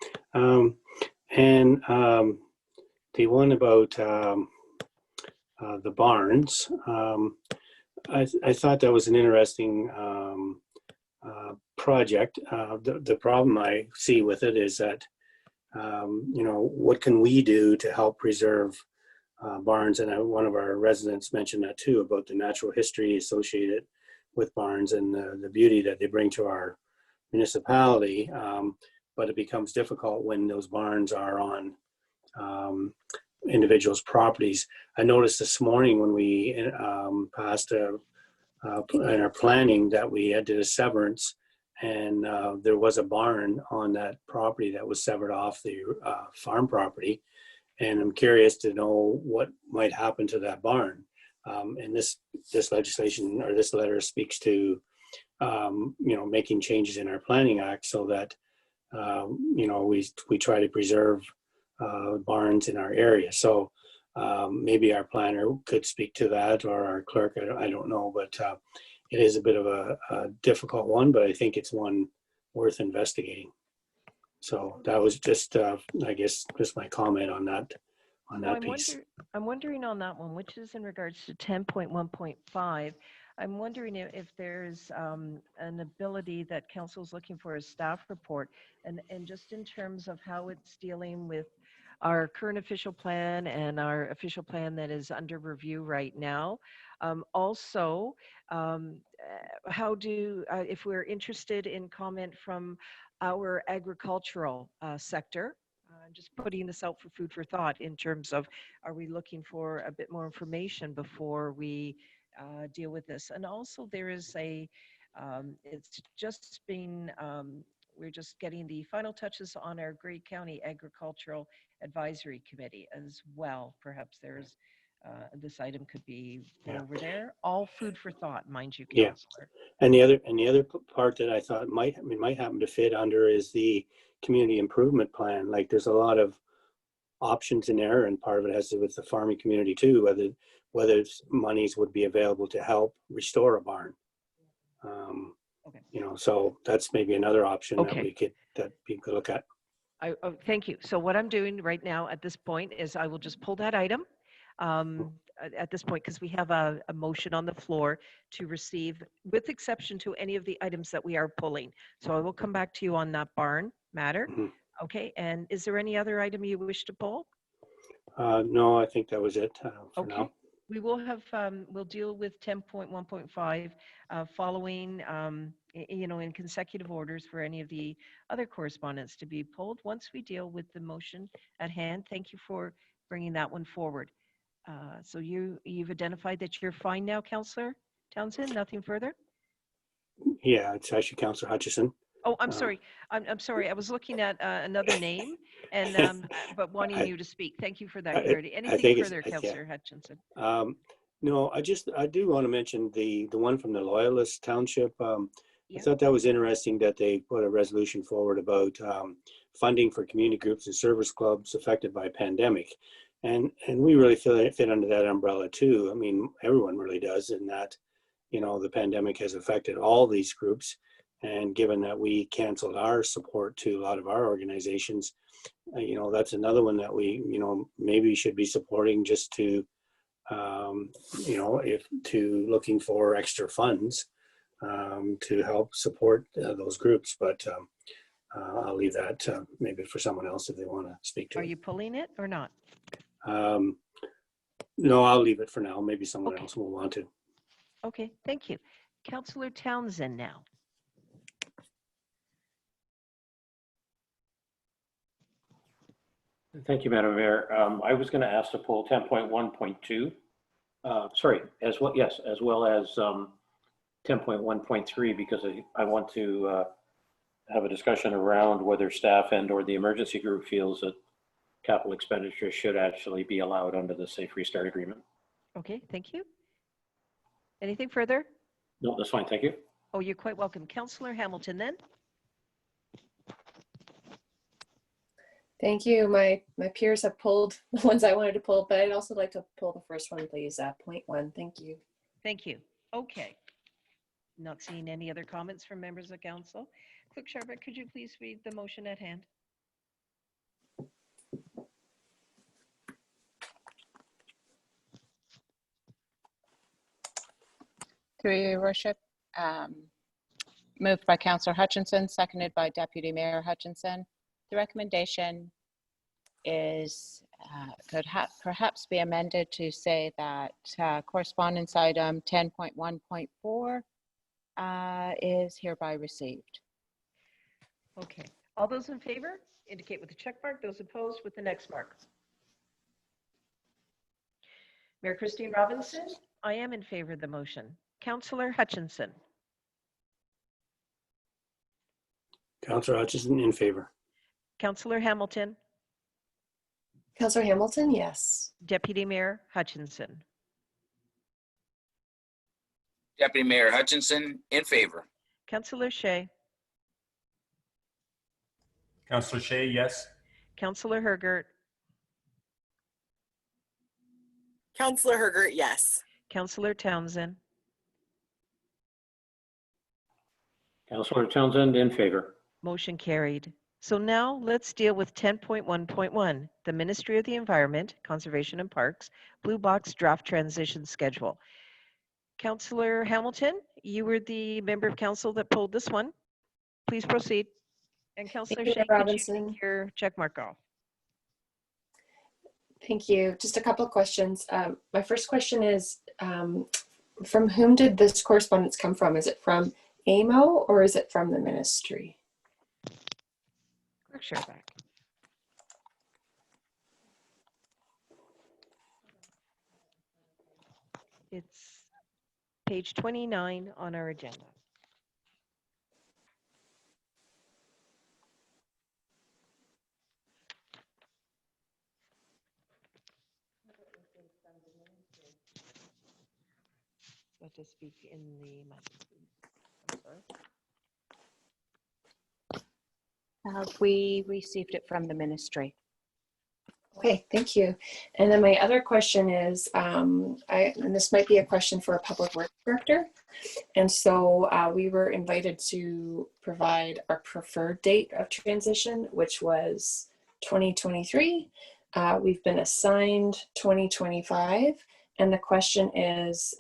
Speaker 6: The one about the barns, I thought that was an interesting project. The problem I see with it is that, what can we do to help preserve barns? And one of our residents mentioned that too, about the natural history associated with barns and the beauty that they bring to our municipality. But it becomes difficult when those barns are on individuals' properties. I noticed this morning when we passed in our planning that we did a severance, and there was a barn on that property that was severed off the farm property. And I'm curious to know what might happen to that barn. And this legislation, or this letter, speaks to making changes in our planning act so that we try to preserve barns in our area. So maybe our planner could speak to that, or our clerk. I don't know, but it is a bit of a difficult one, but I think it's one worth investigating. So that was just, I guess, just my comment on that piece.
Speaker 12: I'm wondering on that one, which is in regards to 10.1.5. I'm wondering if there's an ability that council is looking for a staff report, and just in terms of how it's dealing with our current official plan and our official plan that is under review right now. Also, if we're interested in comment from our agricultural sector, just putting this out for food for thought in terms of, are we looking for a bit more information before we deal with this? And also there is it's just been, we're just getting the final touches on our Grey County Agricultural Advisory Committee as well. Perhaps there's, this item could be put over there. All food for thought, mind you, Councillor.
Speaker 6: And the other part that I thought might happen to fit under is the community improvement plan. Like, there's a lot of options in there, and part of it has to do with the farming community too, whether monies would be available to help restore a barn. So that's maybe another option that we could look at.
Speaker 12: Thank you. So what I'm doing right now at this point is I will just pull that item at this point, because we have a motion on the floor to receive, with exception to any of the items that we are pulling. So I will come back to you on that barn matter. Okay, and is there any other item you wish to pull?
Speaker 6: No, I think that was it for now.
Speaker 12: We will have, we'll deal with 10.1.5 following, in consecutive orders for any of the other correspondence to be pulled once we deal with the motion at hand. Thank you for bringing that one forward. So you've identified that you're fine now, Councillor Townsend? Nothing further?
Speaker 6: Yeah, it's actually Councillor Hutchison.
Speaker 12: Oh, I'm sorry. I'm sorry. I was looking at another name, and but wanting you to speak. Thank you for that clarity.
Speaker 6: I
Speaker 12: Anything
Speaker 6: think it's-
Speaker 12: further,
Speaker 6: yeah.
Speaker 12: Councillor Hutchinson?
Speaker 6: No, I do want to mention the one from the Loyalist Township. I
Speaker 12: Yeah.
Speaker 6: thought that was interesting that they put a resolution forward about funding for community groups and service clubs affected by pandemic. And we really fit under that umbrella too. I mean, everyone really does, in that, you know, the pandemic has affected all these groups. And given that we canceled our support to a lot of our organizations, you know, that's another one that we, you know, maybe should be supporting, just to, you know, looking for extra funds to help support those groups. But I'll leave that maybe for someone else if they want to speak to
Speaker 12: Are
Speaker 6: it.
Speaker 12: you pulling it or not?
Speaker 6: No, I'll leave it for now. Maybe someone
Speaker 12: Okay.
Speaker 6: else will want to.
Speaker 12: Okay, thank you. Councillor Townsend now.
Speaker 7: Thank you, Madam Mayor. I was going to ask to pull 10.1.2. Sorry, as well, yes, as well as 10.1.3, because I want to have a discussion around whether staff and/or the emergency group feels that capital expenditure should actually be allowed under the Safe Restart Agreement.
Speaker 12: Okay, thank you. Anything further?
Speaker 7: No, that's fine. Thank you.
Speaker 12: Oh, you're quite welcome. Councillor Hamilton then.
Speaker 10: Thank you. My peers have pulled the ones I wanted to pull, but I'd also like to pull the first one, please. Point 1. Thank you.
Speaker 12: Thank you. Okay. Not seeing any other comments from members of council. Clerk Sharbutt, could you please read the motion at hand?
Speaker 4: Through your worship, moved by Councillor Hutchinson, seconded by Deputy Mayor Hutchinson. The recommendation is could perhaps be amended to say that correspondence item 10.1.4 is hereby received.
Speaker 12: Okay. All those in favor indicate with the check mark. Those opposed with the next mark. Mayor Christine Robinson, I am in favor of the motion. Councillor Hutchinson.
Speaker 6: Councillor Hutchison, in favor.
Speaker 12: Councillor Hamilton.
Speaker 10: Councillor Hamilton, yes.
Speaker 12: Deputy Mayor Hutchinson.
Speaker 5: Deputy Mayor Hutchinson, in favor.
Speaker 12: Councillor Shea.
Speaker 13: Councillor Shea, yes.
Speaker 12: Councillor Hergert.
Speaker 8: Councillor Hergert, yes.
Speaker 12: Councillor Townsend.
Speaker 7: Councillor Townsend, in favor.
Speaker 12: Motion carried. So now let's deal with 10.1.1, the Ministry of the Environment, Conservation and Parks, Blue Box Draft Transition Schedule. Councillor Hamilton, you were the member of council that pulled this one. Please proceed. And Councillor
Speaker 10: Thank you,
Speaker 12: Shea, could you
Speaker 10: Robinson.
Speaker 12: take your check mark off?
Speaker 10: Thank you. Just a couple of questions. My first question is, from whom did this correspondence come from? Is it from AMO or is it from the ministry?
Speaker 12: Clerk Sherback. It's page 29 on our agenda. So to speak in the message, please. I'm sorry.
Speaker 4: We received it from the ministry.
Speaker 10: Okay, thank you. And then my other question is, and this might be a question for a public works director. And so we were invited to provide our preferred date of transition, which was 2023. We've been assigned 2025. And the question is,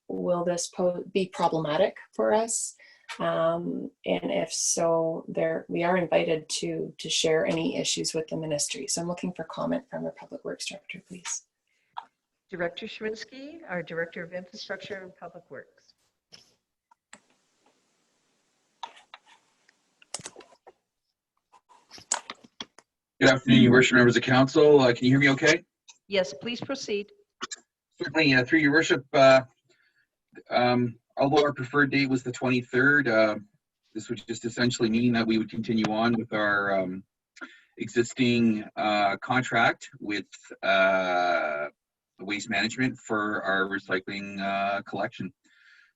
Speaker 10: will this be problematic for us? And if so, we are invited to share any issues with the ministry. So I'm looking for comment from our Public Works Director, please.
Speaker 12: Director Schwinsky, our Director of Infrastructure and Public Works.
Speaker 14: Good afternoon, Your Worship, members of council. Can you hear me okay?
Speaker 12: Yes, please proceed.
Speaker 14: Certainly, through Your Worship, although our preferred date was the 23rd, this would just essentially mean that we would continue on with our existing contract with Waste Management for our recycling collection.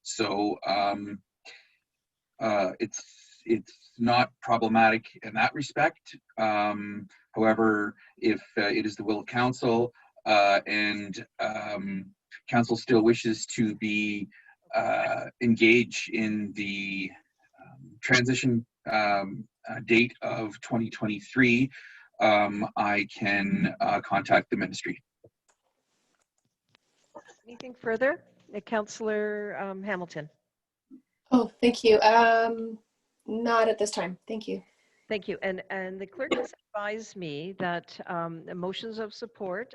Speaker 14: So it's not problematic in that respect. However, if it is the will of council and council still wishes to be engaged in the transition date of 2023, I can contact the ministry.
Speaker 12: Anything further? Councillor Hamilton.
Speaker 10: Oh, thank you. Not at this time. Thank you.
Speaker 12: Thank you. And the clerk has advised me that motions of support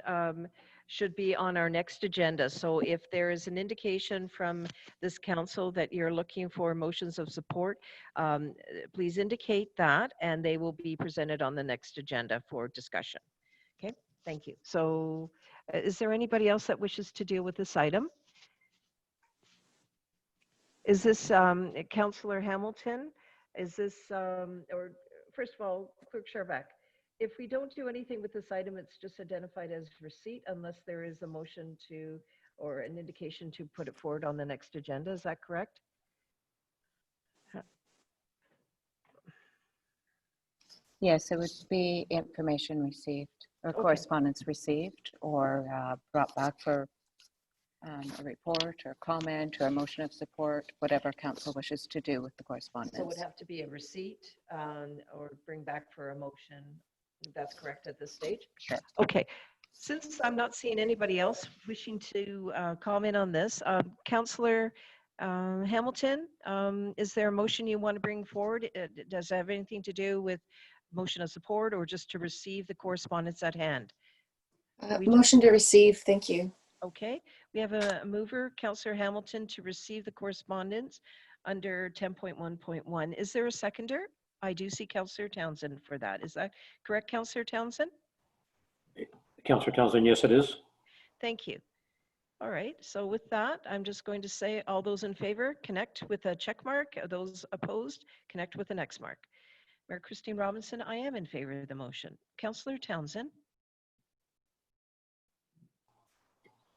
Speaker 12: should be on our next agenda. So if there is an indication from this council that you're looking for motions of support, please indicate that, and they will be presented on the next agenda for discussion. Okay, thank you. So is there anybody else that wishes to deal with this item? Is this Councillor Hamilton? Is this, or first of all, Clerk Sharback, if we don't do anything with this item, it's just identified as receipt unless there is a motion to, or an indication to put it forward on the next agenda. Is that correct?
Speaker 4: Yes, it would be information received or correspondence received or brought back for a report or comment or a motion of support, whatever council wishes to do with the correspondence.
Speaker 12: So it would have to be a receipt or bring back for a motion. That's correct at this stage?
Speaker 4: Sure.
Speaker 12: Okay. Since I'm not seeing anybody else wishing to comment on this, Councillor Hamilton, is there a motion you want to bring forward? Does it have anything to do with motion of support or just to receive the correspondence at hand?
Speaker 10: Motion to receive. Thank you.
Speaker 12: Okay, we have a mover, Councillor Hamilton, to receive the correspondence under 10.1.1. Is there a seconder? I do see Councillor Townsend for that. Is that correct, Councillor Townsend?
Speaker 7: Councillor Townsend, yes, it is.
Speaker 12: Thank you. All right, so with that, I'm just going to say all those in favor, connect with a check mark. Those opposed, connect with an X mark. Mayor Christine Robinson, I am in favor of the motion. Councillor Townsend?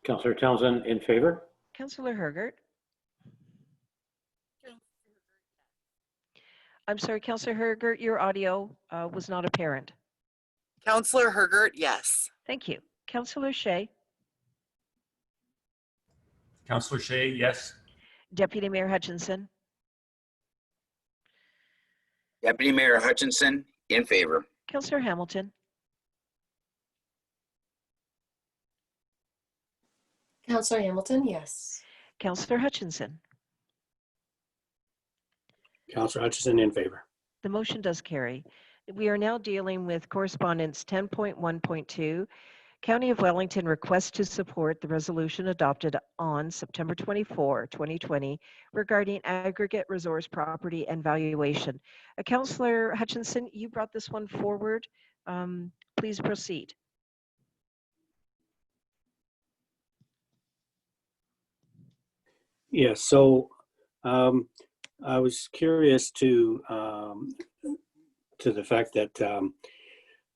Speaker 7: Councillor Townsend in favor.
Speaker 12: Councillor Hergert? I'm sorry, Councillor Hergert, your audio was not apparent.
Speaker 8: Councillor Hergert, yes.
Speaker 12: Thank you. Councillor Shea?
Speaker 13: Councillor Shea, yes.
Speaker 12: Deputy Mayor Hutchinson?
Speaker 5: Deputy Mayor Hutchinson, in favor.
Speaker 12: Councillor Hamilton?
Speaker 10: Councillor Hamilton, yes.
Speaker 12: Councillor Hutchinson?
Speaker 6: Councillor Hutchinson in favor.
Speaker 12: The motion does carry. We are now dealing with correspondence 10.1.2. County of Wellington requests to support the resolution adopted on September 24, 2020 regarding aggregate resource property and valuation. Councillor Hutchinson, you brought this one forward. Please proceed.
Speaker 6: Yeah, so I was curious to the fact that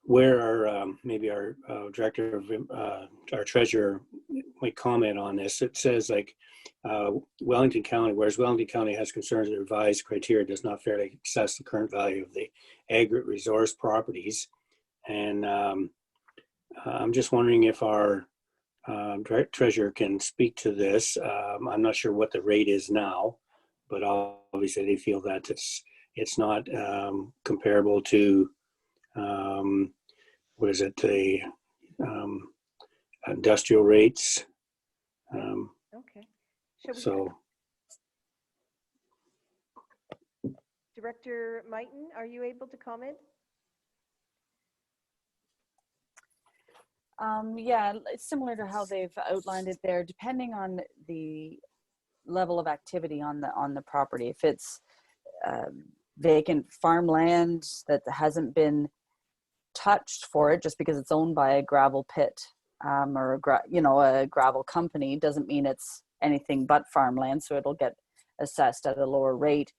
Speaker 6: where our maybe our director of our treasurer might comment on this. It says like Wellington County, whereas Wellington County has concerns that revised criteria does not fairly assess the current value of the aggregate resource properties, and I'm just wondering if our treasurer can speak to this. I'm not sure what the rate is now, but obviously they feel that it's not comparable to what is it, the industrial rates.
Speaker 12: Okay.
Speaker 6: So,
Speaker 12: Director Mighton, are you able to comment?
Speaker 15: Yeah, it's similar to how they've outlined it there, depending on the level of activity on the property. If it's vacant farmland that hasn't been touched for it just because it's owned by a gravel pit or a gravel company, doesn't mean it's anything but farmland, so it'll get assessed at a lower rate.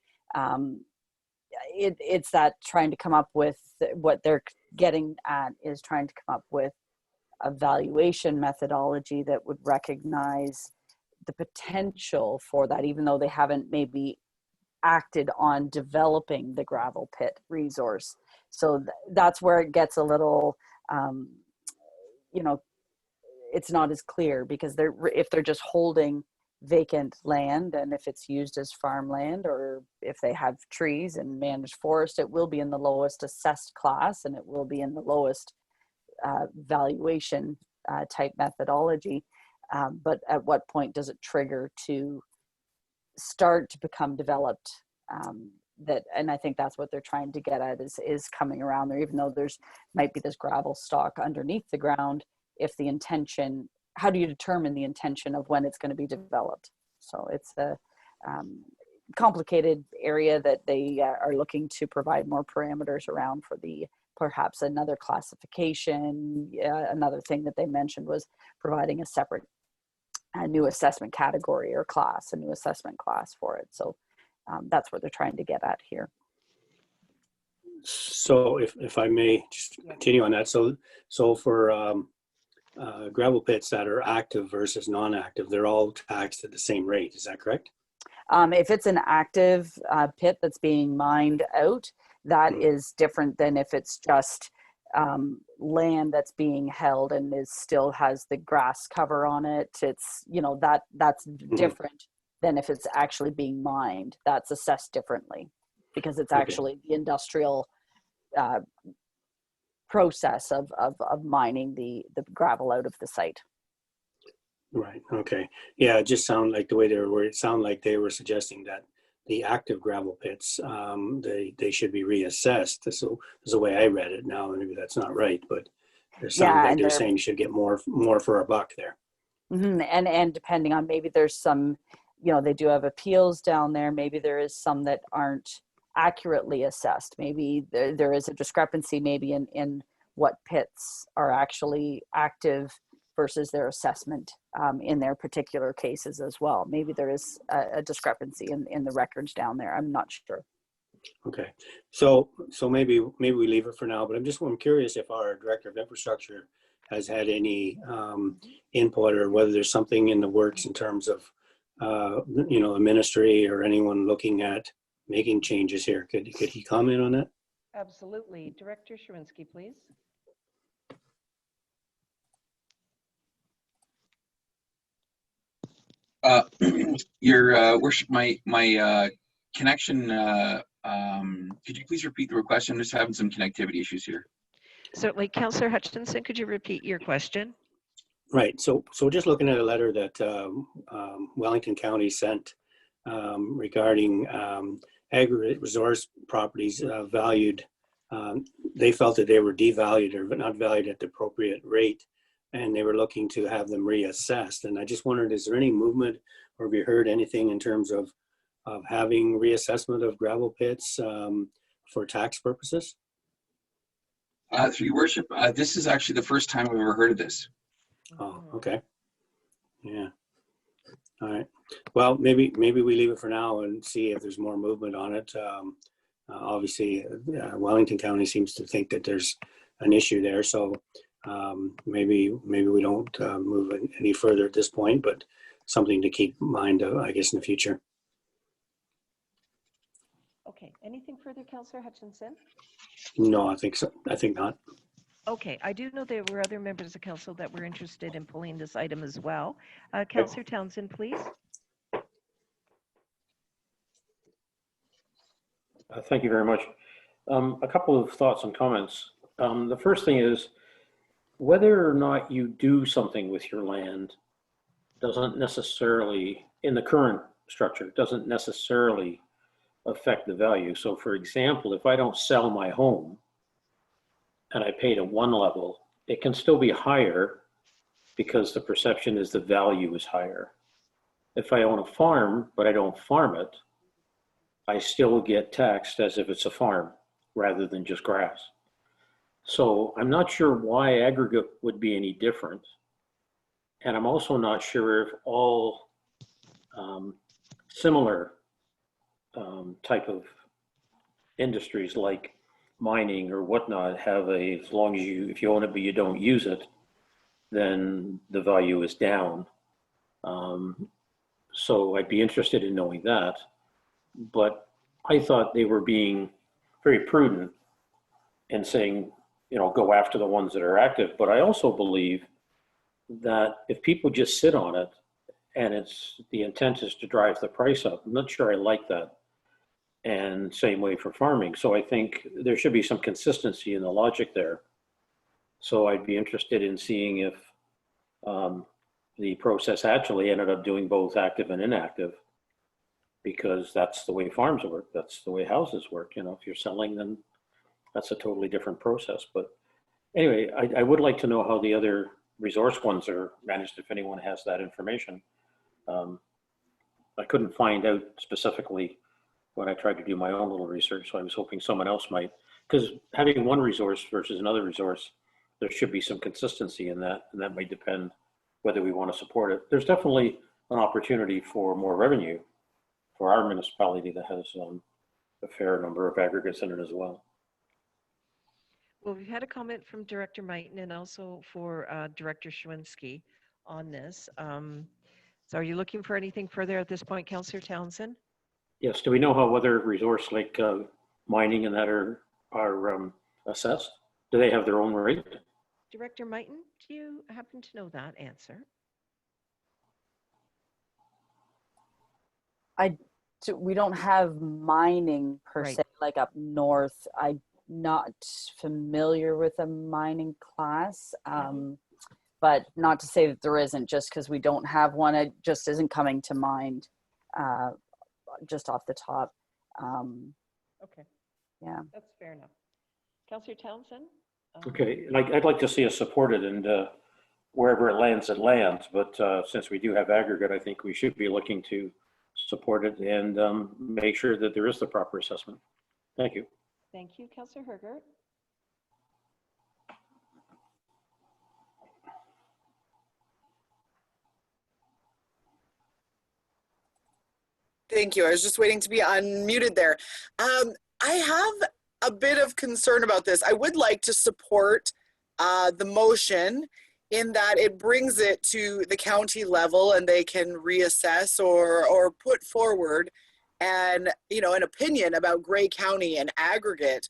Speaker 15: It's that trying to come up with what they're getting at is trying to come up with a valuation methodology that would recognize the potential for that, even though they haven't maybe acted on developing the gravel pit resource. So that's where it gets a little, you know, it's not as clear, because if they're just holding vacant land, and if it's used as farmland, or if they have trees and managed forest, it will be in the lowest assessed class, and it will be in the lowest valuation type methodology. But at what point does it trigger to start to become developed? And I think that's what they're trying to get at, is coming around there, even though there's might be this gravel stock underneath the ground. If the intention, how do you determine the intention of when it's going to be developed? So it's a complicated area that they are looking to provide more parameters around for perhaps another classification. Another thing that they mentioned was providing a separate new assessment category or class, a new assessment class for it. So that's what they're trying to get at here.
Speaker 6: So if I may just continue on that. So for gravel pits that are active versus non-active, they're all taxed at the same rate. Is that correct?
Speaker 15: If it's an active pit that's being mined out, that is different than if it's just land that's being held and still has the grass cover on it. It's, you know, that's different than if it's actually being mined. That's assessed differently, because it's actually the industrial process of mining the gravel out of the site.
Speaker 6: Right. Okay. Yeah, it just sounded like the way they were, it sounded like they were suggesting that the active gravel pits, they should be reassessed. So that's the way I read it. Now, maybe that's not right, but it sounds like they're saying you should get more for a buck there.
Speaker 15: And depending on, maybe there's some, you know, they do have appeals down there. Maybe there is some that aren't accurately assessed. Maybe there is a discrepancy maybe in what pits are actually active versus their assessment in their particular cases as well. Maybe there is a discrepancy in the records down there. I'm not sure.
Speaker 6: Okay, so maybe we leave it for now, but I'm curious if our Director of Infrastructure has had any input, or whether there's something in the works in terms of you know, the ministry or anyone looking at making changes here. Could he comment on that?
Speaker 1: Absolutely. Director Sherwinski, please.
Speaker 14: Your worship, my connection, could you please repeat the request? I'm just having some connectivity issues here.
Speaker 12: Certainly. Councillor Hutchinson, could you repeat your question?
Speaker 6: Right. So just looking at a letter that Wellington County sent regarding aggregate resource properties valued, they felt that they were devalued or not valued at the appropriate rate, and they were looking to have them reassessed. And I just wondered, is there any movement, or have you heard anything in terms of having reassessment of gravel pits for tax purposes?
Speaker 14: Through your worship, this is actually the first time I've ever heard of this.
Speaker 6: Oh, okay. Yeah. All right. Well, maybe we leave it for now and see if there's more movement on it. Obviously, Wellington County seems to think that there's an issue there, so maybe we don't move any further at this point, but something to keep in mind, I guess, in the future.
Speaker 1: Okay. Anything further, Councillor Hutchinson?
Speaker 6: No, I think so. I think not.
Speaker 12: Okay, I do know there were other members of council that were interested in pulling this item as well. Councillor Townsend, please.
Speaker 7: Thank you very much. A couple of thoughts and comments. The first thing is, whether or not you do something with your land doesn't necessarily, in the current structure, doesn't necessarily affect the value. So for example, if I don't sell my home and I paid at one level, it can still be higher because the perception is the value is higher. If I own a farm, but I don't farm it, I still get taxed as if it's a farm rather than just grass. So I'm not sure why aggregate would be any different. And I'm also not sure if all similar type of industries like mining or whatnot have as long as if you own it but you don't use it, then the value is down. So I'd be interested in knowing that. But I thought they were being very prudent in saying, go after the ones that are active. But I also believe that if people just sit on it and the intent is to drive the price up, I'm not sure I like that. And same way for farming. So I think there should be some consistency in the logic there. So I'd be interested in seeing if the process actually ended up doing both active and inactive, because that's the way farms work. That's the way houses work. If you're selling, then that's a totally different process. But anyway, I would like to know how the other resource ones are managed, if anyone has that information. I couldn't find out specifically when I tried to do my own little research, so I was hoping someone else might, because having one resource versus another resource, there should be some consistency in that, and that might depend whether we want to support it. There's definitely an opportunity for more revenue for our municipality that has a fair number of aggregates in it as well.
Speaker 12: Well, we've had a comment from Director Mighton and also for Director Schwinski on this. So are you looking for anything further at this point, Councillor Townsend?
Speaker 7: Yes, do we know how other resource like mining and that are assessed? Do they have their own rate?
Speaker 12: Director Mighton, do you happen to know that answer?
Speaker 15: We don't have mining per
Speaker 12: Right.
Speaker 15: se, like up north. I'm not familiar with a mining class, but not to say that there isn't, just because we don't have one. It just isn't coming to mind just off the top.
Speaker 12: Okay,
Speaker 15: Yeah.
Speaker 12: that's fair enough. Councillor Townsend?
Speaker 7: Okay, I'd like to see us support it, and wherever it lands, it lands. But since we do have aggregate, I think we should be looking to support it and make sure that there is the proper assessment. Thank you.
Speaker 12: Thank you, Councillor Hergert.
Speaker 8: Thank you. I was just waiting to be unmuted there. I have a bit of concern about this. I would like to support the motion in that it brings it to the county level and they can reassess or put forward an opinion about Grey County and aggregate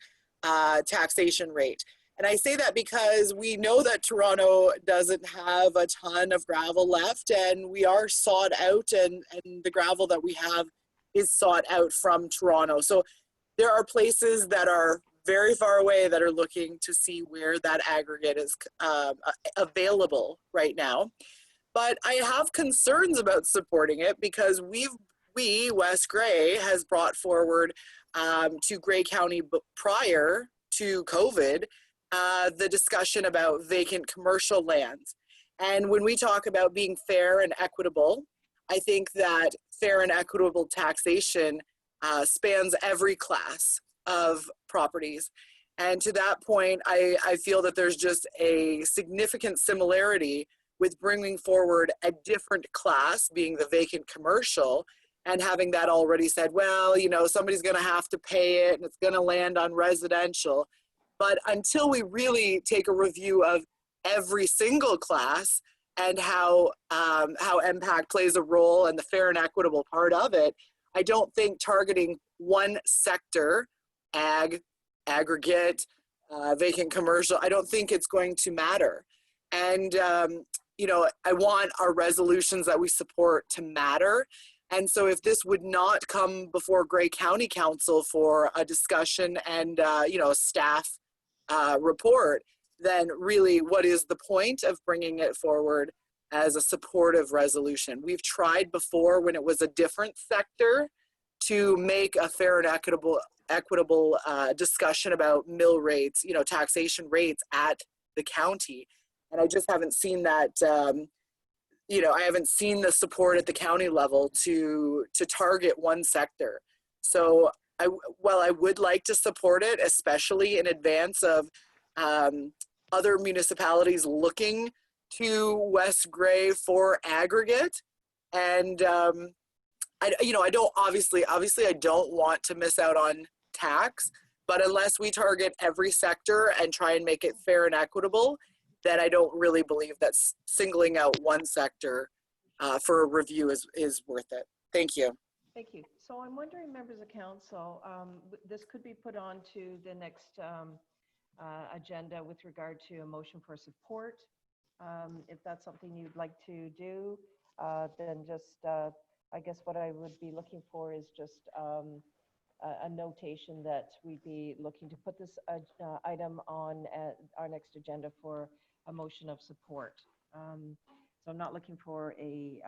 Speaker 8: taxation rate. And I say that because we know that Toronto doesn't have a ton of gravel left, and we are sought out, and the gravel that we have is sought out from Toronto. So there are places that are very far away that are looking to see where that aggregate is available right now. But I have concerns about supporting it because we, West Grey, has brought forward to Grey County prior to COVID, the discussion about vacant commercial lands. And when we talk about being fair and equitable, I think that fair and equitable taxation spans every class of properties. And to that point, I feel that there's just a significant similarity with bringing forward a different class, being the vacant commercial, and having that already said, well, somebody's going to have to pay it and it's going to land on residential. But until we really take a review of every single class and how impact plays a role and the fair and equitable part of it, I don't think targeting one sector, aggregate, vacant commercial, I don't think it's going to matter. And, I want our resolutions that we support to matter. And so if this would not come before Grey County Council for a discussion and, a staff report, then really what is the point of bringing it forward as a supportive resolution? We've tried before when it was a different sector to make a fair and equitable discussion about mill rates, taxation rates at the county. And I just haven't seen that, I haven't seen the support at the county level to target one sector. So while I would like to support it, especially in advance of other municipalities looking to West Grey for aggregate, and I don't obviously I don't want to miss out on tax, But unless we target every sector and try and make it fair and equitable, then I don't really believe that singling out one sector for a review is worth it. Thank you.
Speaker 12: Thank you. So I'm wondering, members of council, this could be put on to the next agenda with regard to a motion for support. If that's something you'd like to do, then just, I guess what I would be looking for is just a notation that we'd be looking to put this item on our next agenda for a motion of support. So I'm not looking for a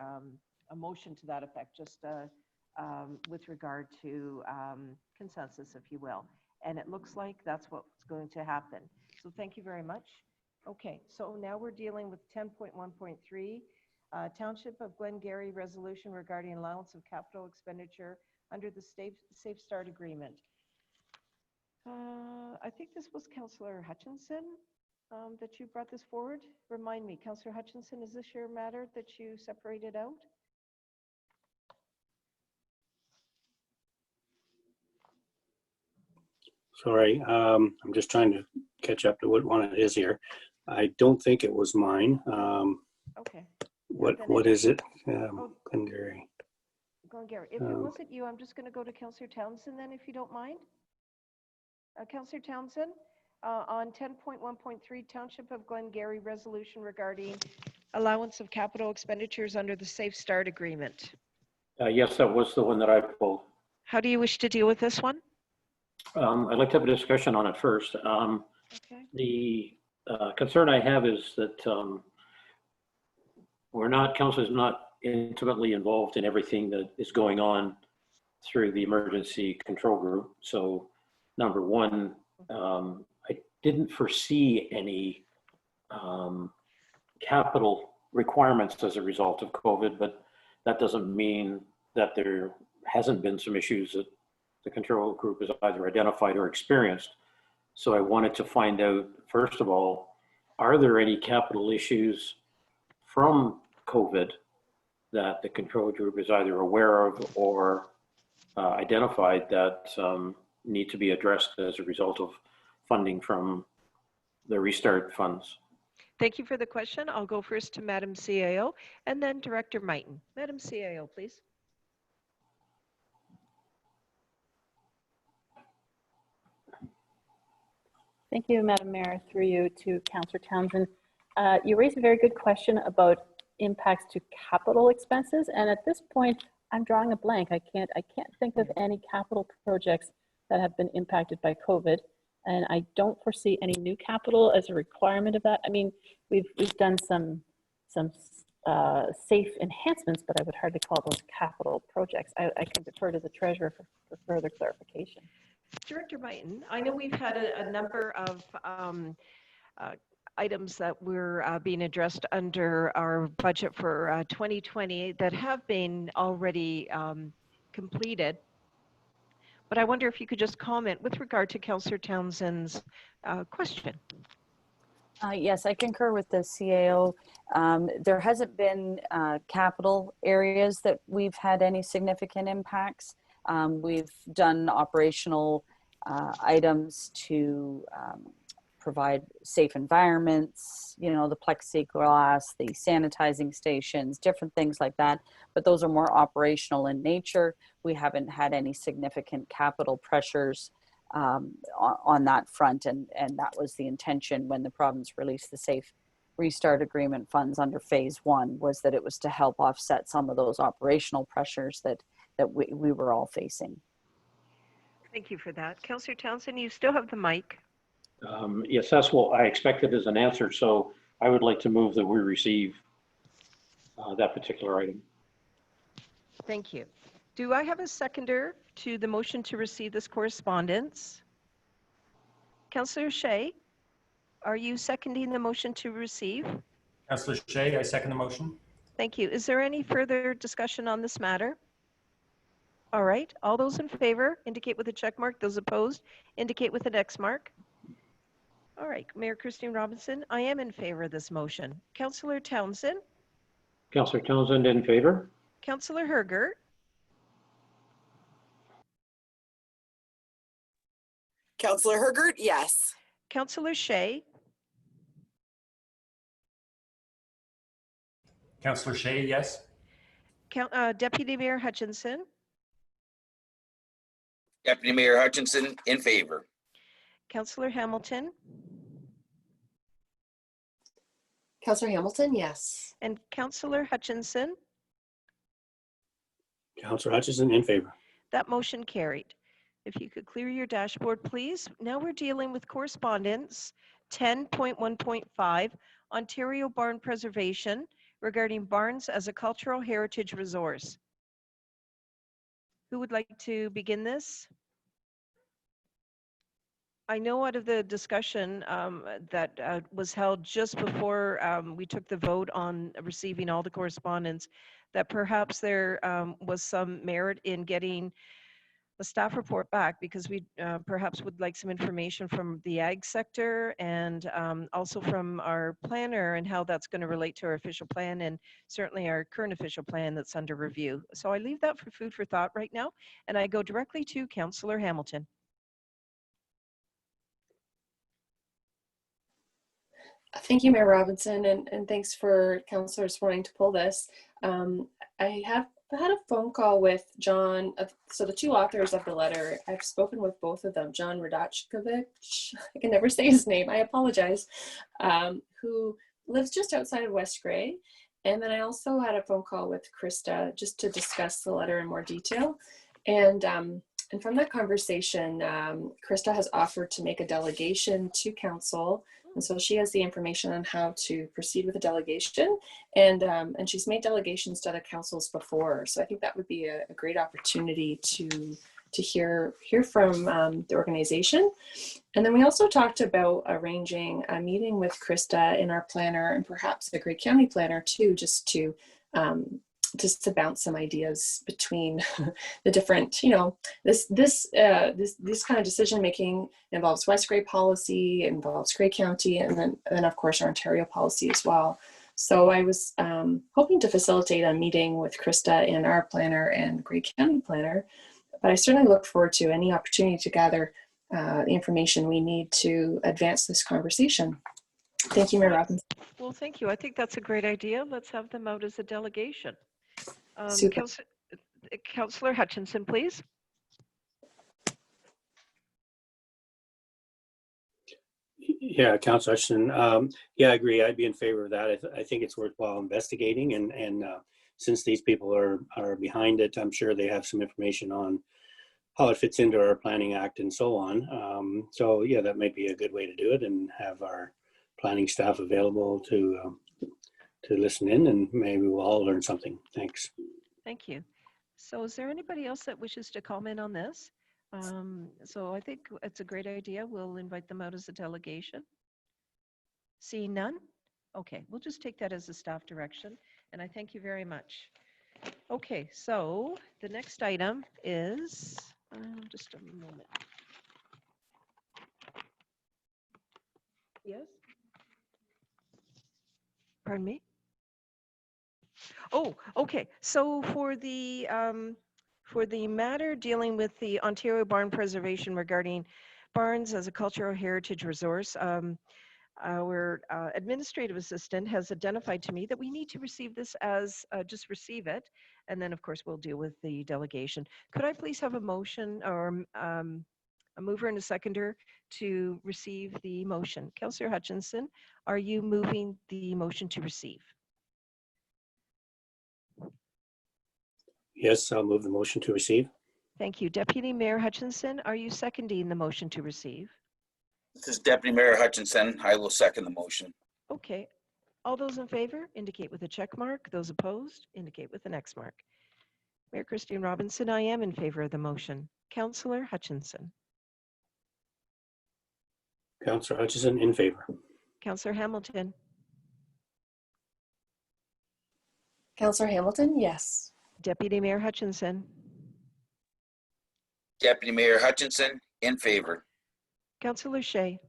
Speaker 12: motion to that effect, just with regard to consensus, if you will. And it looks like that's what's going to happen. So thank you very much. Okay, so now we're dealing with 10.1.3, Township of Glengarry resolution regarding allowance of capital expenditure under the Safe Start Agreement. I think this was Councillor Hutchinson that you brought this forward. Remind me, Councillor Hutchinson, is this your matter that you separated out?
Speaker 6: Sorry, I'm just trying to catch up to what one it is here. I don't think it was mine.
Speaker 12: Okay.
Speaker 6: What is it? Glengarry.
Speaker 12: Glengarry. If it wasn't you, I'm just going to go to Councillor Townsend then, if you don't mind. Councillor Townsend, on 10.1.3, Township of Glengarry resolution regarding allowance of capital expenditures under the Safe Start Agreement.
Speaker 7: Yes, that was the one that I pulled.
Speaker 12: How do you wish to deal with this one?
Speaker 7: I'd like to have a discussion on it first.
Speaker 12: Okay.
Speaker 7: The concern I have is that council is not intimately involved in everything that is going on through the emergency control group. So number one, I didn't foresee any capital requirements as a result of COVID, but that doesn't mean that there hasn't been some issues that the control group has either identified or experienced. So I wanted to find out, first of all, are there any capital issues from COVID that the control group is either aware of or identified that need to be addressed as a result of funding from the restart funds?
Speaker 12: Thank you for the question. I'll go first to Madam CAO and then Director Mighton. Madam CAO, please.
Speaker 11: Thank you, Madam Mayor. Through you to Councillor Townsend. You raised a very good question about impacts to capital expenses, and at this point, I'm drawing a blank. I can't think of any capital projects that have been impacted by COVID, and I don't foresee any new capital as a requirement of that. I mean, we've done some safe enhancements, but I would hardly call those capital projects. I can defer to the treasurer for further clarification.
Speaker 12: Director Mighton, I know we've had a number of items that were being addressed under our budget for 2020 that have been already completed. But I wonder if you could just comment with regard to Councillor Townsend's question.
Speaker 15: Yes, I concur with the CAO. There hasn't been capital areas that we've had any significant impacts. We've done operational items to provide safe environments, you know, the plexiglass, the sanitizing stations, different things like that. But those are more operational in nature. We haven't had any significant capital pressures on that front. And that was the intention when the province released the Safe Restart Agreement funds under phase 1, was that it was to help offset some of those operational pressures that we were all facing.
Speaker 12: Thank you for that. Councillor Townsend, you still have the mic.
Speaker 7: Yes, that's what I expected as an answer. So I would like to move that we receive that particular item.
Speaker 12: Thank you. Do I have a seconder to the motion to receive this correspondence? Councillor Shea, are you seconding the motion to receive?
Speaker 13: Councillor Shea, I second the motion.
Speaker 12: Thank you. Is there any further discussion on this matter? All right. All those in favor indicate with a check mark. Those opposed indicate with an X mark. All right. Mayor Christine Robinson, I am in favor of this motion. Councillor Townsend?
Speaker 7: Councillor Townsend in favor.
Speaker 12: Councillor Hergert?
Speaker 8: Counselor Hergert, yes.
Speaker 12: Councillor Shay,
Speaker 13: Councillor Shay, yes.
Speaker 12: Deputy Mayor Hutchinson,
Speaker 5: Deputy Mayor Hutchinson, in favor.
Speaker 12: Councillor Hamilton,
Speaker 10: Counselor Hamilton, yes.
Speaker 12: and Councillor Hutchinson.
Speaker 6: Councillor Hutchison, in favor.
Speaker 12: That motion carried. If you could clear your dashboard, please. Now we're dealing with correspondence 10.1.5, Ontario Barn Preservation regarding barns as a cultural heritage resource. Who would like to begin this? I know out of the discussion that was held just before we took the vote on receiving all the correspondence, that perhaps there was some merit in getting the staff report back, because we perhaps would like some information from the ag sector and also from our planner and how that's going to relate to our official plan and certainly our current official plan that's under review. So I leave that for food for thought right now, and I go directly to Councillor Hamilton.
Speaker 10: Thank you, Mayor Robinson, and thanks for councillors wanting to pull this. I have had a phone call with John, so the two authors of the letter. I've spoken with both of them, John Radachkovich, I can never say his name, I apologize, who lives just outside of West Grey. And then I also had a phone call with Krista just to discuss the letter in more detail. And from that conversation, Krista has offered to make a delegation to council. And so she has the information on how to proceed with a delegation, and she's made delegations to other councils before. So I think that would be a great opportunity to hear from the organization. And then we also talked about arranging a meeting with Krista and our planner, and perhaps the Grey County planner too, just to bounce some ideas between the different, this kind of decision making involves West Grey policy, involves Grey County, and then of course our Ontario policy as well. So I was hoping to facilitate a meeting with Krista and our planner and Grey County planner, but I certainly look forward to any opportunity to gather the information we need to advance this conversation. Thank you, Mayor Robinson.
Speaker 12: Well, thank you. I think that's a great idea. Let's have them out as a delegation. Councillor Hutchinson, please.
Speaker 6: Yeah, Councillor Hutchison. Yeah, I agree. I'd be in favor of that. I think it's worthwhile investigating, and since these people are behind it, I'm sure they have some information on how it fits into our Planning Act and so on. So yeah, that might be a good way to do it, and have our planning staff available to listen in, and maybe we'll all learn something. Thanks.
Speaker 12: Thank you. So is there anybody else that wishes to comment on this? So I think it's a great idea. We'll invite them out as a delegation. Seeing none? Okay, we'll just take that as a staff direction, and I thank you very much. Okay, so the next item is, just a moment. Yes? Pardon me? Oh, okay. So for the matter dealing with the Ontario Barn Preservation regarding barns as a cultural heritage resource, our administrative assistant has identified to me that we need to receive this as, just receive it, and then of course we'll deal with the delegation. Could I please have a motion, or a mover and a seconder to receive the motion? Councillor Hutchinson, are you moving the motion to receive?
Speaker 6: Yes, I'll move the motion to receive.
Speaker 12: Thank you. Deputy Mayor Hutchinson, are you seconding the motion to receive?
Speaker 5: This is Deputy Mayor Hutchinson. I will second the motion.
Speaker 12: Okay. All those in favor indicate with a check mark. Those opposed indicate with an X mark. Mayor Christine Robinson, I am in favor of the motion. Councillor Hutchinson.
Speaker 6: Councillor Hutchison, in favor.
Speaker 12: Councillor Hamilton.
Speaker 10: Councillor Hamilton, yes.
Speaker 12: Deputy Mayor Hutchinson.
Speaker 5: Deputy Mayor Hutchinson, in favor.
Speaker 12: Councillor Shay.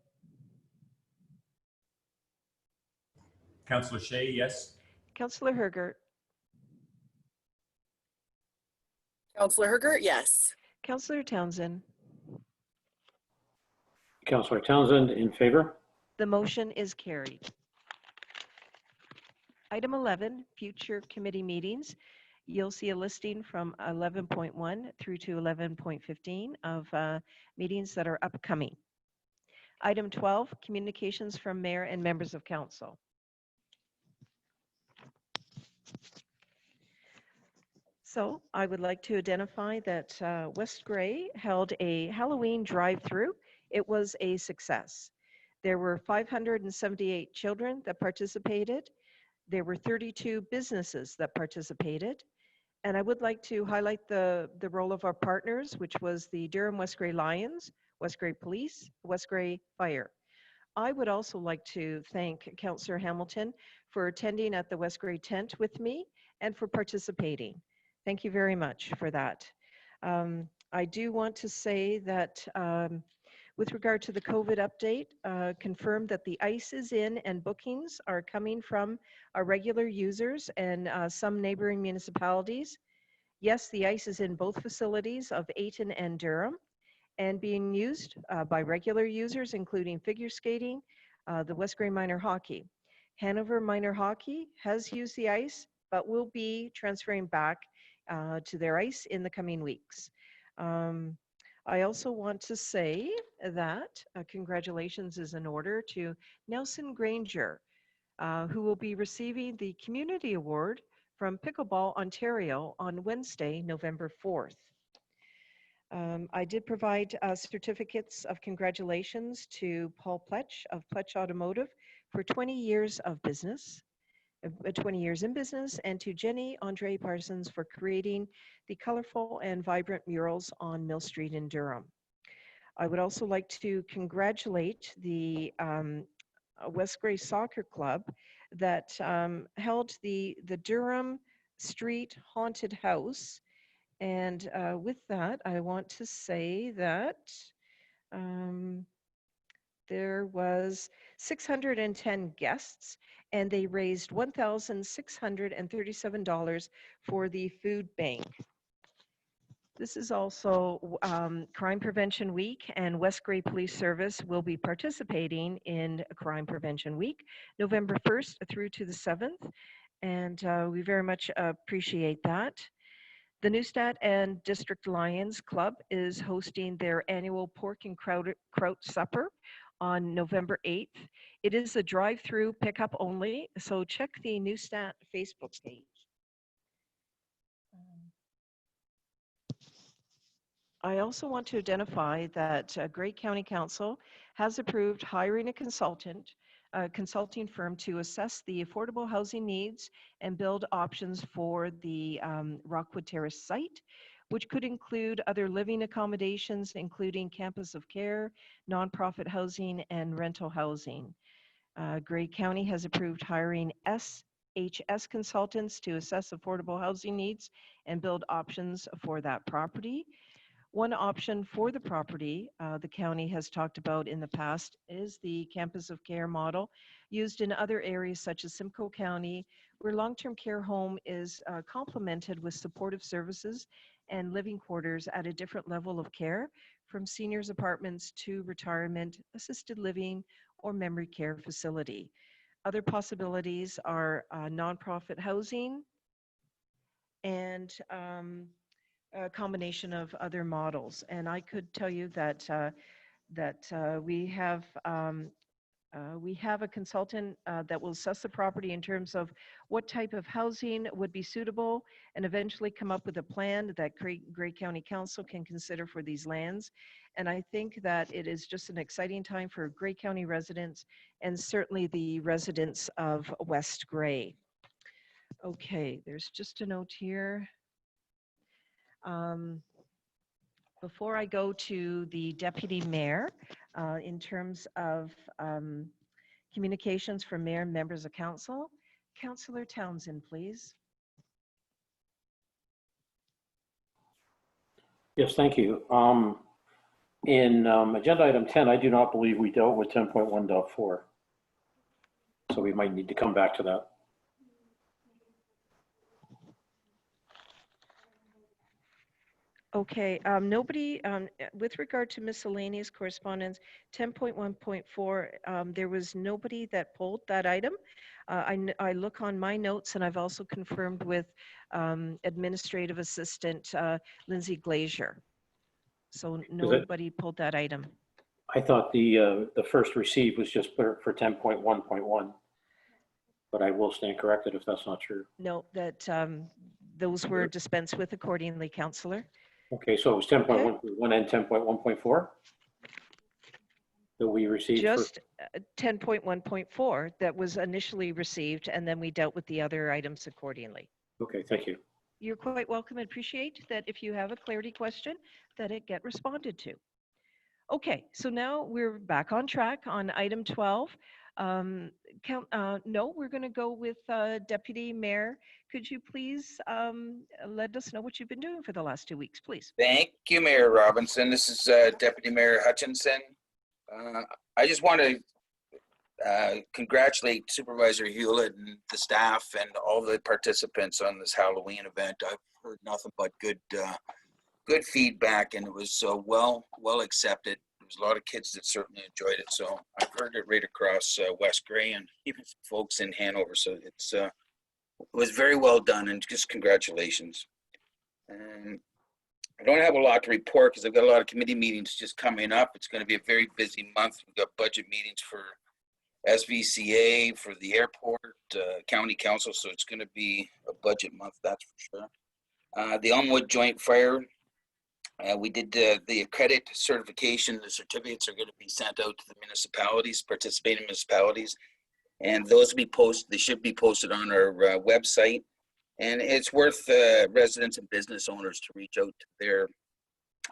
Speaker 13: Councillor Shay, yes.
Speaker 12: Councillor Hergert.
Speaker 8: Councillor Hergert, yes.
Speaker 12: Councillor Townsend.
Speaker 7: Councillor Townsend in favor.
Speaker 12: The motion is carried. Item 11, future committee meetings. You'll see a listing from 11.1 through to 11.15 of meetings that are upcoming. Item 12, communications from mayor and members of council. So I would like to identify that West Grey held a Halloween drive-through. It was a success. There were 578 children that participated. There were 32 businesses that participated. And I would like to highlight the role of our partners, which was the Durham West Grey Lions, West Grey Police, West Grey Fire. I would also like to thank Councillor Hamilton for attending at the West Grey tent with me and for participating. Thank you very much for that. I do want to say that with regard to the COVID update, confirm that the ice is in and bookings are coming from our regular users and some neighboring municipalities. Yes, the ice is in both facilities of Ayton and Durham and being used by regular users, including figure skating, the West Grey Minor Hockey. Hanover Minor Hockey has used the ice, but will be transferring back to their ice in the coming weeks. I also want to say that congratulations is in order to Nelson Granger, who will be receiving the Community Award from Pickleball Ontario on Wednesday, November 4th. I did provide certificates of congratulations to Paul Pletch of Pletch Automotive for 20 years of business, 20 years in business, and to Jenny Andre Parsons for creating the colorful and vibrant murals on Mill Street in Durham. I would also like to congratulate the West Grey Soccer Club that held the Durham Street Haunted House. And with that, I want to say that there was 610 guests, and they raised $1,637 for the food bank. This is also Crime Prevention Week, and West Grey Police Service will be participating in Crime Prevention Week, November 1st through to the 7th, and we very much appreciate that. The Neustadt and District Lions Club is hosting their annual pork and kraut supper on November 8th. It is a drive-through pickup only, so check the Neustadt Facebook page. I also want to identify that Grey County Council has approved hiring a consulting firm to assess the affordable housing needs and build options for the Rockwood Terrace site, which could include other living accommodations, including campus of care, nonprofit housing, and rental housing. Grey County has approved hiring SHS consultants to assess affordable housing needs and build options for that property. One option for the property the county has talked about in the past is the campus of care model used in other areas such as Simcoe County, where long-term care home is complemented with supportive services and living quarters at a different level of care, from seniors apartments to retirement, assisted living, or memory care facility. Other possibilities are nonprofit housing and a combination of other models. And I could tell you that we have a consultant that will assess the property in terms of what type of housing would be suitable and eventually come up with a plan that Grey County Council can consider for these lands. And I think that it is just an exciting time for Grey County residents and certainly the residents of West Grey. Okay, there's just a note here. Before I go to the deputy mayor, in terms of communications from mayor and members of council, Councillor Townsend, please.
Speaker 7: Yes, thank you. In agenda item 10, I do not believe we dealt with 10.1.4. So we might need to come back to that.
Speaker 12: Okay, nobody, with regard to miscellaneous correspondence, 10.1.4, there was nobody that pulled that item. I look on my notes, and I've also confirmed with Administrative Assistant Lindsay Glazier. So nobody pulled that item.
Speaker 7: I thought the first receive was just for 10.1.1, but I will stand corrected if that's not true.
Speaker 12: No, that those were dispensed with accordingly, Councillor.
Speaker 7: Okay, so it was 10.1.1 and 10.1.4 that we received?
Speaker 12: Just 10.1.4 that was initially received, and then we dealt with the other items accordingly.
Speaker 7: Okay, thank you.
Speaker 12: You're quite welcome. I appreciate that if you have a clarity question, that it get responded to. Okay, so now we're back on track on item 12. No, we're going to go with Deputy Mayor. Could you please let us know what you've been doing for the last 2 weeks, please?
Speaker 5: Thank you, Mayor Robinson. This is Deputy Mayor Hutchinson. I just want to congratulate Supervisor Hewlett and the staff and all the participants on this Halloween event. I've heard nothing but good feedback, and it was well accepted. There was a lot of kids that certainly enjoyed it. So I've heard it right across West Grey and even some folks in Hanover. So it was very well done, and just congratulations. I don't have a lot to report because I've got a lot of committee meetings just coming up. It's going to be a very busy month. We've got budget meetings for SVCA, for the airport, county council. So it's going to be a budget month, that's for sure. The Elmwood Joint Fire, we did the credit certification. The certificates are going to be sent out to the municipalities, participating municipalities, and those will be posted. They should be posted on our website. And it's worth residents and business owners to reach out to their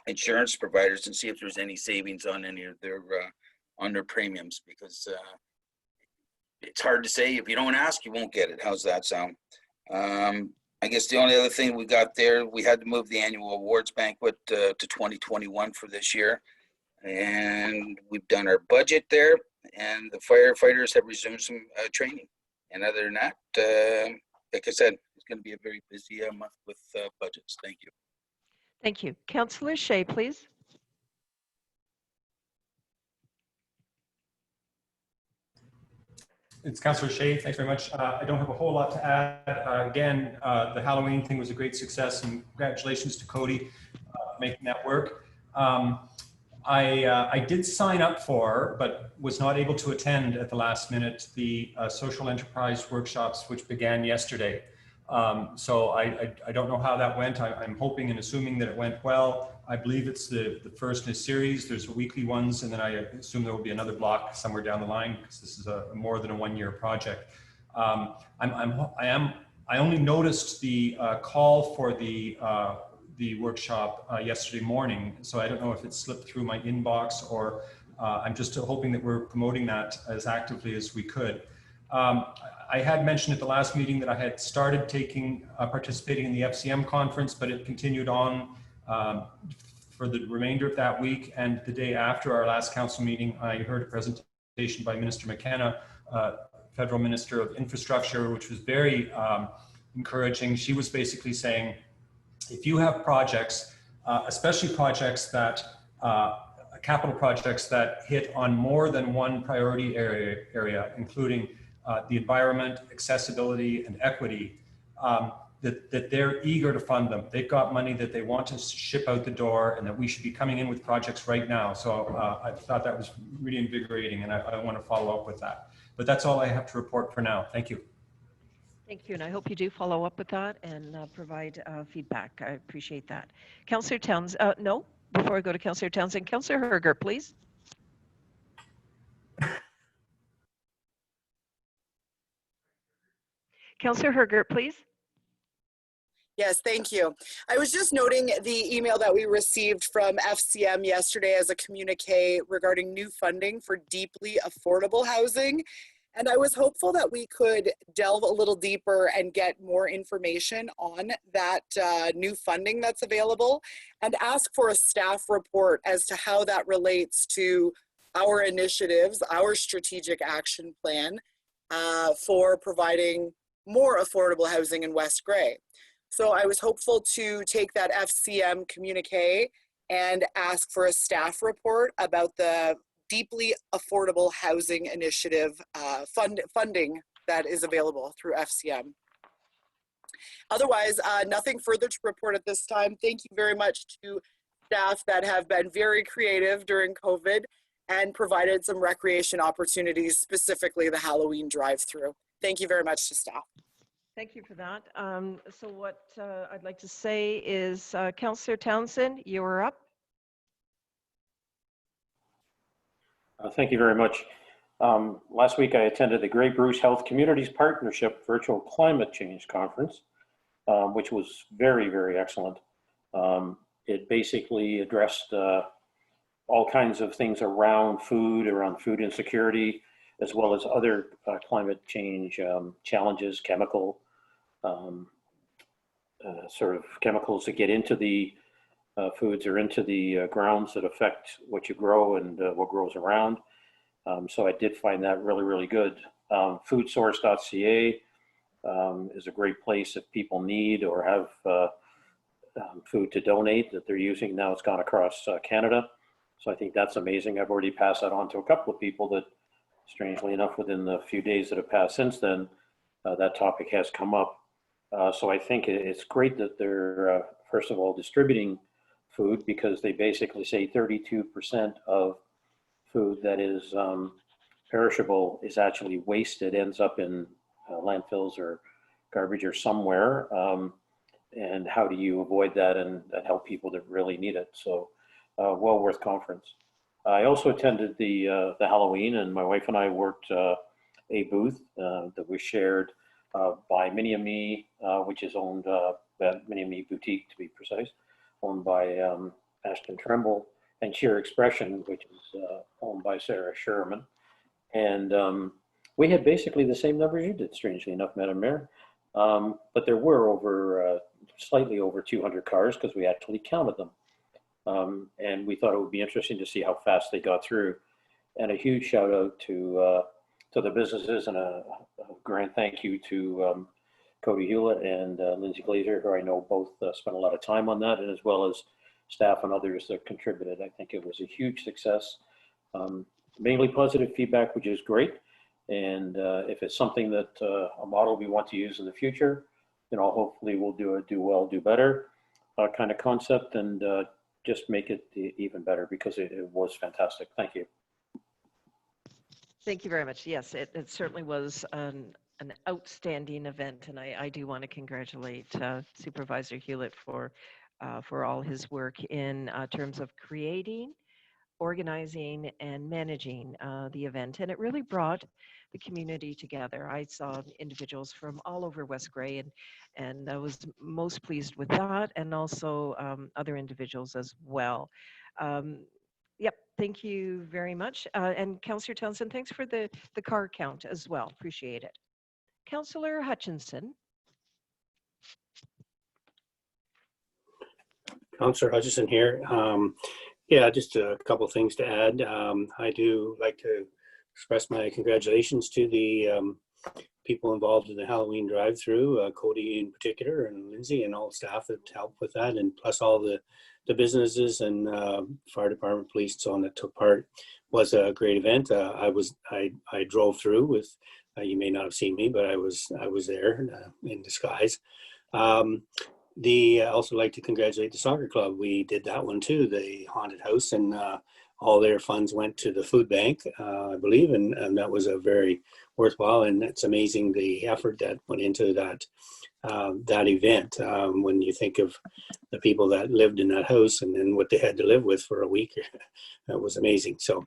Speaker 5: insurance providers and see if there's any savings on any of their on their premiums, because it's hard to say. If you don't ask, you won't get it. How's that sound? I guess the only other thing we got there, we had to move the annual awards banquet to 2021 for this year. And we've done our budget there, and the firefighters have resumed some training. And other than that, like I said, it's going to be a very busy month with budgets. Thank you.
Speaker 12: Thank you. Councillor Shea, please.
Speaker 13: It's Councillor Shea. Thanks very much. I don't have a whole lot to add. Again, the Halloween thing was a great success, and congratulations to Cody making that work. I did sign up for, but was not able to attend at the last minute, the social enterprise workshops, which began yesterday. So I don't know how that went. I'm hoping and assuming that it went well. I believe it's the first in a series. There's weekly ones, and then I assume there will be another block somewhere down the line, because this is a more than a one-year project. I only noticed the call for the workshop yesterday morning, so I don't know if it slipped through my inbox, or I'm just hoping that we're promoting that as actively as we could. I had mentioned at the last meeting that I had started participating in the FCM conference, but it continued on for the remainder of that week. And the day after our last council meeting, I heard a presentation by Minister McKenna, Federal Minister of Infrastructure, which was very encouraging. She was basically saying, if you have projects, especially projects that, capital projects that hit on more than one priority area, including the environment, accessibility, and equity, that they're eager to fund them. They've got money that they want to ship out the door, and that we should be coming in with projects right now. So I thought that was really invigorating, and I want to follow up with that. But that's all I have to report for now. Thank you.
Speaker 12: Thank you, and I hope you do follow up with that and provide feedback. I appreciate that. Councillor Townsend, no, before I go to Councillor Townsend, Councillor Herger, please. Councillor Herger, please.
Speaker 8: Yes, thank you. I was just noting the email that we received from FCM yesterday as a communique regarding new funding for deeply affordable housing. And I was hopeful that we could delve a little deeper and get more information on that new funding that's available, and ask for a staff report as to how that relates to our initiatives, our strategic action plan for providing more affordable housing in West Grey. So I was hopeful to take that FCM communique and ask for a staff report about the deeply affordable housing initiative funding that is available through FCM. Otherwise, nothing further to report at this time. Thank you very much to staff that have been very creative during COVID and provided some recreation opportunities, specifically the Halloween drive-through. Thank you very much to staff.
Speaker 12: Thank you for that. So what I'd like to say is, Councillor Townsend, you are up.
Speaker 7: Thank you very much. Last week I attended the Grey Bruce Health Communities Partnership Virtual Climate Change Conference, which was very, very excellent. It basically addressed all kinds of things around food insecurity, as well as other climate change challenges, sort of chemicals that get into the foods or into the grounds that affect what you grow and what grows around. So I did find that really, really good. Foodsource.ca is a great place if people need or have food to donate that they're using. Now it's gone across Canada. So I think that's amazing. I've already passed that on to a couple of people that, strangely enough, within the few days that have passed since then, that topic has come up. So I think it's great that they're, first of all, distributing food, because they basically say 32% of food that is perishable is actually wasted, ends up in landfills or garbage or somewhere. And how do you avoid that and help people that really need it? So well worth conference. I also attended the Halloween, and my wife and I worked a booth that was shared by Mini and Me, which is owned, Mini and Me Boutique to be precise, owned by Ashton Trimble, and Sheer Expression, which is owned by Sarah Sherman. And we had basically the same numbers you did, strangely enough, Madam Mayor. But there were slightly over 200 cars, because we actually counted them. And we thought it would be interesting to see how fast they got through. And a huge shout out to the businesses, and a grand thank you to Cody Hewlett and Lindsay Glazer, who I know both spent a lot of time on that, and as well as staff and others that contributed. I think it was a huge success. Mainly positive feedback, which is great. And if it's something that a model we want to use in the future, hopefully we'll do well, do better kind of concept, and just make it even better, because it was fantastic. Thank you.
Speaker 12: Thank you very much. Yes, it certainly was an outstanding event, and I do want to congratulate Supervisor Hewlett for all his work in terms of creating, organizing, and managing the event. And it really brought the community together. I saw individuals from all over West Grey, and I was most pleased with that, and also other individuals as well. Yep, thank you very much. And Councillor Townsend, thanks for the car count as well. Appreciate it. Councillor Hutchinson.
Speaker 6: Councillor Hutchison here. Yeah, just a couple of things to add. I do like to express my congratulations to the people involved in the Halloween drive-through, Cody in particular, and Lindsay, and all staff that helped with that, and plus all the businesses and fire department, police, and so on that took part. It was a great event. I drove through with. You may not have seen me, but I was there in disguise. I also like to congratulate the soccer club. We did that one too, the haunted house, and all their funds went to the food bank, I believe, and that was a very worthwhile. And it's amazing the effort that went into that event. When you think of the people that lived in that house and then what they had to live with for a week, that was amazing. So,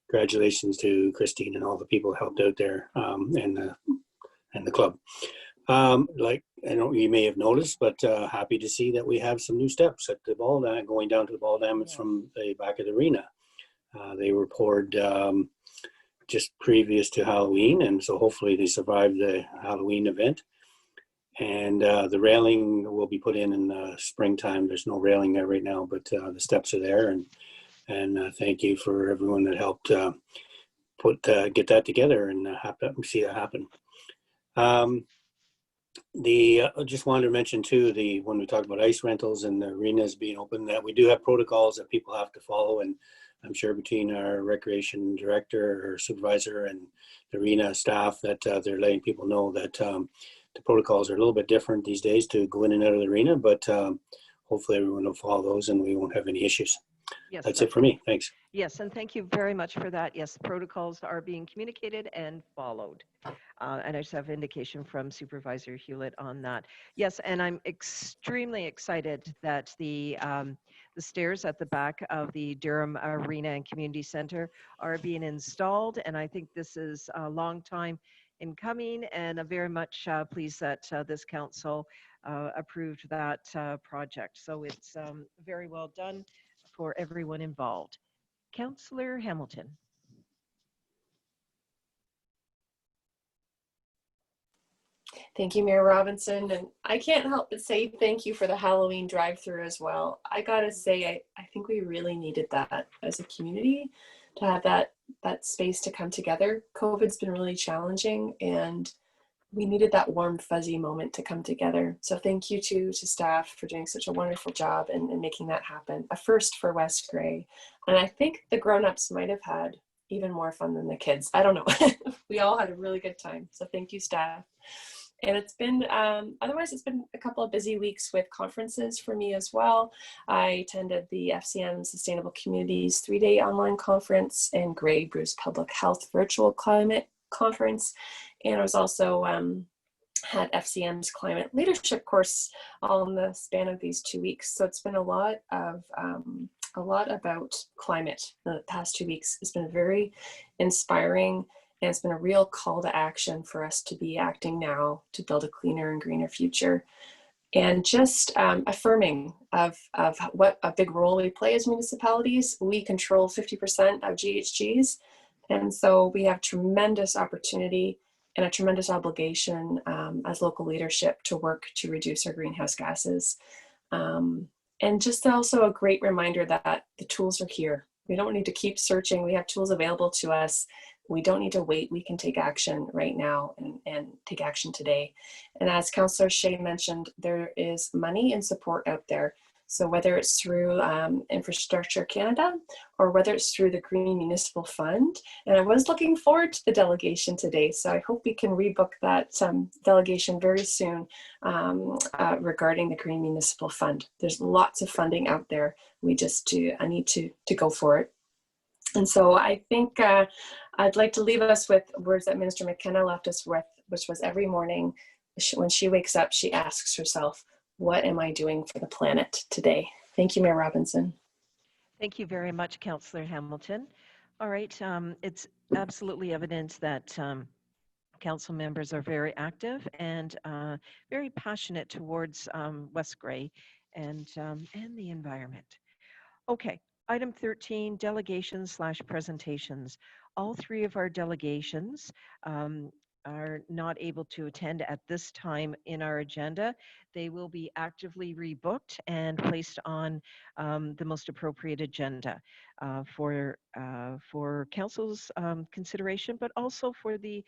Speaker 6: congratulations to Christine and all the people who helped out there, and the club. Like, I know you may have noticed, but happy to see that we have some new steps at the ball dam, going down to the ball dam. It's from the back of the arena. They were poured just previous to Halloween, and so hopefully they survived the Halloween event. And the railing will be put in the springtime. There's no railing there right now, but the steps are there. And thank you for everyone that helped get that together and see that happen. I just wanted to mention too, when we talk about ice rentals and the arenas being open, that we do have protocols that people have to follow. And I'm sure between our recreation director or supervisor and the arena staff that they're letting people know that the protocols are a little bit different these days to go in and out of the arena, but hopefully everyone will follow those and we won't have any issues.
Speaker 12: Yes,
Speaker 6: That's it for me. Thanks.
Speaker 12: Yes, and thank you very much for that. Yes, protocols are being communicated and followed. And I just have indication from Supervisor Hewlett on that. Yes, and I'm extremely excited that the stairs at the back of the Durham Arena and Community Center are being installed. And I think this is a long time in coming, and I'm very much pleased that this council approved that project. So it's very well done for everyone involved. Councillor Hamilton.
Speaker 10: Thank you, Mayor Robinson. And I can't help but say thank you for the Halloween drive-through as well. I gotta say, I think we really needed that as a community, to have that space to come together. COVID's been really challenging, and we needed that warm, fuzzy moment to come together. So thank you to staff for doing such a wonderful job and making that happen. A first for West Grey. And I think the grown-ups might have had even more fun than the kids. I don't know. We all had a really good time. So thank you, staff. And it's been, otherwise it's been a couple of busy weeks with conferences for me as well. I attended the FCM Sustainable Communities 3-day online conference and Grey Bruce Public Health Virtual Climate Conference. And I was also had FCM's climate leadership course all in the span of these 2 weeks. So it's been a lot about climate the past 2 weeks. It's been very inspiring, and it's been a real call to action for us to be acting now to build a cleaner and greener future. And just affirming of what a big role we play as municipalities. We control 50% of GHGs. And so we have tremendous opportunity and a tremendous obligation as local leadership to work to reduce our greenhouse gases. And just also a great reminder that the tools are here. We don't need to keep searching. We have tools available to us. We don't need to wait. We can take action right now and take action today. And as Councillor Shea mentioned, there is money and support out there. So whether it's through Infrastructure Canada or whether it's through the Green Municipal Fund, and I was looking forward to the delegation today, so I hope we can rebook that delegation very soon regarding the Green Municipal Fund. There's lots of funding out there. I need to go for it. And so I think I'd like to leave us with words that Minister McKenna left us with, which was every morning when she wakes up, she asks herself, what am I doing for the planet today? Thank you, Mayor Robinson.
Speaker 12: Thank you very much, Councillor Hamilton. All right, it's absolutely evident that council members are very active and very passionate towards West Grey and the environment. Okay, item 13, delegations/presentations. All three of our delegations are not able to attend at this time in our agenda. They will be actively rebooked and placed on the most appropriate agenda for council's consideration, but also for the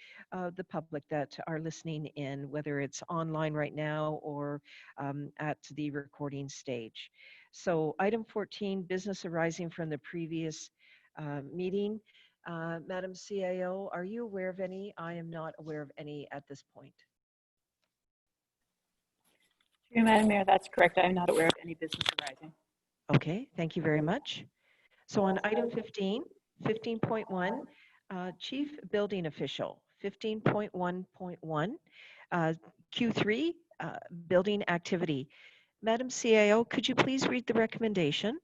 Speaker 12: public that are listening in, whether it's online right now or at the recording stage. So item 14, business arising from the previous meeting. Madam CAO, are you aware of any? I am not aware of any at this point.
Speaker 11: Madam Mayor, that's correct. I'm not aware of any business arising.
Speaker 12: Okay, thank you very much. So on item 15.1, Chief Building Official, 15.1.1, Q3, building activity. Madam CAO, could you please read the recommendation?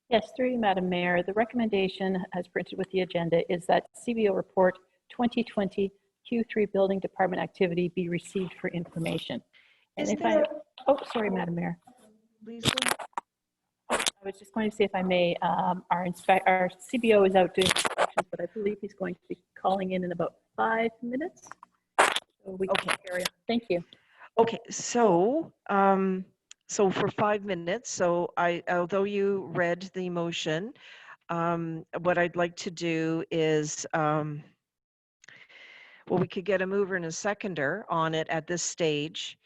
Speaker 11: Yes, through you, Madam Mayor. The recommendation as printed with the agenda is that CBO report 2020 Q3 building department activity be received for information. And oh, sorry, Madam Mayor.
Speaker 12: Please go ahead.
Speaker 11: I was just going to say, if I may, our CBO is out doing inspections, but I believe he's going to be calling in about 5 minutes. So we can carry on. Thank you.
Speaker 12: Okay, so so for 5 minutes, so although you read the motion, what I'd like to do is Well, we could get a mover and a seconder on it at this stage.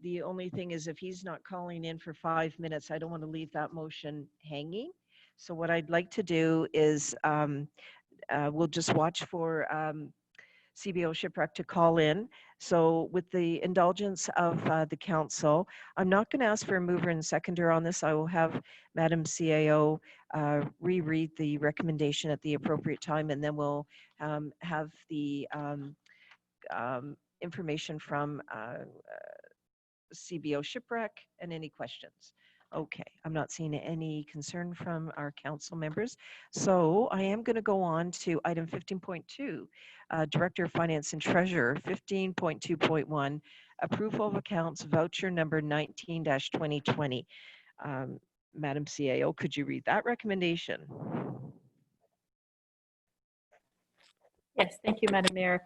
Speaker 12: The only thing is if he's not calling in for 5 minutes, I don't want to leave that motion hanging. So what I'd like to do is we'll just watch for CBO Shipwreck to call in. So with the indulgence of the council, I'm not going to ask for a mover and seconder on this. I will have Madam CAO reread the recommendation at the appropriate time, and then we'll have the information from CBO Shipwreck and any questions. Okay, I'm not seeing any concern from our council members. So I am going to go on to item 15.2, Director of Finance and Treasurer, 15.2.1, approval of accounts voucher number 19-2020. Madam CAO, could you read that recommendation?
Speaker 11: Yes, thank you, Madam Mayor.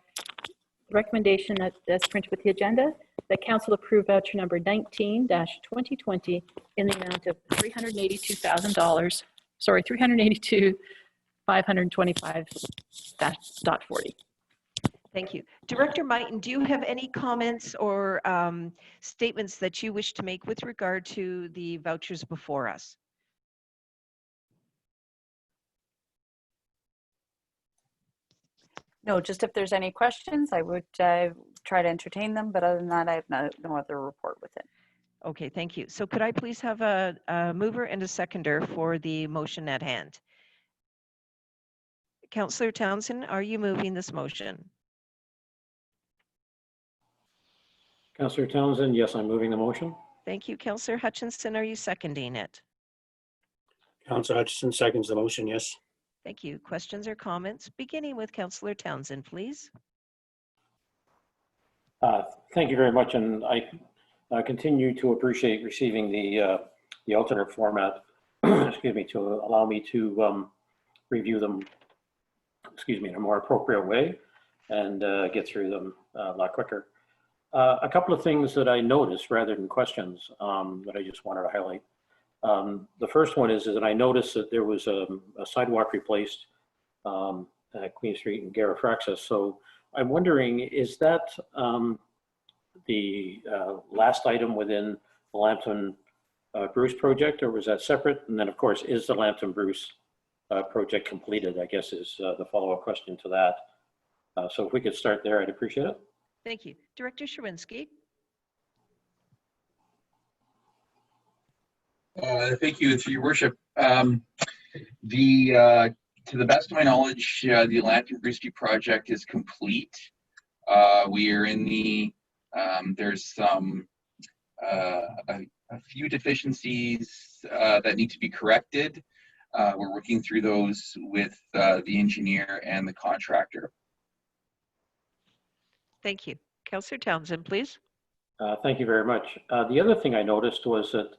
Speaker 11: The recommendation that's printed with the agenda, that council approve voucher number 19-2020 in the amount of $382,000, sorry, $382,525.40.
Speaker 12: Thank you. Director Mighton, do you have any comments or statements that you wish to make with regard to the vouchers before us?
Speaker 15: No, just if there's any questions, I would try to entertain them, but other than that, I have no other report with it.
Speaker 12: Okay, thank you. So could I please have a mover and a seconder for the motion at hand? Councillor Townsend, are you moving this motion?
Speaker 7: Councillor Townsend, yes, I'm moving the motion.
Speaker 12: Thank you. Councillor Hutchinson, are you seconding it?
Speaker 6: Councillor Hutchison seconds the motion, yes.
Speaker 12: Thank you. Questions or comments? Beginning with Councillor Townsend, please.
Speaker 7: Thank you very much, and I continue to appreciate receiving the alternate format, excuse me, to allow me to review them, excuse me, in a more appropriate way and get through them a lot quicker. A couple of things that I noticed rather than questions that I just wanted to highlight. The first one is that I noticed that there was a sidewalk replaced at Queen Street and Garifraxis. So I'm wondering, is that the last item within the Lambton Bruce project, or was that separate? And then, of course, is the Lambton Bruce project completed, I guess is the follow-up question to that. So if we could start there, I'd appreciate it.
Speaker 12: Thank you. Director Sherwinski.
Speaker 14: Thank you, through your worship. To the best of my knowledge, the Lambton Bruce Street project is complete. We are in the, there's some, a few deficiencies that need to be corrected. We're working through those with the engineer and the contractor.
Speaker 12: Thank you. Councillor Townsend, please.
Speaker 7: Thank you very much. The other thing I noticed was that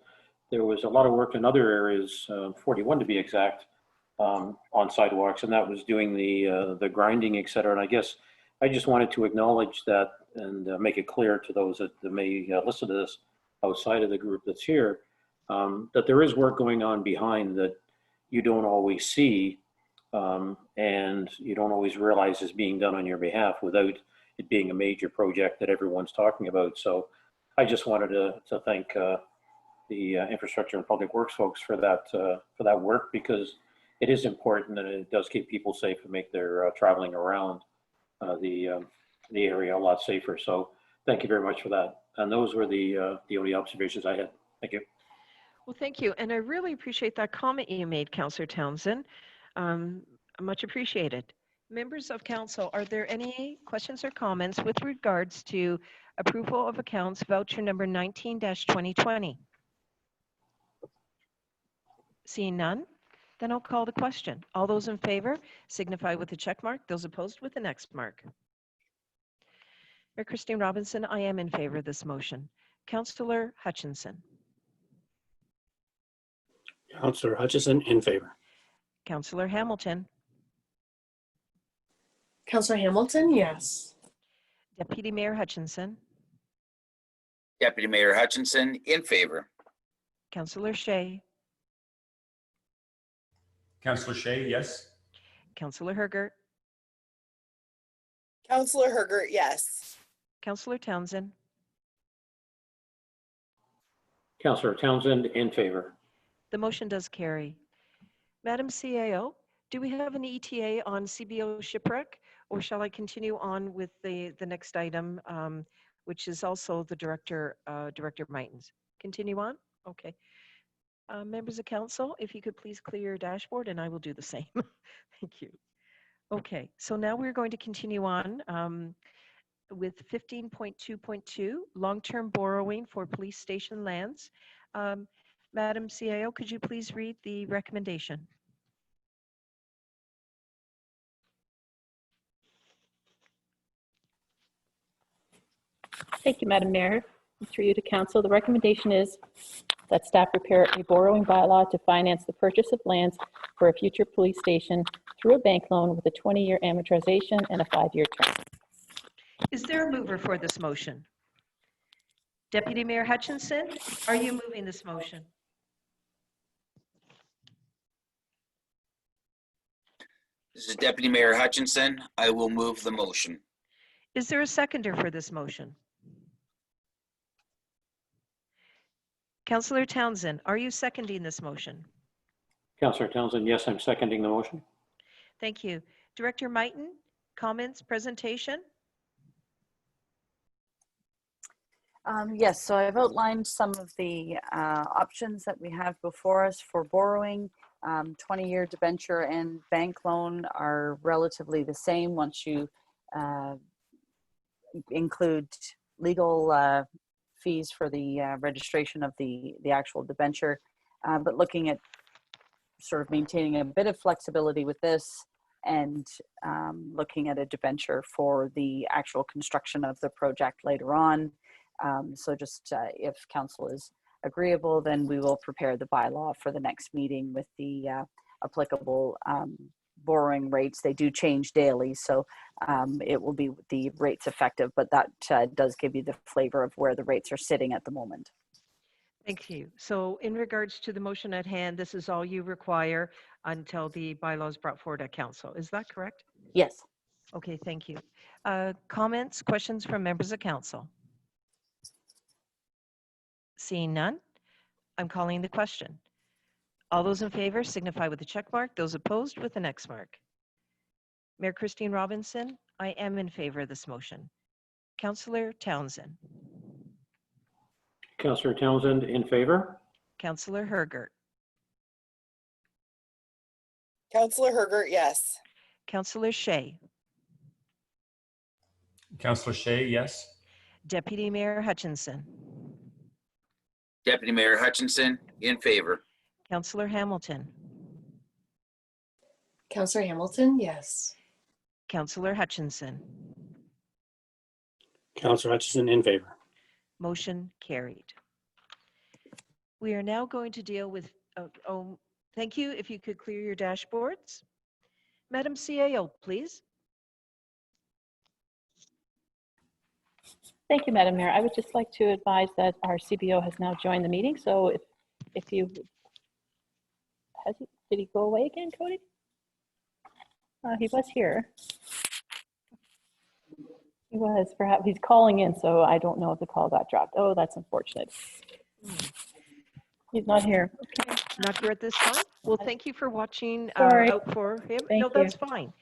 Speaker 7: there was a lot of work in other areas, 41 to be exact, on sidewalks, and that was doing the grinding, et cetera. And I guess I just wanted to acknowledge that and make it clear to those that may listen to this outside of the group that's here, that there is work going on behind that you don't always see, and you don't always realize is being done on your behalf without it being a major project that everyone's talking about. So I just wanted to thank the Infrastructure and Public Works folks for that work, because it is important and it does keep people safe and make their traveling around the area a lot safer. So thank you very much for that. And those were the only observations I had. Thank you.
Speaker 12: Well, thank you. And I really appreciate that comment you made, Councillor Townsend. Much appreciated. Members of council, are there any questions or comments with regards to approval of accounts voucher number 19-2020? Seeing none, then I'll call the question. All those in favor signify with a check mark. Those opposed with an X mark. Mayor Christine Robinson, I am in favor of this motion. Councillor Hutchinson.
Speaker 6: Councillor Hutchison, in favor.
Speaker 12: Councillor Hamilton.
Speaker 10: Councillor Hamilton, yes.
Speaker 12: Deputy Mayor Hutchinson.
Speaker 5: Deputy Mayor Hutchinson, in favor.
Speaker 12: Councillor Shea.
Speaker 13: Councillor Shea, yes.
Speaker 12: Councillor Hergert.
Speaker 8: Counselor Hergert, yes.
Speaker 12: Councillor Townsend,
Speaker 7: Councillor Townsend, in favor.
Speaker 12: the motion does carry. Madam CAO, do we have an ETA on CBO shipwreck, or shall I continue on with the next item, which is also the Director Meitens? Continue on? Okay. Members of council, if you could please clear your dashboard and I will do the same. Thank you. Okay, so now we're going to continue on with 15.2.2, long-term borrowing for police station lands. Madam CAO, could you please read the recommendation?
Speaker 11: Thank you, Madam Mayor. Through you to council, the recommendation is that staff prepare a borrowing bylaw to finance the purchase of lands for a future police station through a bank loan with a 20-year amortization and a 5-year term.
Speaker 12: Is there a mover for this motion? Deputy Mayor Hutchinson, are you moving this motion?
Speaker 5: This is Deputy Mayor Hutchinson. I will move the motion.
Speaker 12: Is there a seconder for this motion? Councillor Townsend, are you seconding this motion?
Speaker 7: Councillor Townsend, yes, I'm seconding the motion.
Speaker 12: Thank you. Director Meiten, comments, presentation?
Speaker 15: Yes, so I've outlined some of the options that we have before us for borrowing. 20-year debenture and bank loan are relatively the same once you include legal fees for the registration of the actual debenture. But looking at sort of maintaining a bit of flexibility with this and looking at a debenture for the actual construction of the project later on. So just if council is agreeable, then we will prepare the bylaw for the next meeting with the applicable borrowing rates. They do change daily, so it will be the rates effective, but that does give you the flavor of where the rates are sitting at the moment.
Speaker 12: Thank you. So in regards to the motion at hand, this is all you require until the bylaw is brought forward at council. Is that correct?
Speaker 15: Yes.
Speaker 12: Okay, thank you. Comments, questions from members of council? Seeing none, I'm calling the question. All those in favor signify with a check mark. Those opposed with an X mark. Mayor Christine Robinson, I am in favor of this motion. Councillor Townsend.
Speaker 7: Councillor Townsend, in favor.
Speaker 12: Councillor Hergert.
Speaker 8: Counselor Hergert, yes.
Speaker 12: Councillor Shea.
Speaker 13: Councillor Shea, yes.
Speaker 12: Deputy Mayor Hutchinson.
Speaker 5: Deputy Mayor Hutchinson, in favor.
Speaker 12: Councillor Hamilton.
Speaker 10: Councillor Hamilton, yes.
Speaker 12: Councillor Hutchinson.
Speaker 6: Councillor Hutchinson, in favor.
Speaker 12: Motion carried. We are now going to deal with, thank you. If you could clear your dashboards. Madam CAO, please.
Speaker 11: Thank you, Madam Mayor. I would just like to advise that our CBO has now joined the meeting. So if you, did he go away again, Cody? He was here. He was, perhaps he's calling in, so I don't know if the call got dropped. Oh, that's unfortunate. He's not here. Okay.
Speaker 12: Not here at this time. Well, thank you for watching
Speaker 11: Sorry.
Speaker 12: out for him.
Speaker 11: Thank
Speaker 12: No,
Speaker 11: you.
Speaker 12: that's fine.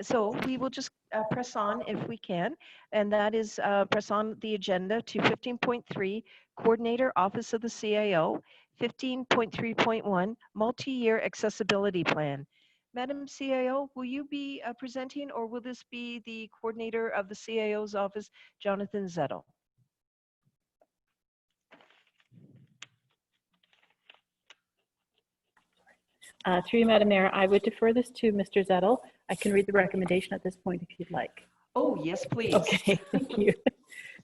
Speaker 12: So we will just press on if we can, and that is press on the agenda to 15.3, Coordinator, Office of the CAO, 15.3.1, Multi-Year Accessibility Plan. Madam CAO, will you be presenting, or will this be the Coordinator of the CAO's office, Jonathan Zettel?
Speaker 11: Through you, Madam Mayor, I would defer this to Mr. Zettel. I can read the recommendation at this point if you'd like.
Speaker 12: Oh, yes, please.
Speaker 11: Okay, thank you.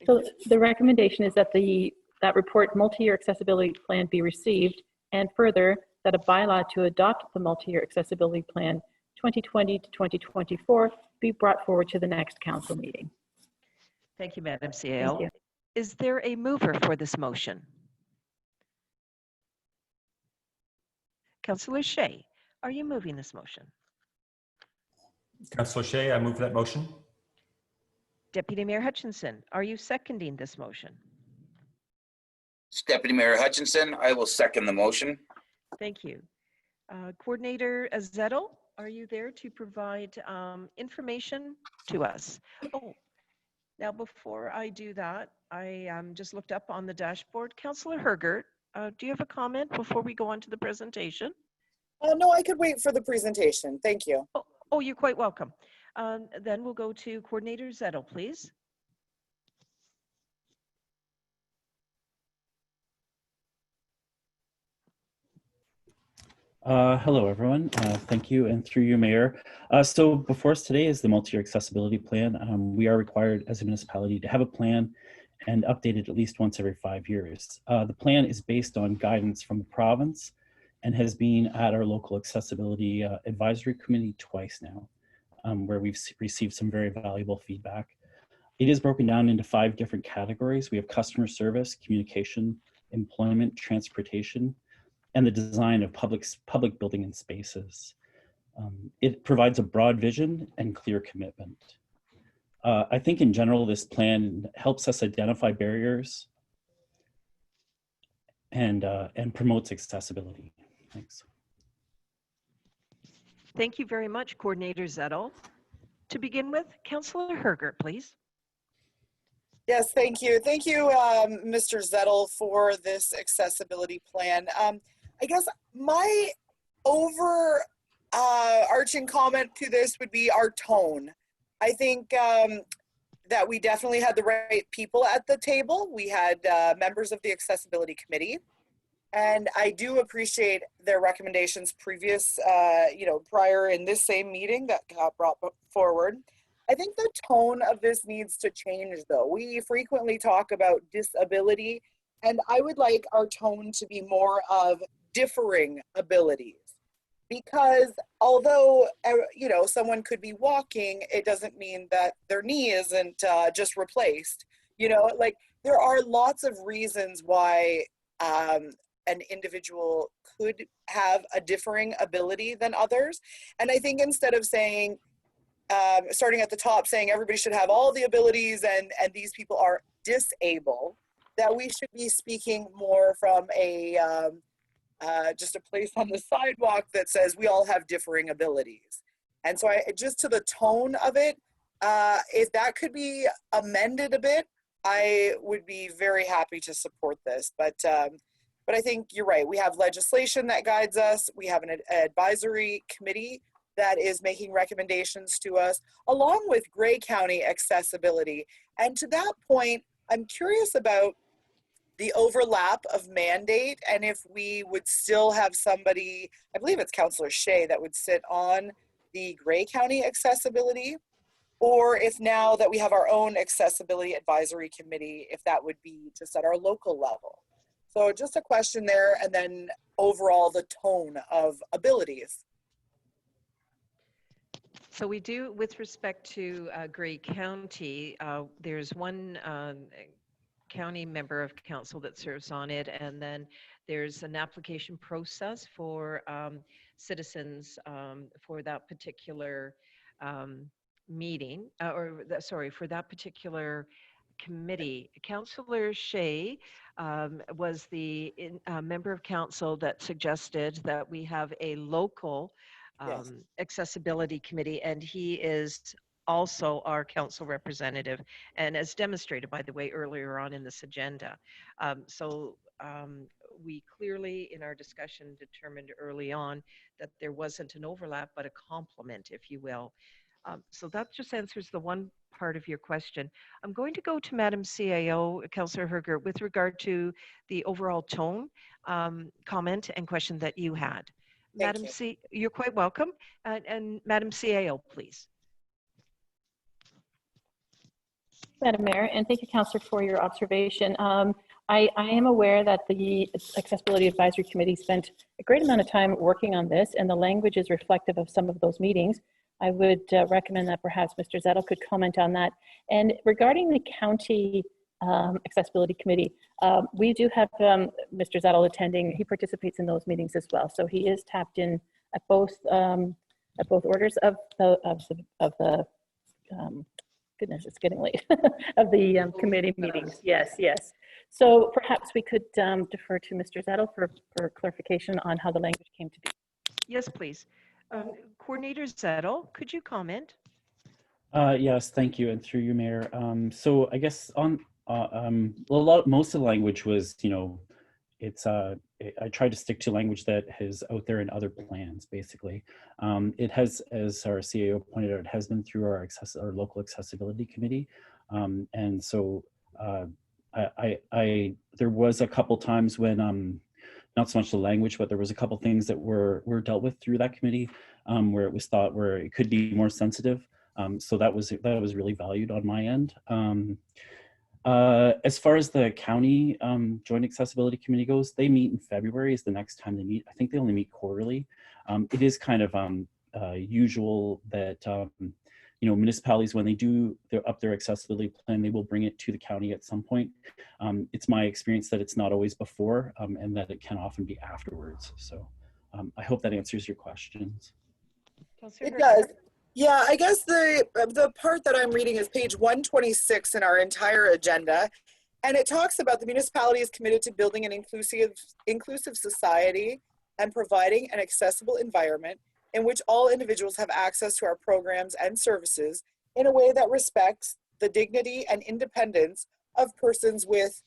Speaker 11: So the recommendation is that that report multi-year accessibility plan be received, and further that a bylaw to adopt the multi-year accessibility plan 2020 to 2024 be brought forward to the next council meeting.
Speaker 12: Thank you, Madam
Speaker 11: Thank
Speaker 12: CAO.
Speaker 11: you.
Speaker 12: Is there a mover for this motion? Councillor Shea, are you moving this motion?
Speaker 13: Councillor Shea, I move that motion.
Speaker 12: Deputy Mayor Hutchinson, are you seconding this motion?
Speaker 5: Deputy Mayor Hutchinson, I will second the motion.
Speaker 12: Thank you. Coordinator Zettel, are you there to provide information to us? Oh, now before I do that, I just looked up on the dashboard. Councillor Hergert, do you have a comment before we go on to the presentation?
Speaker 8: No, I could wait for the presentation. Thank you.
Speaker 12: Oh, you're quite welcome. Then we'll go to Coordinator Zettel, please.
Speaker 16: Hello, everyone. Thank you, and through you, Mayor. So before us today is the multi-year accessibility plan. We are required as a municipality to have a plan and update it at least once every 5 years. The plan is based on guidance from the province and has been at our local accessibility advisory committee twice now, where we've received some very valuable feedback. It is broken down into 5 different categories. We have customer service, communication, employment, transportation, and the design of public building and spaces. It provides a broad vision and clear commitment. I think in general, this plan helps us identify barriers and promotes accessibility. Thanks.
Speaker 12: Thank you very much, Coordinator Zettel. To begin with, Councillor Hergert, please.
Speaker 8: Yes, thank you. Thank you, Mr. Zettel, for this accessibility plan. I guess my overarching comment to this would be our tone. I think that we definitely had the right people at the table. We had members of the Accessibility Committee, and I do appreciate their recommendations prior in this same meeting that got brought forward. I think the tone of this needs to change, though. We frequently talk about disability, and I would like our tone to be more of differing abilities. Because although, someone could be walking, it doesn't mean that their knee isn't just replaced. There are lots of reasons why an individual could have a differing ability than others. And I think instead of saying, starting at the top, saying everybody should have all the abilities and these people are disabled, that we should be speaking more from just a place on the sidewalk that says we all have differing abilities. And so just to the tone of it, if that could be amended a bit, I would be very happy to support this. But I think you're right. We have legislation that guides us. We have an advisory committee that is making recommendations to us, along with Grey County Accessibility. And to that point, I'm curious about the overlap of mandate, and if we would still have somebody, I believe it's Councillor Shea, that would sit on the Grey County Accessibility, or if now that we have our own Accessibility Advisory Committee, if that would be just at our local level. So just a question there, and then overall the tone of abilities.
Speaker 12: So we do, with respect to Grey County, there's one county member of council that serves on it, and then there's an application process for citizens for that particular meeting, for that particular committee. Councillor Shea was the member of council that suggested that we have a local accessibility committee, and he is also our council representative, and as demonstrated, by the way, earlier on in this agenda. We clearly, in our discussion, determined early on that there wasn't an overlap, but a complement, if you will. So that just answers the one part of your question. I'm going to go to Madam CAO, Councillor Hergert, with regard to the overall tone comment and question that you had. Madam C, you're quite welcome. And Madam CAO, please.
Speaker 11: Madam Mayor, and thank you, Councillor, for your observation. I am aware that the Accessibility Advisory Committee spent a great amount of time working on this, and the language is reflective of some of those meetings. I would recommend that perhaps Mr. Zettel could comment on that. And regarding the County Accessibility Committee, we do have Mr. Zettel attending. He participates in those meetings as well, so he is tapped in at both orders of the goodness, it's getting late, of the committee meetings. Yes, yes. So perhaps we could defer to Mr. Zettel for clarification on how the language came to be.
Speaker 12: Yes, please. Coordinator Zettel, could you comment?
Speaker 16: Yes, thank you, and through you, Mayor. So I guess on most of the language was, it's I tried to stick to language that is out there in other plans. Basically, it has, as our CAO pointed out, it has been through our local accessibility committee, and so there was a couple times when not so much the language, but there was a couple things that were dealt with through that committee where it was thought where it could be more sensitive. So that was really valued on my end. As far as the county Joint Accessibility Committee goes, they meet in February is the next time they meet. I think they only meet quarterly. It is kind of usual that municipalities, when they do up their accessibility plan, they will bring it to the county at some point. It's my experience that it's not always before and that it can often be afterwards. So I hope that answers your questions.
Speaker 8: It does. Yeah, I guess the part that I'm reading is page 126 in our entire agenda. And it talks about the municipality is committed to building an inclusive society and providing an accessible environment in which all individuals have access to our programs and services in a way that respects the dignity and independence of persons with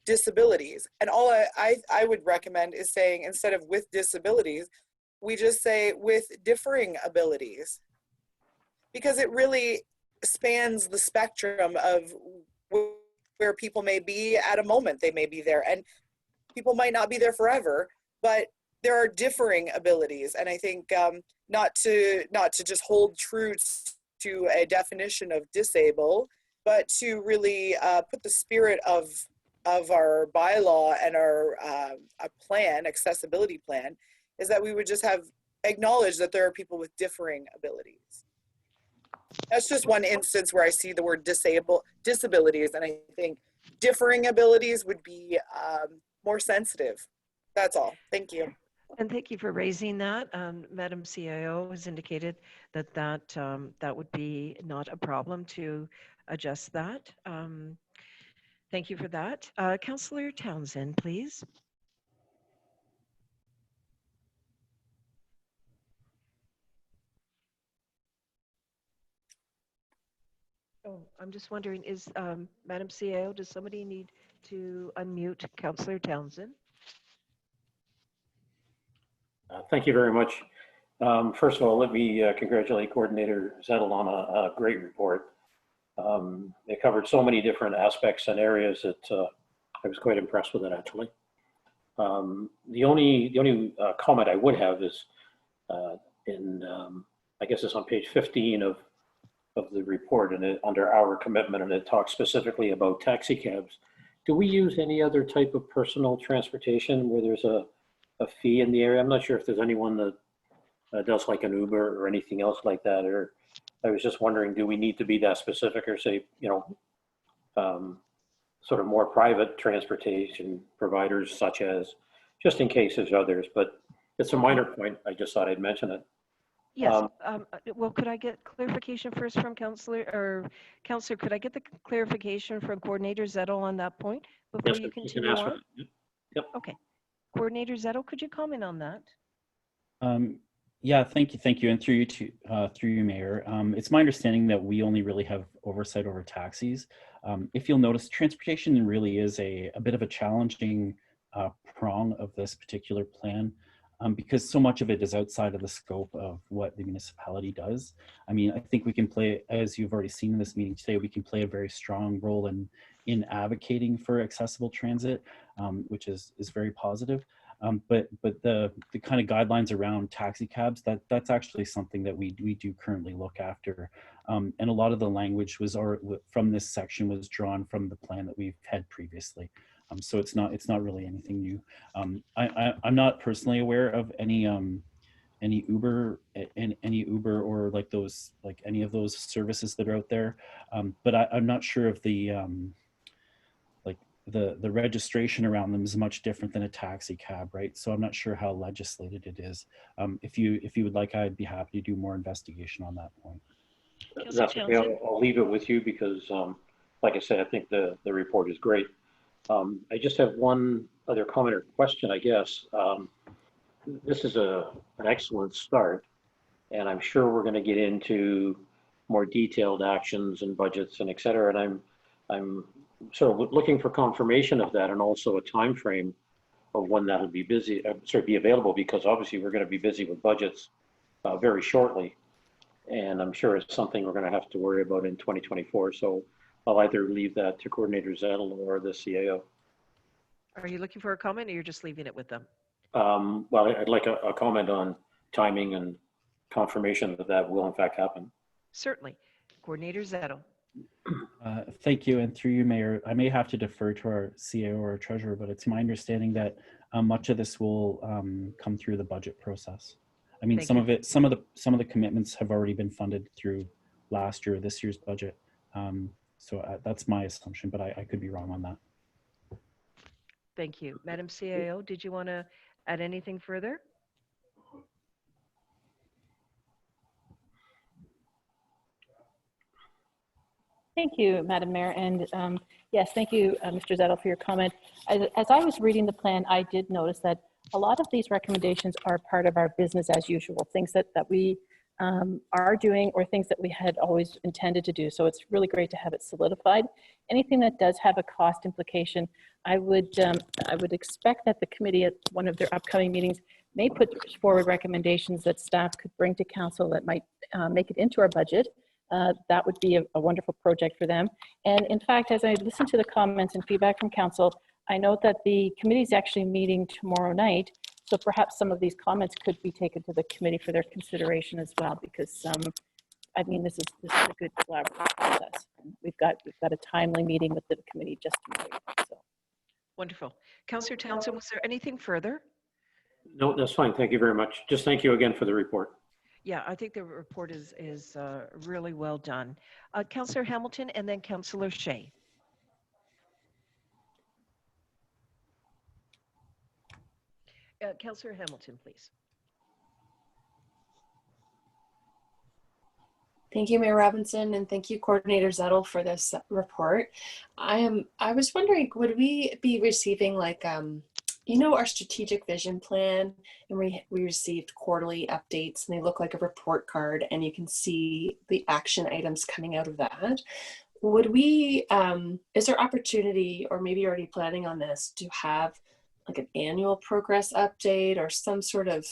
Speaker 8: disabilities. And all I would recommend is saying, instead of with disabilities, we just say with differing abilities. Because it really spans the spectrum of where people may be at a moment. They may be there, and people might not be there forever, but there are differing abilities. And I think not to just hold true to a definition of disable, but to really put the spirit of our bylaw and our plan, accessibility plan, is that we would just have acknowledged that there are people with differing abilities. That's just one instance where I see the word disabilities, and I think differing abilities would be more sensitive. That's all. Thank you.
Speaker 12: And thank you for raising that. Madam CIO has indicated that that would be not a problem to adjust that. Thank you for that. Councillor Townsend, please. Oh, I'm just wondering, is Madam CIO, does somebody need to unmute Councillor Townsend?
Speaker 7: Thank you very much. First of all, let me congratulate Coordinator Zettel on a great report. They covered so many different aspects and areas that I was quite impressed with it, actually. The only comment I would have is I guess it's on page 15 of the report, and under our commitment, and it talks specifically about taxi cabs. Do we use any other type of personal transportation where there's a fee in the area? I'm not sure if there's anyone that does like an Uber or anything else like that, or I was just wondering, do we need to be that specific, or say, sort of more private transportation providers, such as, just in case there's others, but it's a minor point. I just thought I'd mention it.
Speaker 12: Yes. Well, could I get clarification first from Councillor, could I get the clarification from Coordinator Zettel on that point before
Speaker 7: Yes,
Speaker 12: you
Speaker 7: can
Speaker 12: continue
Speaker 7: ask
Speaker 12: on?
Speaker 7: Yep.
Speaker 12: Okay. Coordinator Zettel, could you comment on that?
Speaker 16: Yeah, thank you, and through you, Mayor. It's my understanding that we only really have oversight over taxis. If you'll notice, transportation really is a bit of a challenging prong of this particular plan. Because so much of it is outside of the scope of what the municipality does. I mean, I think we can play, as you've already seen in this meeting today, we can play a very strong role in advocating for accessible transit, which is very positive. But the kind of guidelines around taxi cabs, that's actually something that we do currently look after. And a lot of the language from this section was drawn from the plan that we've had previously. So it's not really anything new. I'm not personally aware of any Uber or like any of those services that are out there. But I'm not sure if the registration around them is much different than a taxi cab, right? So I'm not sure how legislated it is. If you would like, I'd be happy to do more investigation on that point.
Speaker 12: Councillor
Speaker 7: That's okay.
Speaker 12: Townsend?
Speaker 7: I'll leave it with you because, like I said, I think the report is great. I just have one other comment or question, I guess. This is an excellent start, and I'm sure we're going to get into more detailed actions and budgets and et cetera. And I'm sort of looking for confirmation of that, and also a time frame of when that'll be be available, because obviously we're going to be busy with budgets very shortly. And I'm sure it's something we're going to have to worry about in 2024. So I'll either leave that to Coordinator Zettel or the CAO.
Speaker 12: Are you looking for a comment, or you're just leaving it with them?
Speaker 7: Well, I'd like a comment on timing and confirmation that that will in fact happen.
Speaker 12: Certainly. Coordinator Zettel.
Speaker 16: Thank you, and through you, Mayor, I may have to defer to our CAO or our treasurer, but it's my understanding that much of this will come through the budget process. I mean, some of the commitments have already been funded through last year, this year's budget. So that's my assumption, but I could be wrong on that.
Speaker 12: Thank you. Madam CAO, did you want to add anything further?
Speaker 11: Thank you, Madam Mayor. And yes, thank you, Mr. Zettel, for your comment. As I was reading the plan, I did notice that a lot of these recommendations are part of our business as usual, things that we are doing or things that we had always intended to do. So it's really great to have it solidified. Anything that does have a cost implication, I would expect that the committee at one of their upcoming meetings may put forward recommendations that staff could bring to council that might make it into our budget. That would be a wonderful project for them. And in fact, as I listen to the comments and feedback from council, I note that the committee is actually meeting tomorrow night. So perhaps some of these comments could be taken to the committee for their consideration as well, because I mean, this is a good collaborative process. We've got a timely meeting with the committee just tomorrow. So.
Speaker 12: Wonderful. Councillor Townsend, was there anything further?
Speaker 7: No, that's fine. Thank you very much. Just thank you again for the report.
Speaker 12: Yeah, I think the report is really well done. Councillor Hamilton and then Councillor Shea. Councillor Hamilton, please.
Speaker 10: Thank you, Mayor Robinson, and thank you, Coordinator Zettel, for this report. I was wondering, would we be receiving like, you know, our strategic vision plan, and we received quarterly updates, and they look like a report card, and you can see the action items coming out of that. Would we, is there opportunity, or maybe you're already planning on this, to have like an annual progress update or some sort of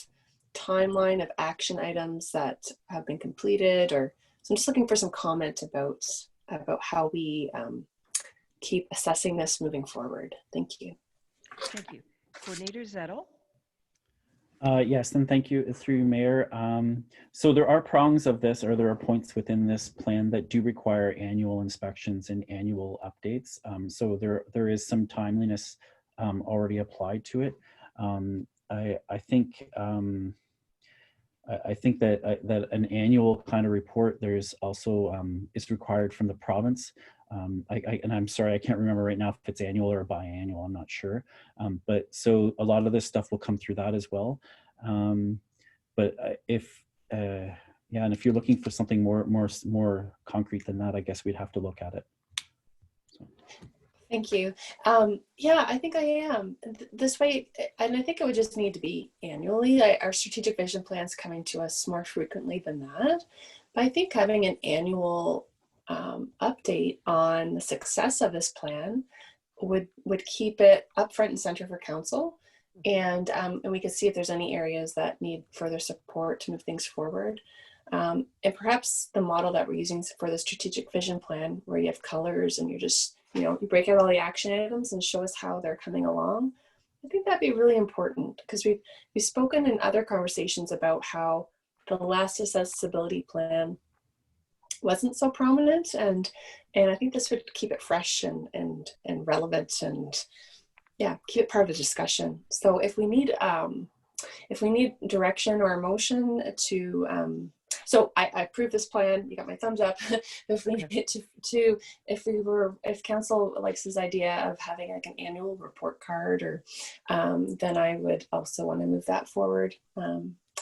Speaker 10: timeline of action items that have been completed? Or so I'm just looking for some comment about how we keep assessing this moving forward. Thank you.
Speaker 12: Thank you. Coordinator Zettel.
Speaker 16: Yes, and thank you through you, Mayor. So there are prongs of this, or there are points within this plan that do require annual inspections and annual updates. So there is some timeliness already applied to it. I think that an annual kind of report, there's also is required from the province. And I'm sorry, I can't remember right now if it's annual or biannual, I'm not sure. But so a lot of this stuff will come through that as well. But yeah, and if you're looking for something more concrete than that, I guess we'd have to look at it. So.
Speaker 10: Thank you. Yeah, I think I am. This way, and I think it would just need to be annually. Our strategic vision plan's coming to us more frequently than that. But I think having an annual update on the success of this plan would keep it up front and center for council, and we could see if there's any areas that need further support to move things forward. And perhaps the model that we're using for the strategic vision plan, where you have colors and you're just, you break out all the action items and show us how they're coming along. I think that'd be really important, because we've spoken in other conversations about how the last accessibility plan wasn't so prominent, and I think this would keep it fresh and relevant, and yeah, keep it part of the discussion. So if we need direction or a motion to so I approve this plan, you got my thumbs up. If we need if council likes this idea of having like an annual report card, or then I would also want to move that forward.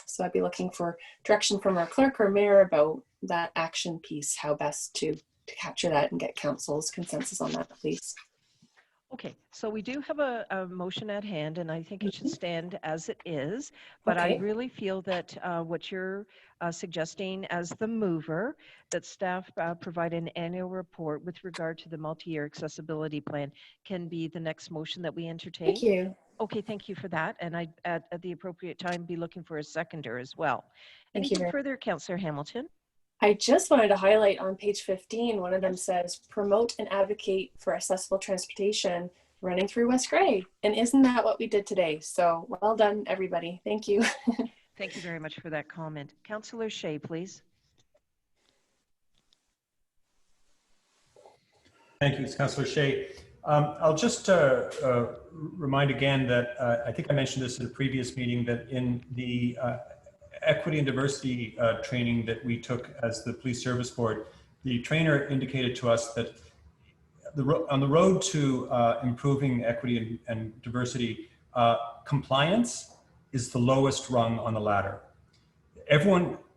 Speaker 10: So I'd be looking for direction from our clerk or mayor about that action piece, how best to capture that and get council's consensus on that, please.
Speaker 12: Okay, so we do have a motion at hand, and I think it should stand as it is. But I
Speaker 10: Okay.
Speaker 12: really feel that what you're suggesting as the mover, that staff provide an annual report with regard to the multi-year accessibility plan, can be the next motion that we entertain.
Speaker 10: Thank you.
Speaker 12: Okay, thank you for that. And I, at the appropriate time, be looking for a seconder as well.
Speaker 10: Thank you
Speaker 12: Anything
Speaker 10: very
Speaker 12: further, Councillor Hamilton?
Speaker 10: I just wanted to highlight on page 15, one of them says, promote and advocate for accessible transportation running through West Grey. And isn't that what we did today? So well done, everybody. Thank you.
Speaker 12: Thank you very much for that comment. Councillor Shea, please.
Speaker 13: Thank you, it's Councillor Shea. I'll just remind again that I think I mentioned this in a previous meeting, that in the equity and diversity training that we took as the Police Service Board, the trainer indicated to us that on the road to improving equity and diversity, compliance is the lowest rung on the ladder.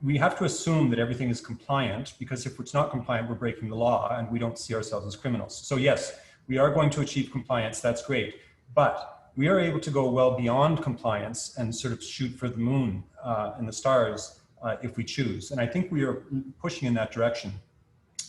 Speaker 13: We have to assume that everything is compliant, because if it's not compliant, we're breaking the law and we don't see ourselves as criminals. So yes, we are going to achieve compliance, that's great. But we are able to go well beyond compliance and sort of shoot for the moon and the stars if we choose. And I think we are pushing in that direction.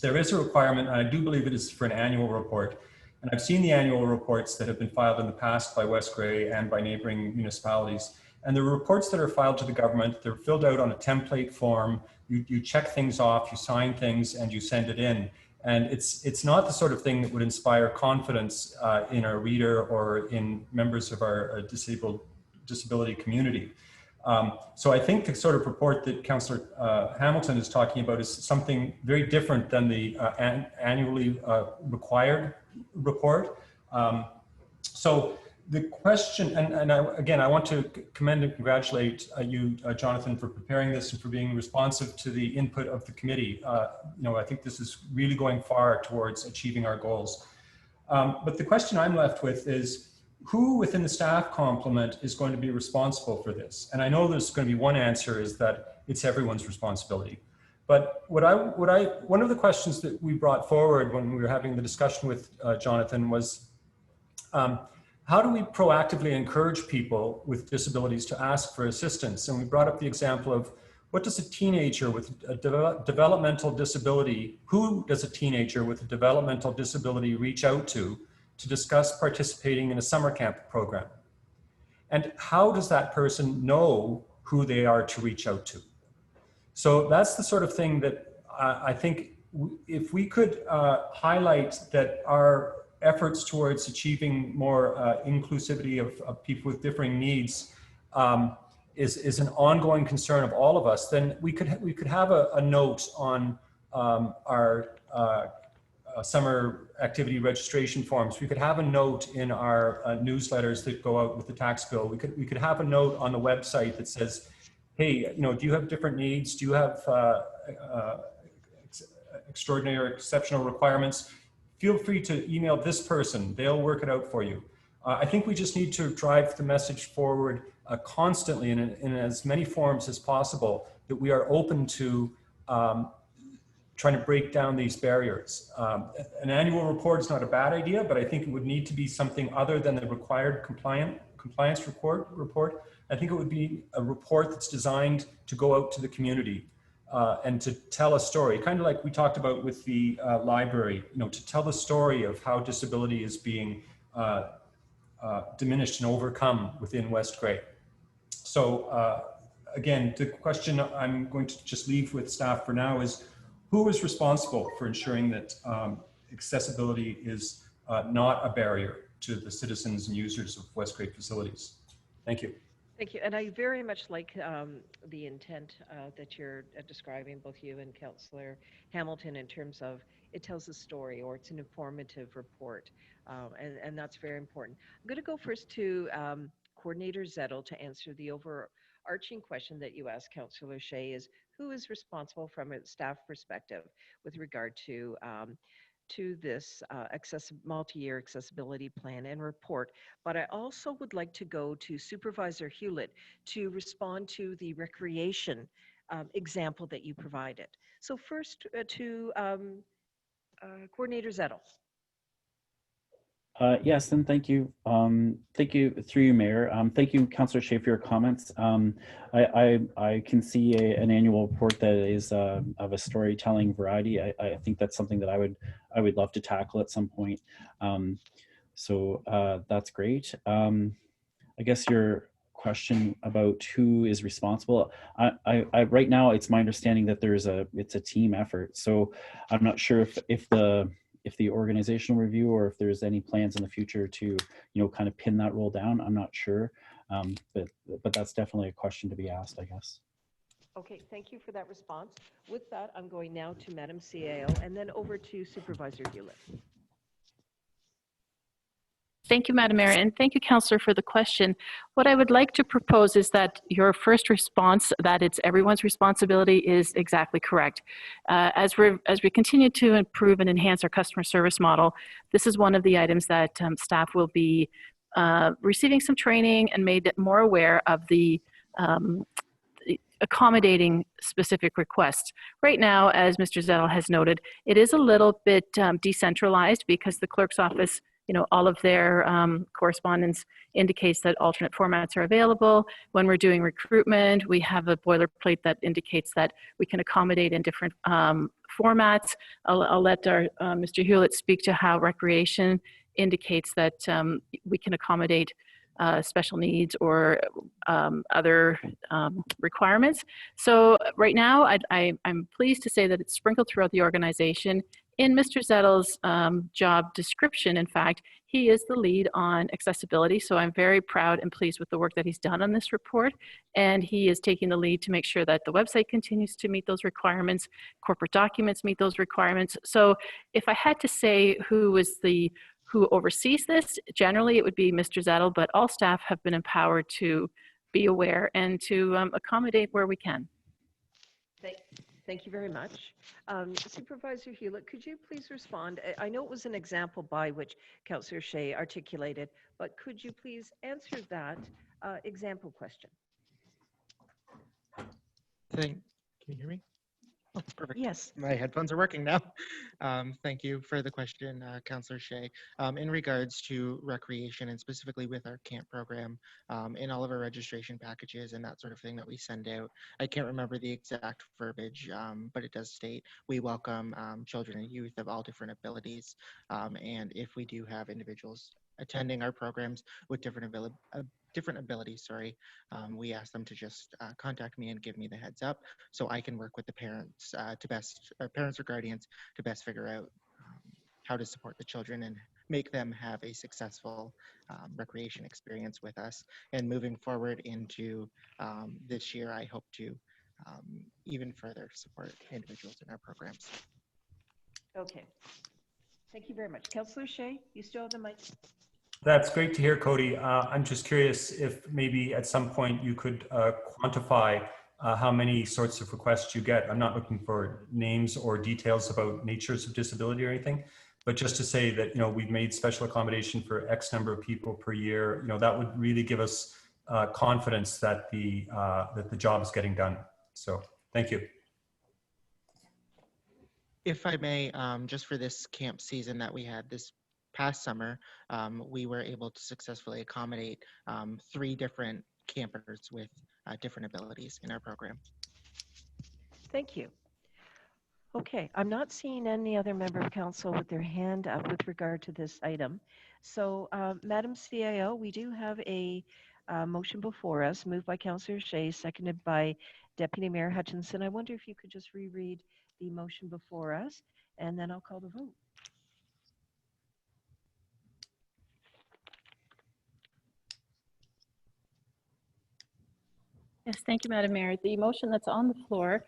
Speaker 13: There is a requirement, and I do believe it is for an annual report. And I've seen the annual reports that have been filed in the past by West Grey and by neighboring municipalities. And the reports that are filed to the government, they're filled out on a template form. You check things off, you sign things, and you send it in. And it's not the sort of thing that would inspire confidence in our reader or in members of our disability community. So I think the sort of report that Councillor Hamilton is talking about is something very different than the annually required report. So the question, and again, I want to commend and congratulate you, Jonathan, for preparing this and for being responsive to the input of the committee. I think this is really going far towards achieving our goals. But the question I'm left with is, who within the staff complement is going to be responsible for this? And I know there's going to be one answer, is that it's everyone's responsibility. But one of the questions that we brought forward when we were having the discussion with Jonathan was, how do we proactively encourage people with disabilities to ask for assistance? And we brought up the example of, what does a teenager with a developmental disability, who does a teenager with a developmental disability reach out to discuss participating in a summer camp program? And how does that person know who they are to reach out to? So that's the sort of thing that I think if we could highlight that our efforts towards achieving more inclusivity of people with differing needs is an ongoing concern of all of us, then we could have a note on our summer activity registration forms. We could have a note in our newsletters that go out with the tax bill. We could have a note on the website that says, hey, do you have different needs? Do you have extraordinary or exceptional requirements? Feel free to email this person. They'll work it out for you. I think we just need to drive the message forward constantly in as many forms as possible, that we are open to trying to break down these barriers. An annual report is not a bad idea, but I think it would need to be something other than the required compliance report. I think it would be a report that's designed to go out to the community and to tell a story, kind of like we talked about with the library, to tell the story of how disability is being diminished and overcome within West Grey. So again, the question I'm going to just leave with staff for now is, who is responsible for ensuring that accessibility is not a barrier to the citizens and users of West Grey facilities? Thank you.
Speaker 12: Thank you. And I very much like the intent that you're describing, both you and Councillor Hamilton, in terms of it tells a story, or it's an informative report. And that's very important. I'm going to go first to Coordinator Zettel to answer the overarching question that you asked, Councillor Shea, is who is responsible from a staff perspective with regard to this multi-year accessibility plan and report. But I also would like to go to Supervisor Hewlett to respond to the recreation example that you provided. So first to Coordinator Zettel.
Speaker 16: Yes, and thank you. Thank you through you, Mayor. Thank you, Councillor Shea, for your comments. I can see an annual report that is of a storytelling variety. I think that's something that I would love to tackle at some point. So that's great. I guess your question about who is responsible. I right now it's my understanding that it's a team effort. So I'm not sure if the organizational review or if there's any plans in the future to kind of pin that role down. I'm not sure, but that's definitely a question to be asked, I guess.
Speaker 12: Okay, thank you for that response. With that, I'm going now to Madam CAO and then over to Supervisor Hewlett.
Speaker 11: Thank you, Madam Mayor, and thank you, Councillor, for the question. What I would like to propose is that your first response, that it's everyone's responsibility, is exactly correct. As we continue to improve and enhance our customer service model, this is one of the items that staff will be receiving some training and made more aware of the accommodating specific requests. Right now, as Mr. Zettel has noted, it is a little bit decentralized because the clerk's office, all of their correspondence indicates that alternate formats are available. When we're doing recruitment, we have a boilerplate that indicates that we can accommodate in different formats. I'll let our Mr. Hewlett speak to how recreation indicates that we can accommodate special needs or other requirements. So right now, I'm pleased to say that it's sprinkled throughout the organization. In Mr. Zettel's job description, in fact, he is the lead on accessibility. So I'm very proud and pleased with the work that he's done on this report. And he is taking the lead to make sure that the website continues to meet those requirements, corporate documents meet those requirements. So if I had to say who oversees this, generally it would be Mr. Zettel, but all staff have been empowered to be aware and to accommodate where we can.
Speaker 12: Thank you very much. Supervisor Hewlett, could you please respond? I know it was an example by which Councillor Shea articulated, but could you please answer that example question?
Speaker 2: Can you hear me? Oh, perfect.
Speaker 12: Yes.
Speaker 2: My headphones are working now. Thank you for the question, Councillor Shea. In regards to recreation and specifically with our camp program, in all of our registration packages and that sort of thing that we send out, I can't remember the exact verbiage, but it does state we welcome children and youth of all different abilities. And if we do have individuals attending our programs with different abilities, we ask them to just contact me and give me the heads up so I can work with the parents parents or guardians to best figure out how to support the children and make them have a successful recreation experience with us. And moving forward into this year, I hope to even further support individuals in our programs.
Speaker 12: Okay. Thank you very much. Councillor Shea, you still have the mic.
Speaker 13: That's great to hear, Cody. I'm just curious if maybe at some point you could quantify how many sorts of requests you get. I'm not looking for names or details about natures of disability or anything, but just to say that, we've made special accommodation for X number of people per year. That would really give us confidence that the job is getting done. So thank you.
Speaker 2: If I may, just for this camp season that we had this past summer, we were able to successfully accommodate 3 different campers with different abilities in our program.
Speaker 12: Thank you. Okay, I'm not seeing any other member of council with their hand up with regard to this item. So, Madam CAO, we do have a motion before us, moved by Councillor Shea, seconded by Deputy Mayor Hutchinson. I wonder if you could just reread the motion before us, and then I'll call the vote.
Speaker 11: Yes, thank you, Madam Mayor. The motion that's on the floor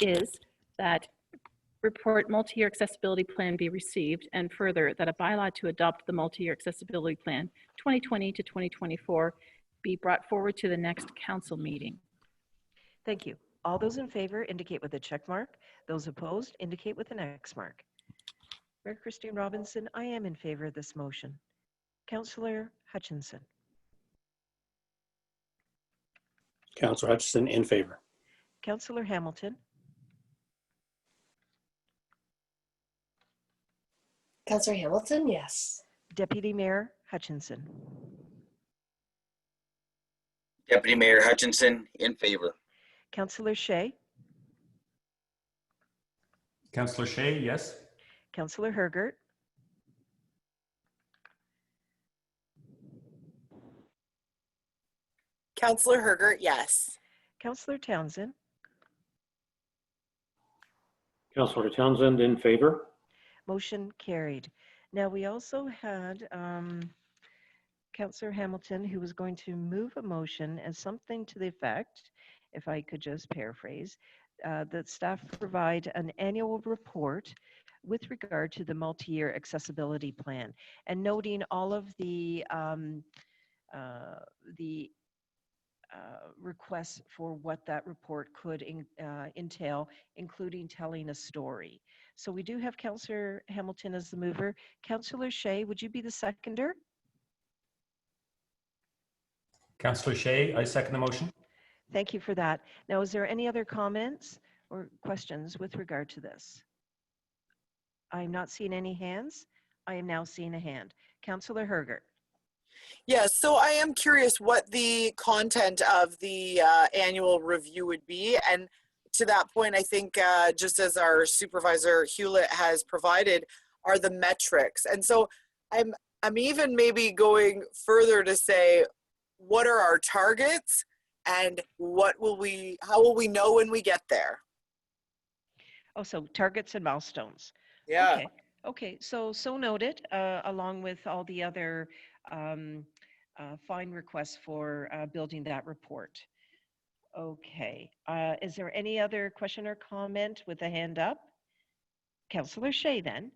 Speaker 11: is that report multi-year accessibility plan be received, and further that a bylaw to adopt the multi-year accessibility plan 2020 to 2024 be brought forward to the next council meeting.
Speaker 12: Thank you. All those in favor indicate with a check mark. Those opposed indicate with an X mark. Mayor Christine Robinson, I am in favor of this motion. Councillor Hutchinson.
Speaker 6: Councillor Hutchinson, in favor.
Speaker 12: Councillor Hamilton,
Speaker 10: Councillor Hamilton, yes.
Speaker 12: Deputy Mayor Hutchinson.
Speaker 5: Deputy Mayor Hutchinson, in favor.
Speaker 12: Councillor Shea,
Speaker 13: Councillor Shea, yes.
Speaker 12: Councillor Hergert,
Speaker 8: Councillor Hergert, yes.
Speaker 12: Councillor Townsend,
Speaker 7: Councillor Townsend in favor.
Speaker 12: motion carried. Now, we also had Councillor Hamilton, who was going to move a motion as something to the effect, if I could just paraphrase, that staff provide an annual report with regard to the multi-year accessibility plan, and noting all of the requests for what that report could entail, including telling a story. So we do have Councillor Hamilton as the mover. Councillor Shea, would you be the seconder?
Speaker 13: Councillor Shea, I second the motion.
Speaker 12: Thank you for that. Now, is there any other comments or questions with regard to this? I'm not seeing any hands. I am now seeing a hand. Councillor Hergert.
Speaker 8: Yes, so I am curious what the content of the annual review would be. And to that point, I think just as our supervisor Hewlett has provided, are the metrics. And so I'm even maybe going further to say, what are our targets and how will we know when we get there?
Speaker 12: Oh, so targets and milestones.
Speaker 8: Yeah.
Speaker 12: Okay. Okay. So noted, along with all the other fine requests for building that report. Okay. Is there any other question or comment with a hand up? Councillor Shea then.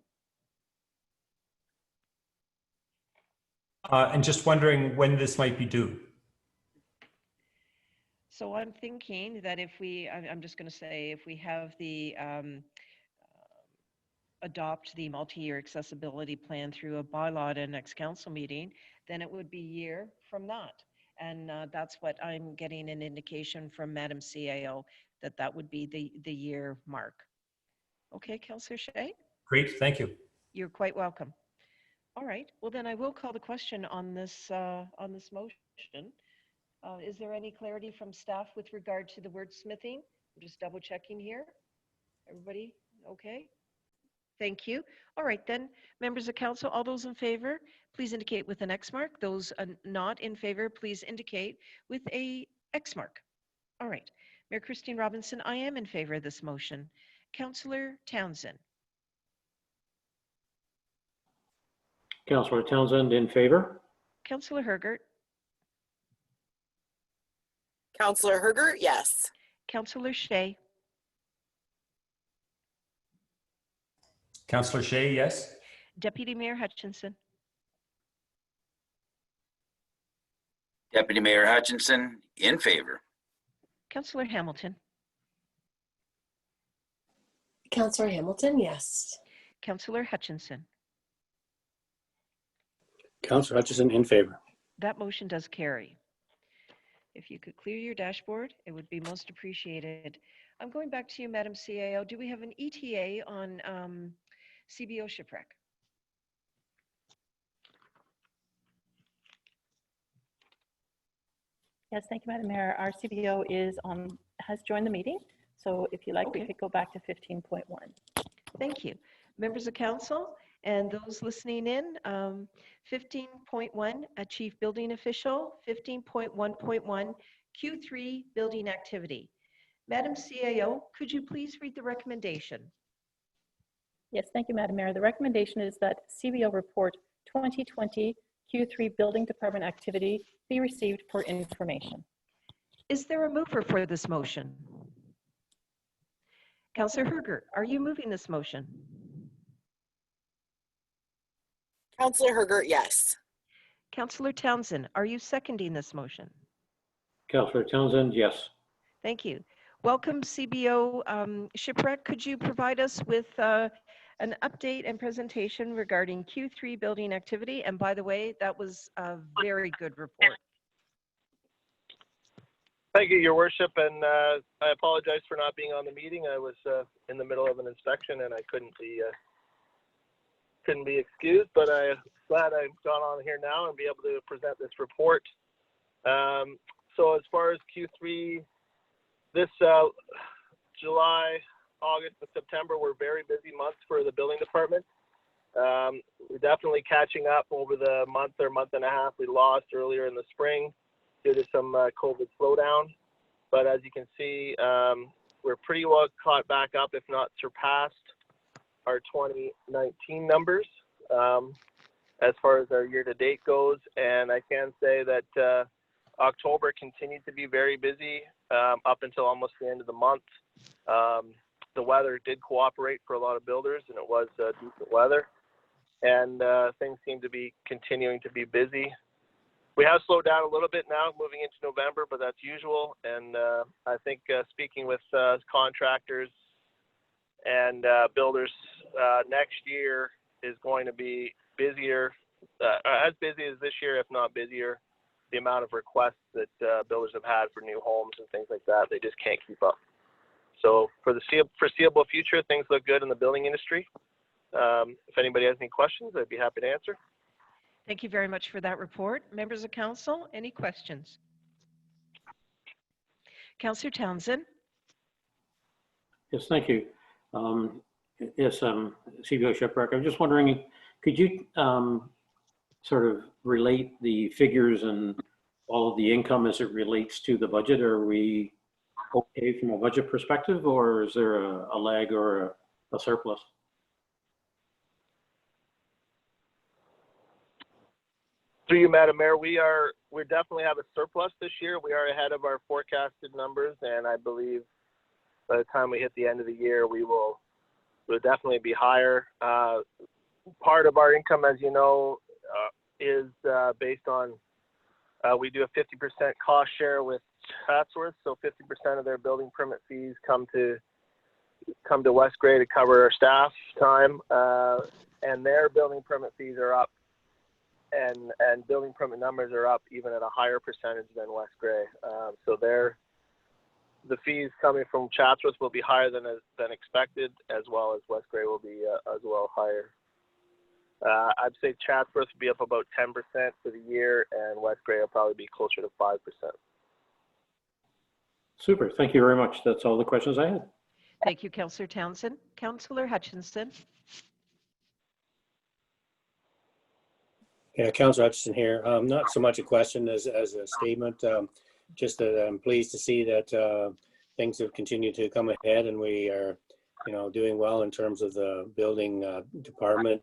Speaker 13: And just wondering when this might be due.
Speaker 12: So I'm thinking that if I'm just going to say, if we have the adopt the multi-year accessibility plan through a bylaw at a next council meeting, then it would be a year from that. And that's what I'm getting an indication from Madam CAO, that would be the year mark. Okay, Councillor Shea?
Speaker 13: Great, thank you.
Speaker 12: You're quite welcome. All right, well then I will call the question on this motion. Is there any clarity from staff with regard to the wordsmithing? I'm just double checking here. Everybody okay? Thank you. All right then, members of council, all those in favor, please indicate with an X mark. Those not in favor, please indicate with a X mark. All right. Mayor Christine Robinson, I am in favor of this motion. Councillor Townsend.
Speaker 7: Councillor Townsend in favor.
Speaker 12: Councillor Hergert.
Speaker 8: Councillor Hergert, yes.
Speaker 12: Councillor Shea.
Speaker 13: Councillor Shea, yes.
Speaker 12: Deputy Mayor Hutchinson.
Speaker 5: Deputy Mayor Hutchinson, in favor.
Speaker 12: Councillor Hamilton.
Speaker 10: Councillor Hamilton, yes.
Speaker 12: Councillor Hutchinson.
Speaker 6: Councillor Hutchinson in favor.
Speaker 12: That motion does carry. If you could clear your dashboard, it would be most appreciated. I'm going back to you, Madam CAO. Do we have an ETA on CBO shipwreck?
Speaker 11: Yes, thank you, Madam Mayor. Our CBO has joined the meeting. So if you like, we could go back to 15.1.
Speaker 12: Thank you. Members of council and those listening in, 15.1, a chief building official, 15.1.1, Q3 building activity. Madam CAO, could you please read the recommendation?
Speaker 11: Yes, thank you, Madam Mayor. The recommendation is that CBO report 2020 Q3 building department activity be received for information.
Speaker 12: Is there a mover for this motion? Councillor Hergert, are you moving this motion?
Speaker 8: Councillor Hergert, yes.
Speaker 12: Councillor Townsend, are you seconding this motion?
Speaker 7: Councillor Townsend, yes.
Speaker 12: Thank you. Welcome, CBO Shipwreck. Could you provide us with an update and presentation regarding Q3 building activity? And by the way, that was a very good report.
Speaker 17: Thank you, Your Worship, and I apologize for not being on the meeting. I was in the middle of an inspection and I couldn't be excused, but I'm glad I've got on here now and be able to present this report. So as far as Q3, this July, August, and September were very busy months for the building department. We're definitely catching up over the month or month and a half we lost earlier in the spring due to some COVID slowdown. But as you can see, we're pretty well caught back up, if not surpassed our 2019 numbers as far as our year-to-date goes. And I can say that October continued to be very busy up until almost the end of the month. The weather did cooperate for a lot of builders, and it was decent weather. And things seem to be continuing to be busy. We have slowed down a little bit now moving into November, but that's usual. And I think speaking with contractors and builders, next year is going to be busier, as busy as this year, if not busier. The amount of requests that builders have had for new homes and things like that, they just can't keep up. So for the foreseeable future, things look good in the building industry. If anybody has any questions, I'd be happy to answer.
Speaker 12: Thank you very much for that report. Members of council, any questions? Councillor Townsend.
Speaker 7: Yes, thank you. Yes, CBO Shiprock. I'm just wondering, could you sort of relate the figures and all of the income as it relates to the budget? Are we okay from a budget perspective, or is there a lag or a surplus?
Speaker 17: Through you, Madam Mayor, we definitely have a surplus this year. We are ahead of our forecasted numbers, and I believe by the time we hit the end of the year, we'll definitely be higher. Part of our income, as you know, is based on we do a 50% cost share with Chatsworth, so 50% of their building permit fees come to West Grey to cover our staff time, and their building permit fees are up. And building permit numbers are up even at a higher percentage than West Grey. So the fees coming from Chatsworth will be higher than expected, as well as West Grey will be as well higher. I'd say Chatsworth will be up about 10% for the year, and West Grey will probably be closer to 5%.
Speaker 7: Super. Thank you very much. That's all the questions I had.
Speaker 12: Thank you, Councillor Townsend. Councillor Hutchinson.
Speaker 6: Yeah, Councillor Hutchinson here. Not so much a question as a statement. Just that I'm pleased to see that things have continued to come ahead, and we are, doing well in terms of the building department.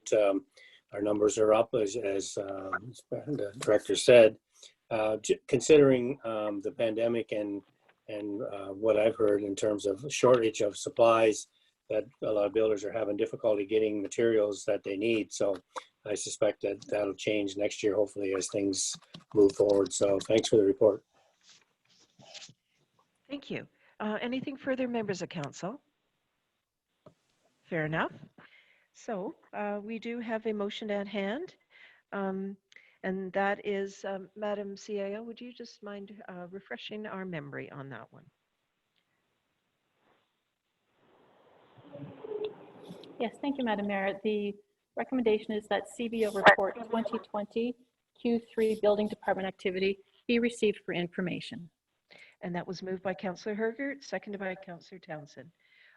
Speaker 6: Our numbers are up, as the director said. Considering the pandemic and what I've heard in terms of shortage of supplies, that a lot of builders are having difficulty getting materials that they need. So I suspect that that'll change next year, hopefully, as things move forward. So thanks for the report.
Speaker 12: Thank you. Anything further, members of council? Fair enough. So we do have a motion at hand, and that is, Madam CAO, would you just mind refreshing our memory on that one?
Speaker 11: Yes, thank you, Madam Mayor. The recommendation is that CBO report 2020 Q3 building department activity be received for information.
Speaker 12: And that was moved by Councillor Hergert, seconded by Councillor Townsend.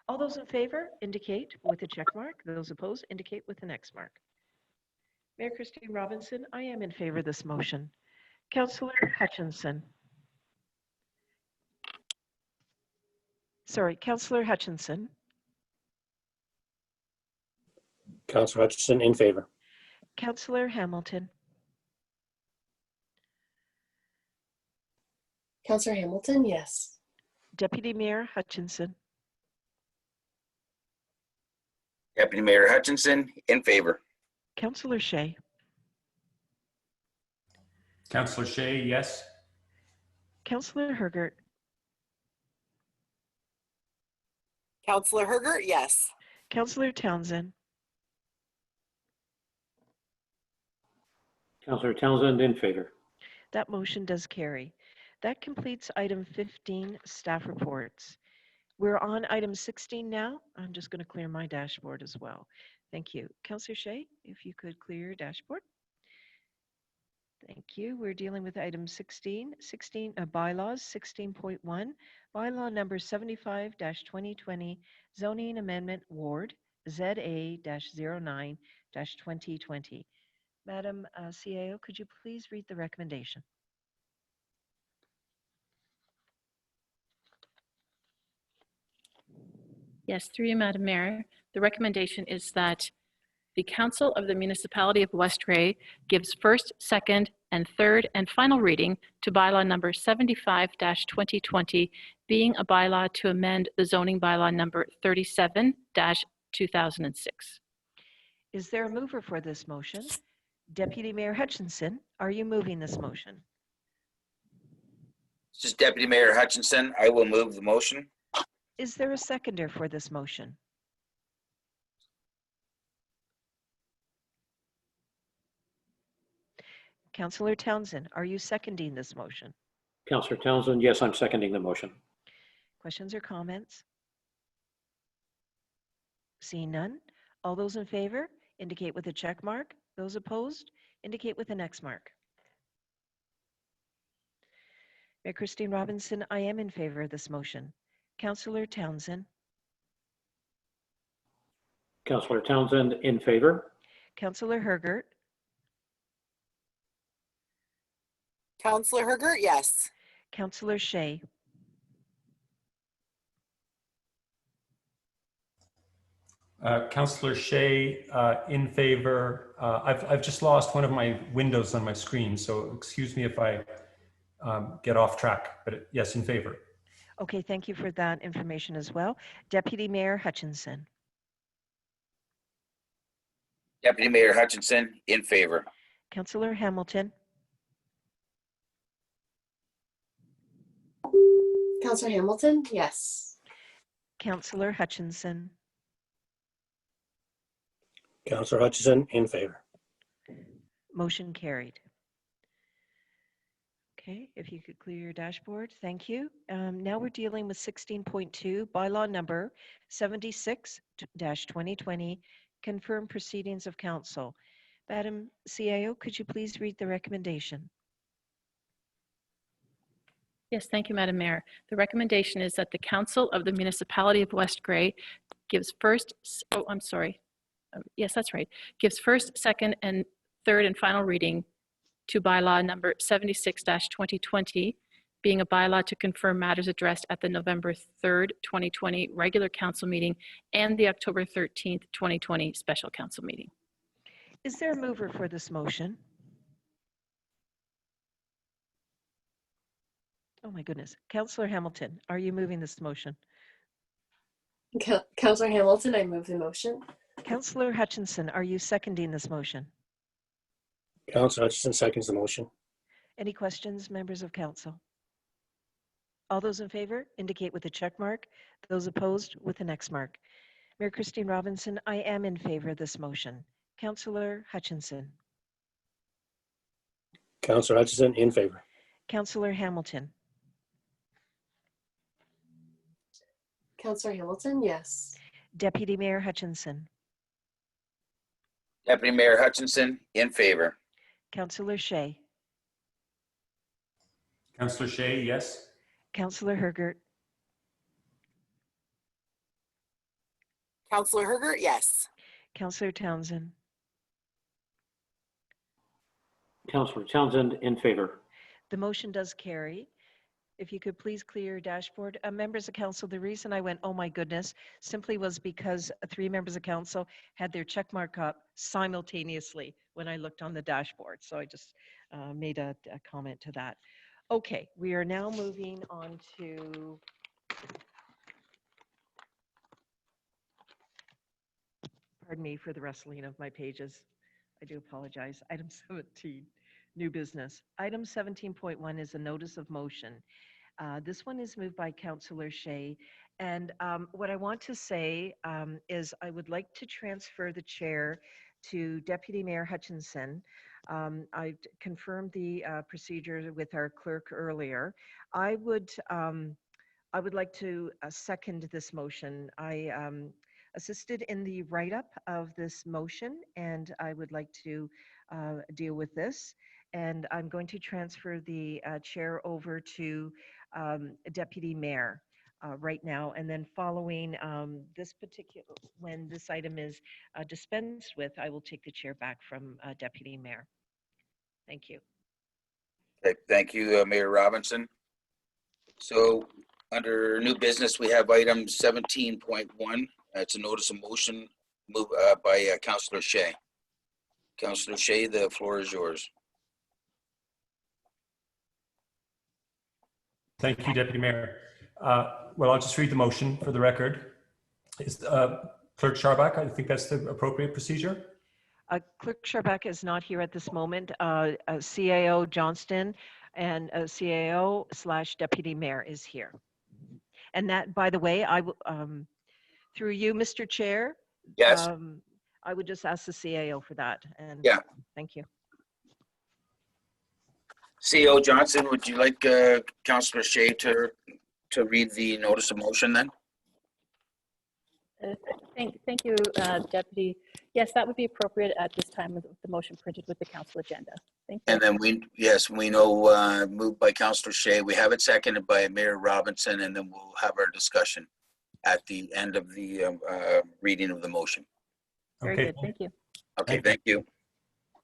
Speaker 12: All those in favor indicate with a check mark. Those opposed indicate with an X mark. Mayor Christine Robinson, I am in favor of this motion. Councillor Hutchinson. Sorry, Councillor Hutchinson.
Speaker 6: Councillor Hutchinson, in favor.
Speaker 12: Councillor Hamilton.
Speaker 10: Councillor Hamilton, yes.
Speaker 12: Deputy Mayor Hutchinson.
Speaker 5: Deputy Mayor Hutchinson, in favor.
Speaker 12: Councillor Shea.
Speaker 13: Councillor Shea, yes.
Speaker 12: Councillor Hergert.
Speaker 8: Councillor Hergert, yes.
Speaker 12: Councillor Townsend.
Speaker 7: Councillor Townsend, in favor.
Speaker 12: That motion does carry. That completes item 15, staff reports. We're on item 16 now. I'm just going to clear my dashboard as well. Thank you. Councillor Shea, if you could clear your dashboard. Thank you. We're dealing with item 16, bylaws 16.1, bylaw number 75-2020, zoning amendment ward ZA-09-2020. Madam CAO, could you please read the recommendation?
Speaker 11: Yes, through you, Madam Mayor. The recommendation is that the Council of the Municipality of West Grey gives first, second, and third and final reading to bylaw number 75-2020, being a bylaw to amend the zoning bylaw number 37-2006.
Speaker 12: Is there a mover for this motion? Deputy Mayor Hutchinson, are you moving this motion?
Speaker 5: This is Deputy Mayor Hutchinson. I will move the motion.
Speaker 12: Is there a seconder for this motion? Councillor Townsend, are you seconding this motion?
Speaker 7: Councillor Townsend, yes, I'm seconding the motion.
Speaker 12: Questions or comments? Seeing none, all those in favor indicate with a check mark. Those opposed indicate with an X mark. Mayor Christine Robinson, I am in favor of this motion. Councillor Townsend.
Speaker 7: Councillor Townsend, in favor.
Speaker 12: Councillor Hergert.
Speaker 8: Councillor Hergert, yes.
Speaker 12: Councillor Shea.
Speaker 13: Councillor Shea, in favor. I've just lost one of my windows on my screen, so excuse me if I get off track, but yes, in favor.
Speaker 12: Okay, thank you for that information as well. Deputy Mayor Hutchinson.
Speaker 5: Deputy Mayor Hutchinson, in favor.
Speaker 12: Councillor Hamilton.
Speaker 10: Councillor Hamilton, yes.
Speaker 12: Councillor Hutchinson.
Speaker 6: Councillor Hutchison, in favor.
Speaker 12: Motion carried. Okay, if you could clear your dashboard, thank you. Now we're dealing with 16.2, bylaw number 76-2020, confirm proceedings of council. Madam CAO, could you please read the recommendation?
Speaker 11: Yes, thank you, Madam Mayor. The recommendation is that the Council of the Municipality of West Grey gives first, yes, that's right, gives first, second, and third and final reading to bylaw number 76-2020, being a bylaw to confirm matters addressed at the November 3rd, 2020 regular council meeting and the October 13th, 2020 special council meeting.
Speaker 12: Is there a mover for this motion? Oh my goodness. Councillor Hamilton, are you moving this motion?
Speaker 10: Councillor Hamilton, I move the motion.
Speaker 12: Councillor Hutchinson, are you seconding this motion?
Speaker 6: Councillor Hutchison seconds the motion.
Speaker 12: Any questions, members of council? All those in favor indicate with a check mark. Those opposed with an X mark. Mayor Christine Robinson, I am in favor of this motion. Councillor Hutchinson.
Speaker 6: Councillor Hutchison, in favor.
Speaker 12: Councillor Hamilton.
Speaker 10: Councillor Hamilton, yes.
Speaker 12: Deputy Mayor Hutchinson.
Speaker 5: Deputy Mayor Hutchinson, in favor.
Speaker 12: Councillor Shea.
Speaker 13: Councillor Shea, yes.
Speaker 12: Councillor Hergert.
Speaker 8: Councillor Hergert, yes.
Speaker 12: Councillor Townsend.
Speaker 7: Councillor Townsend, in favor.
Speaker 12: The motion does carry. If you could please clear your dashboard. Members of council, the reason I went, oh my goodness, simply was because 3 members of council had their check mark up simultaneously when I looked on the dashboard. So I just made a comment to that. Okay, we are now moving on to pardon me for the rustling of my pages. I do apologize. Item 17. New business. Item 17.1 is a notice of motion. This one is moved by Councillor Shea. And what I want to say is I would like to transfer the chair to Deputy Mayor Hutchinson I confirmed the procedure with our clerk earlier. I would like to second this motion. I assisted in the write-up of this motion, and I would like to deal with this. And I'm going to transfer the chair over to Deputy Mayor right now. And then following when this item is dispensed with, I will take the chair back from Deputy Mayor. Thank you.
Speaker 5: Okay, thank you, Mayor Robinson. So under new business, we have item 17.1. It's a notice of motion moved by Councillor Shea. Councillor Shea, the floor is yours.
Speaker 13: Thank you, Deputy Mayor. Well, I'll just read the motion for the record. Is Clerk Scharbach, I think that's the appropriate procedure.
Speaker 12: Clerk Scharbach is not here at this moment. CAO Johnston and CAO/Deputy Mayor is here. And that, by the way, through you, Mr. Chair.
Speaker 5: Yes.
Speaker 12: I would just ask the CAO for that. And
Speaker 5: yeah.
Speaker 12: Thank you.
Speaker 5: CAO Johnson, would you like Councillor Shea to read the notice of motion then?
Speaker 11: Thank you, Deputy. Yes, that would be appropriate at this time with the motion printed with the council agenda. Thank you.
Speaker 5: And then we know moved by Councillor Shea. We have it seconded by Mayor Robinson, and then we'll have our discussion at the end of the reading of the motion.
Speaker 11: Very good. Thank you.
Speaker 5: Okay, thank you.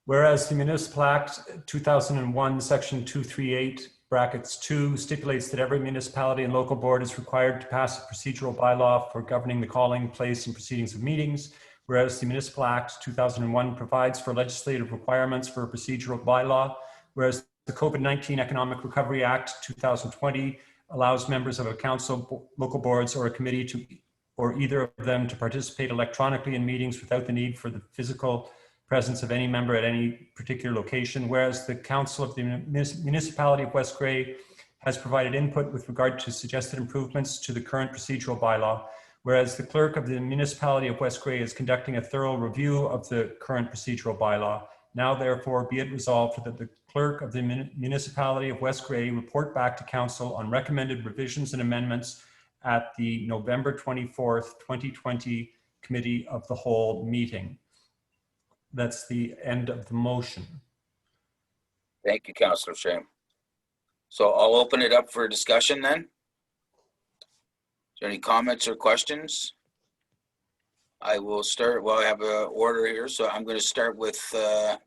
Speaker 13: Whereas the Municipal Act 2001, Section 238, brackets 2, stipulates that every municipality and local board is required to pass a procedural bylaw for governing the calling, place, and proceedings of meetings. Whereas the Municipal Act 2001 provides for legislative requirements for a procedural bylaw. Whereas the COVID-19 Economic Recovery Act 2020 allows members of a council, local boards, or a committee or either of them to participate electronically in meetings without the need for the physical presence of any member at any particular location. Whereas the Council of the Municipality of West Grey has provided input with regard to suggested improvements to the current procedural bylaw. Whereas the Clerk of the Municipality of West Grey is conducting a thorough review of the current procedural bylaw. Now therefore be it resolved that the Clerk of the Municipality of West Grey report back to Council on recommended revisions and amendments at the November 24th, 2020 Committee of the Whole meeting. That's the end of the motion.
Speaker 5: Thank you, Councillor Shea. So I'll open it up for discussion then. Is there any comments or questions? I will start, well, I have an order here, so I'm going to start with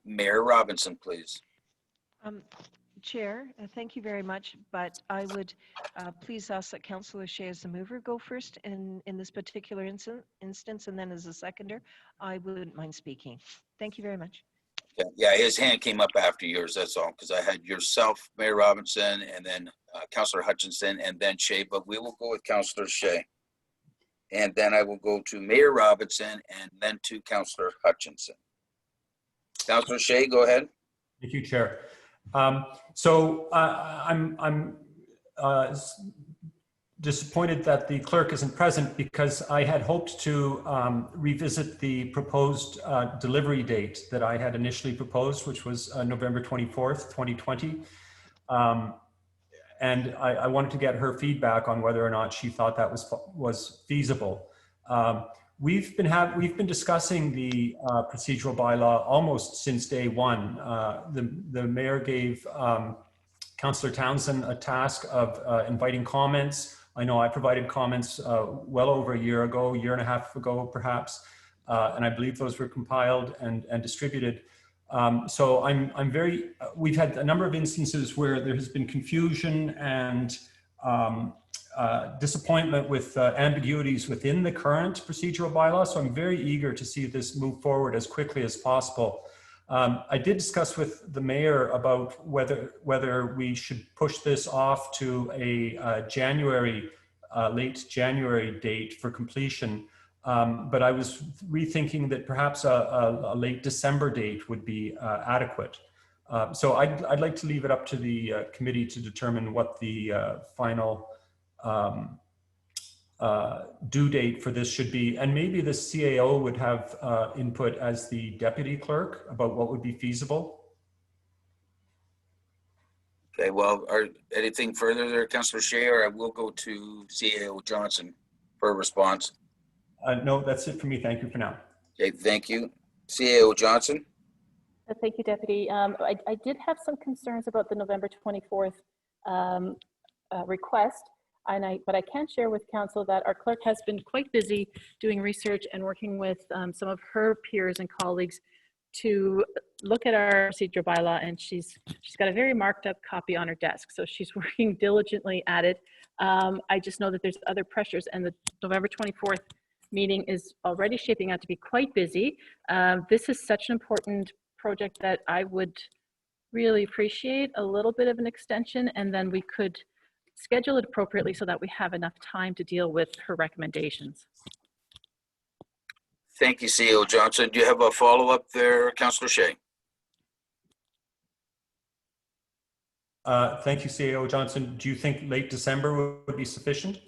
Speaker 5: Mayor Robinson, please.
Speaker 12: Chair, thank you very much, but I would please ask that Councillor Shea as the mover go first in this particular instance, and then as a seconder, I wouldn't mind speaking. Thank you very much.
Speaker 5: Yeah, his hand came up after yours, that's all, because I had yourself, Mayor Robinson, and then Councillor Hutchinson, and then Shea, but we will go with Councillor Shea. And then I will go to Mayor Robinson and then to Councillor Hutchinson. Councillor Shea, go ahead.
Speaker 13: Thank you, Chair. I'm disappointed that the clerk isn't present because I had hoped to revisit the proposed delivery date that I had initially proposed, which was November 24th, 2020. And I wanted to get her feedback on whether or not she thought that was feasible. We've been discussing the procedural bylaw almost since day one. The mayor gave Councillor Townsend a task of inviting comments. I know I provided comments well over a year and a half ago, perhaps, and I believe those were compiled and distributed. So we've had a number of instances where there has been confusion and disappointment with ambiguities within the current procedural bylaw. So I'm very eager to see this move forward as quickly as possible. I did discuss with the mayor about whether we should push this off to a late January date for completion. But I was rethinking that perhaps a late December date would be adequate. So I'd like to leave it up to the committee to determine what the final due date for this should be. And maybe the CAO would have input as the deputy clerk about what would be feasible.
Speaker 5: Okay, well, anything further there, Councillor Shea, or I will go to CAO Johnson for a response.
Speaker 13: No, that's it for me. Thank you for now.
Speaker 5: Okay, thank you. CAO Johnson?
Speaker 11: Thank you, Deputy. I did have some concerns about the November 24th request, but I can share with Council that our clerk has been quite busy doing research and working with some of her peers and colleagues to look at our procedural bylaw, and she's got a very marked up copy on her desk, so she's working diligently at it. I just know that there's other pressures, and the November 24th meeting is already shaping out to be quite busy. This is such an important project that I would really appreciate a little bit of an extension, and then we could schedule it appropriately so that we have enough time to deal with her recommendations.
Speaker 5: Thank you, CAO Johnson. Do you have a follow-up there, Councillor Shea?
Speaker 13: Thank you, CAO Johnson. Do you think late December would be sufficient?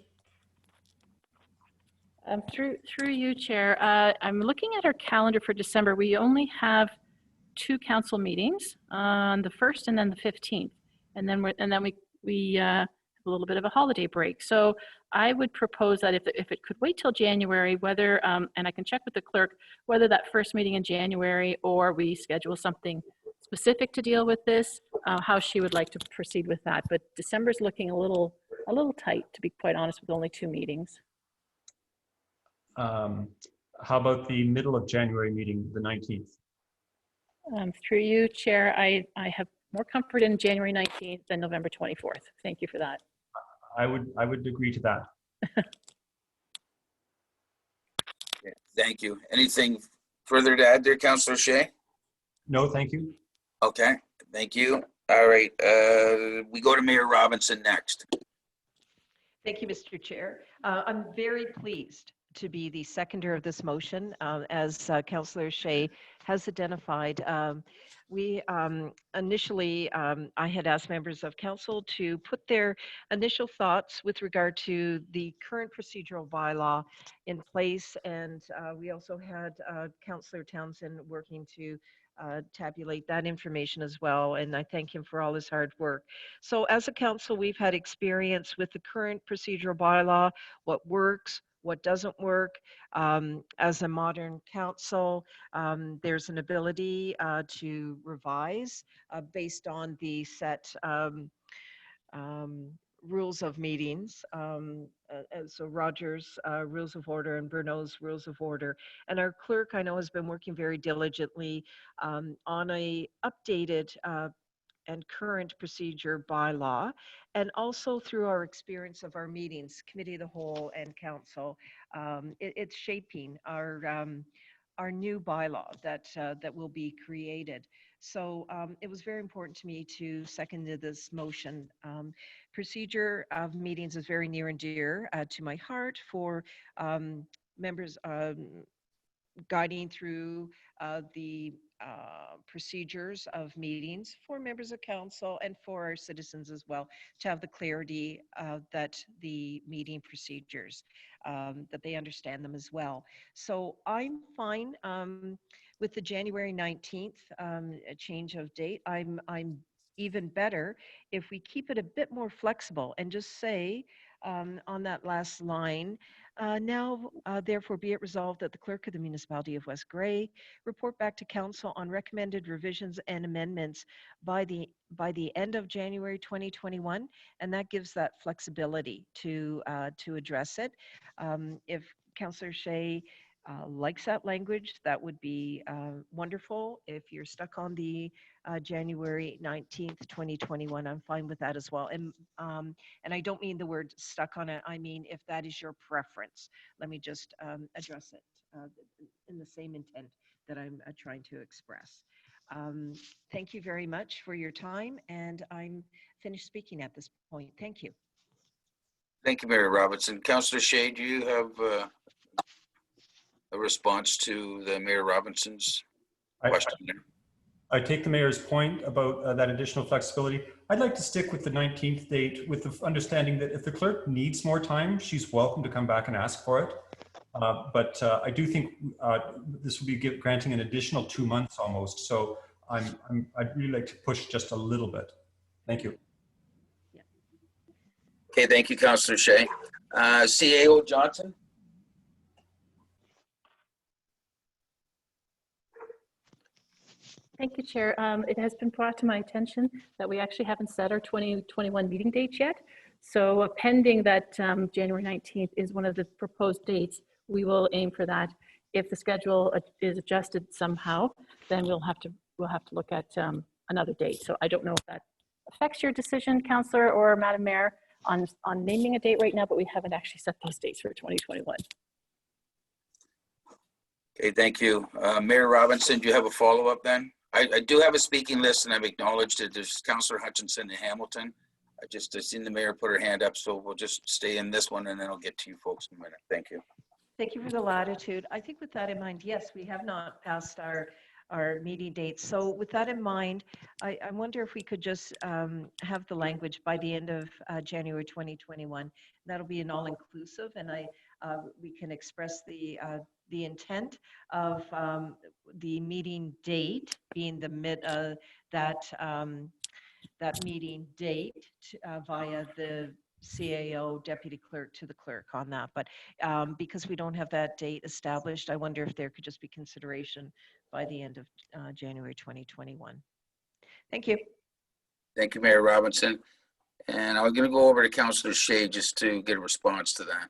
Speaker 11: Through you, Chair, I'm looking at our calendar for December. We only have 2 council meetings on the 1st and then the 15th, and then we have a little bit of a holiday break. So I would propose that if it could wait till January, whether and I can check with the clerk whether that first meeting in January or we schedule something specific to deal with this, how she would like to proceed with that. But December's looking a little tight, to be quite honest, with only 2 meetings.
Speaker 13: How about the middle of January meeting, the 19th?
Speaker 11: Through you, Chair, I have more comfort in January 19th than November 24th. Thank you for that.
Speaker 13: I would agree to that.
Speaker 5: Thank you. Anything further to add there, Councillor Shea?
Speaker 13: No, thank you.
Speaker 5: Okay, thank you. All right, we go to Mayor Robinson next.
Speaker 12: Thank you, Mr. Chair. I'm very pleased to be the seconder of this motion. As Councillor Shea has identified, we initially, I had asked members of council to put their initial thoughts with regard to the current procedural bylaw in place, and we also had Councillor Townsend working to tabulate that information as well, and I thank him for all his hard work. So as a council, we've had experience with the current procedural bylaw, what works, what doesn't work. As a modern council, there's an ability to revise based on the set rules of meetings. So Roger's rules of order and Bruno's rules of order. And our clerk, I know, has been working very diligently on a updated and current procedure bylaw, and also through our experience of our meetings, committee of the whole and council. It's shaping our new bylaw that will be created. So it was very important to me to second this motion. Procedure of meetings is very near and dear to my heart for members guiding through the procedures of meetings for members of council and for our citizens as well, to have the clarity that the meeting procedures, that they understand them as well. So I'm fine with the January 19th change of date. I'm even better if we keep it a bit more flexible and just say on that last line, now, therefore, be it resolved that the clerk of the municipality of West Grey report back to council on recommended revisions and amendments by the end of January 2021, and that gives that flexibility to address it. If Councillor Shea likes that language, that would be wonderful. If you're stuck on the January 19th, 2021, I'm fine with that as well. And I don't mean the word stuck on it. I mean, if that is your preference, let me just address it in the same intent that I'm trying to express. Thank you very much for your time, and I'm finished speaking at this point. Thank you.
Speaker 5: Thank you, Mayor Robinson. Councillor Shea, do you have a response to the Mayor Robinson's question there?
Speaker 13: I take the mayor's point about that additional flexibility. I'd like to stick with the 19th date with the understanding that if the clerk needs more time, she's welcome to come back and ask for it. But I do think this would be granting an additional 2 months almost. So I'd really like to push just a little bit. Thank you.
Speaker 5: Okay, thank you, Councillor Shea. CAO Johnson?
Speaker 11: Thank you, Chair. It has been brought to my attention that we actually haven't set our 2021 meeting dates yet. So pending that January 19th is one of the proposed dates, we will aim for that. If the schedule is adjusted somehow, then we'll have to look at another date. So I don't know if that affects your decision, Councillor or Madam Mayor, on naming a date right now, but we haven't actually set those dates for 2021.
Speaker 5: Okay, thank you. Mayor Robinson, do you have a follow-up then? I do have a speaking list, and I've acknowledged it. There's Councillor Hutchinson and Hamilton. I seen the mayor put her hand up, so we'll just stay in this one, and then I'll get to you folks in a minute. Thank you.
Speaker 12: Thank you for the latitude. I think with that in mind, yes, we have not passed our meeting dates. So with that in mind, I wonder if we could just have the language by the end of January 2021. That'll be an all-inclusive, and we can express the intent of the meeting date being the that meeting date via the CAO deputy clerk to the clerk on that. But because we don't have that date established, I wonder if there could just be consideration by the end of January 2021. Thank you.
Speaker 5: Thank you, Mayor Robinson. And I'm going to go over to Councillor Shea just to get a response to that.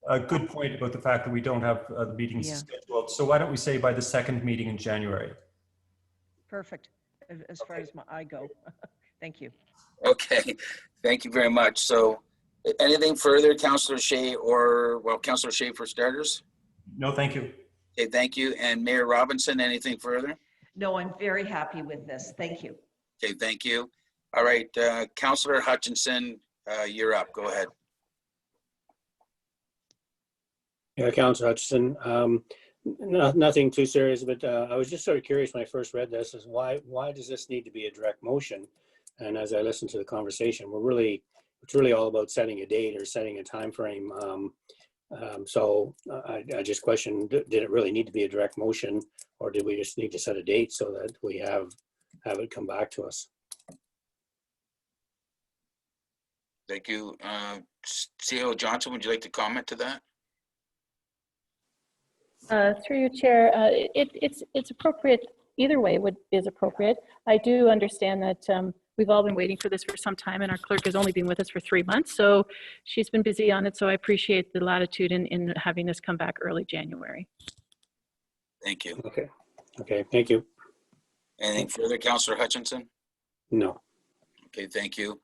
Speaker 13: A good point about the fact that we don't have the meetings scheduled. So why don't we say by the second meeting in January?
Speaker 12: Perfect, as far as I go. Thank you.
Speaker 5: Okay, thank you very much. So anything further, Councillor Shea, Councillor Shea for starters?
Speaker 13: No, thank you.
Speaker 5: Okay, thank you. And Mayor Robinson, anything further?
Speaker 12: No, I'm very happy with this. Thank you.
Speaker 5: Okay, thank you. All right, Councillor Hutchinson, you're up. Go ahead.
Speaker 6: Yeah, Councillor Hutchinson. Nothing too serious, but I was just sort of curious when I first read this, is why does this need to be a direct motion? And as I listened to the conversation, it's really all about setting a date or setting a time frame. So I just questioned, did it really need to be a direct motion, or did we just need to set a date so that we have it come back to us?
Speaker 5: Thank you. CAO Johnson, would you like to comment to that?
Speaker 11: Through you, Chair, it's appropriate. Either way is appropriate. I do understand that we've all been waiting for this for some time, and our clerk has only been with us for 3 months, so she's been busy on it. So I appreciate the latitude in having this come back early January.
Speaker 5: Thank you.
Speaker 6: Okay, thank you.
Speaker 5: Anything further, Councillor Hutchinson?
Speaker 6: No.
Speaker 5: Okay, thank you.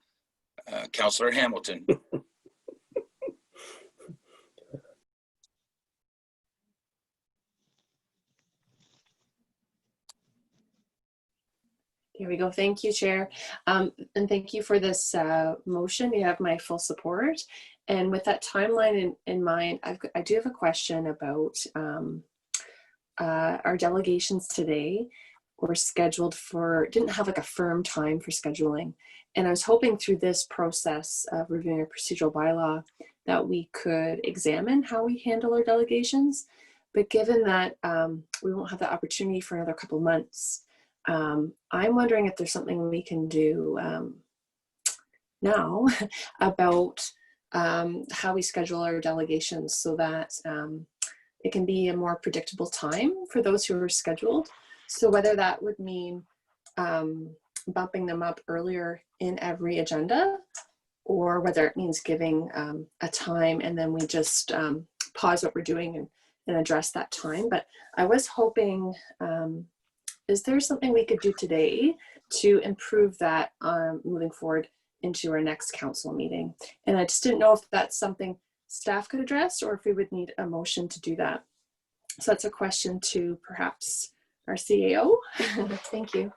Speaker 5: Councillor Hamilton.
Speaker 10: Here we go. Thank you, Chair. And thank you for this motion. You have my full support. And with that timeline in mind, I do have a question about our delegations today. Were scheduled didn't have like a firm time for scheduling. And I was hoping through this process of reviewing our procedural bylaw that we could examine how we handle our delegations. But given that we won't have the opportunity for another couple months, I'm wondering if there's something we can do now about how we schedule our delegations so that it can be a more predictable time for those who are scheduled. So whether that would mean bumping them up earlier in every agenda, or whether it means giving a time and then we just pause what we're doing and address that time. But I was hoping, is there something we could do today to improve that moving forward into our next council meeting? And I just didn't know if that's something staff could address or if we would need a motion to do that. So that's a question to perhaps our CAO. Thank you.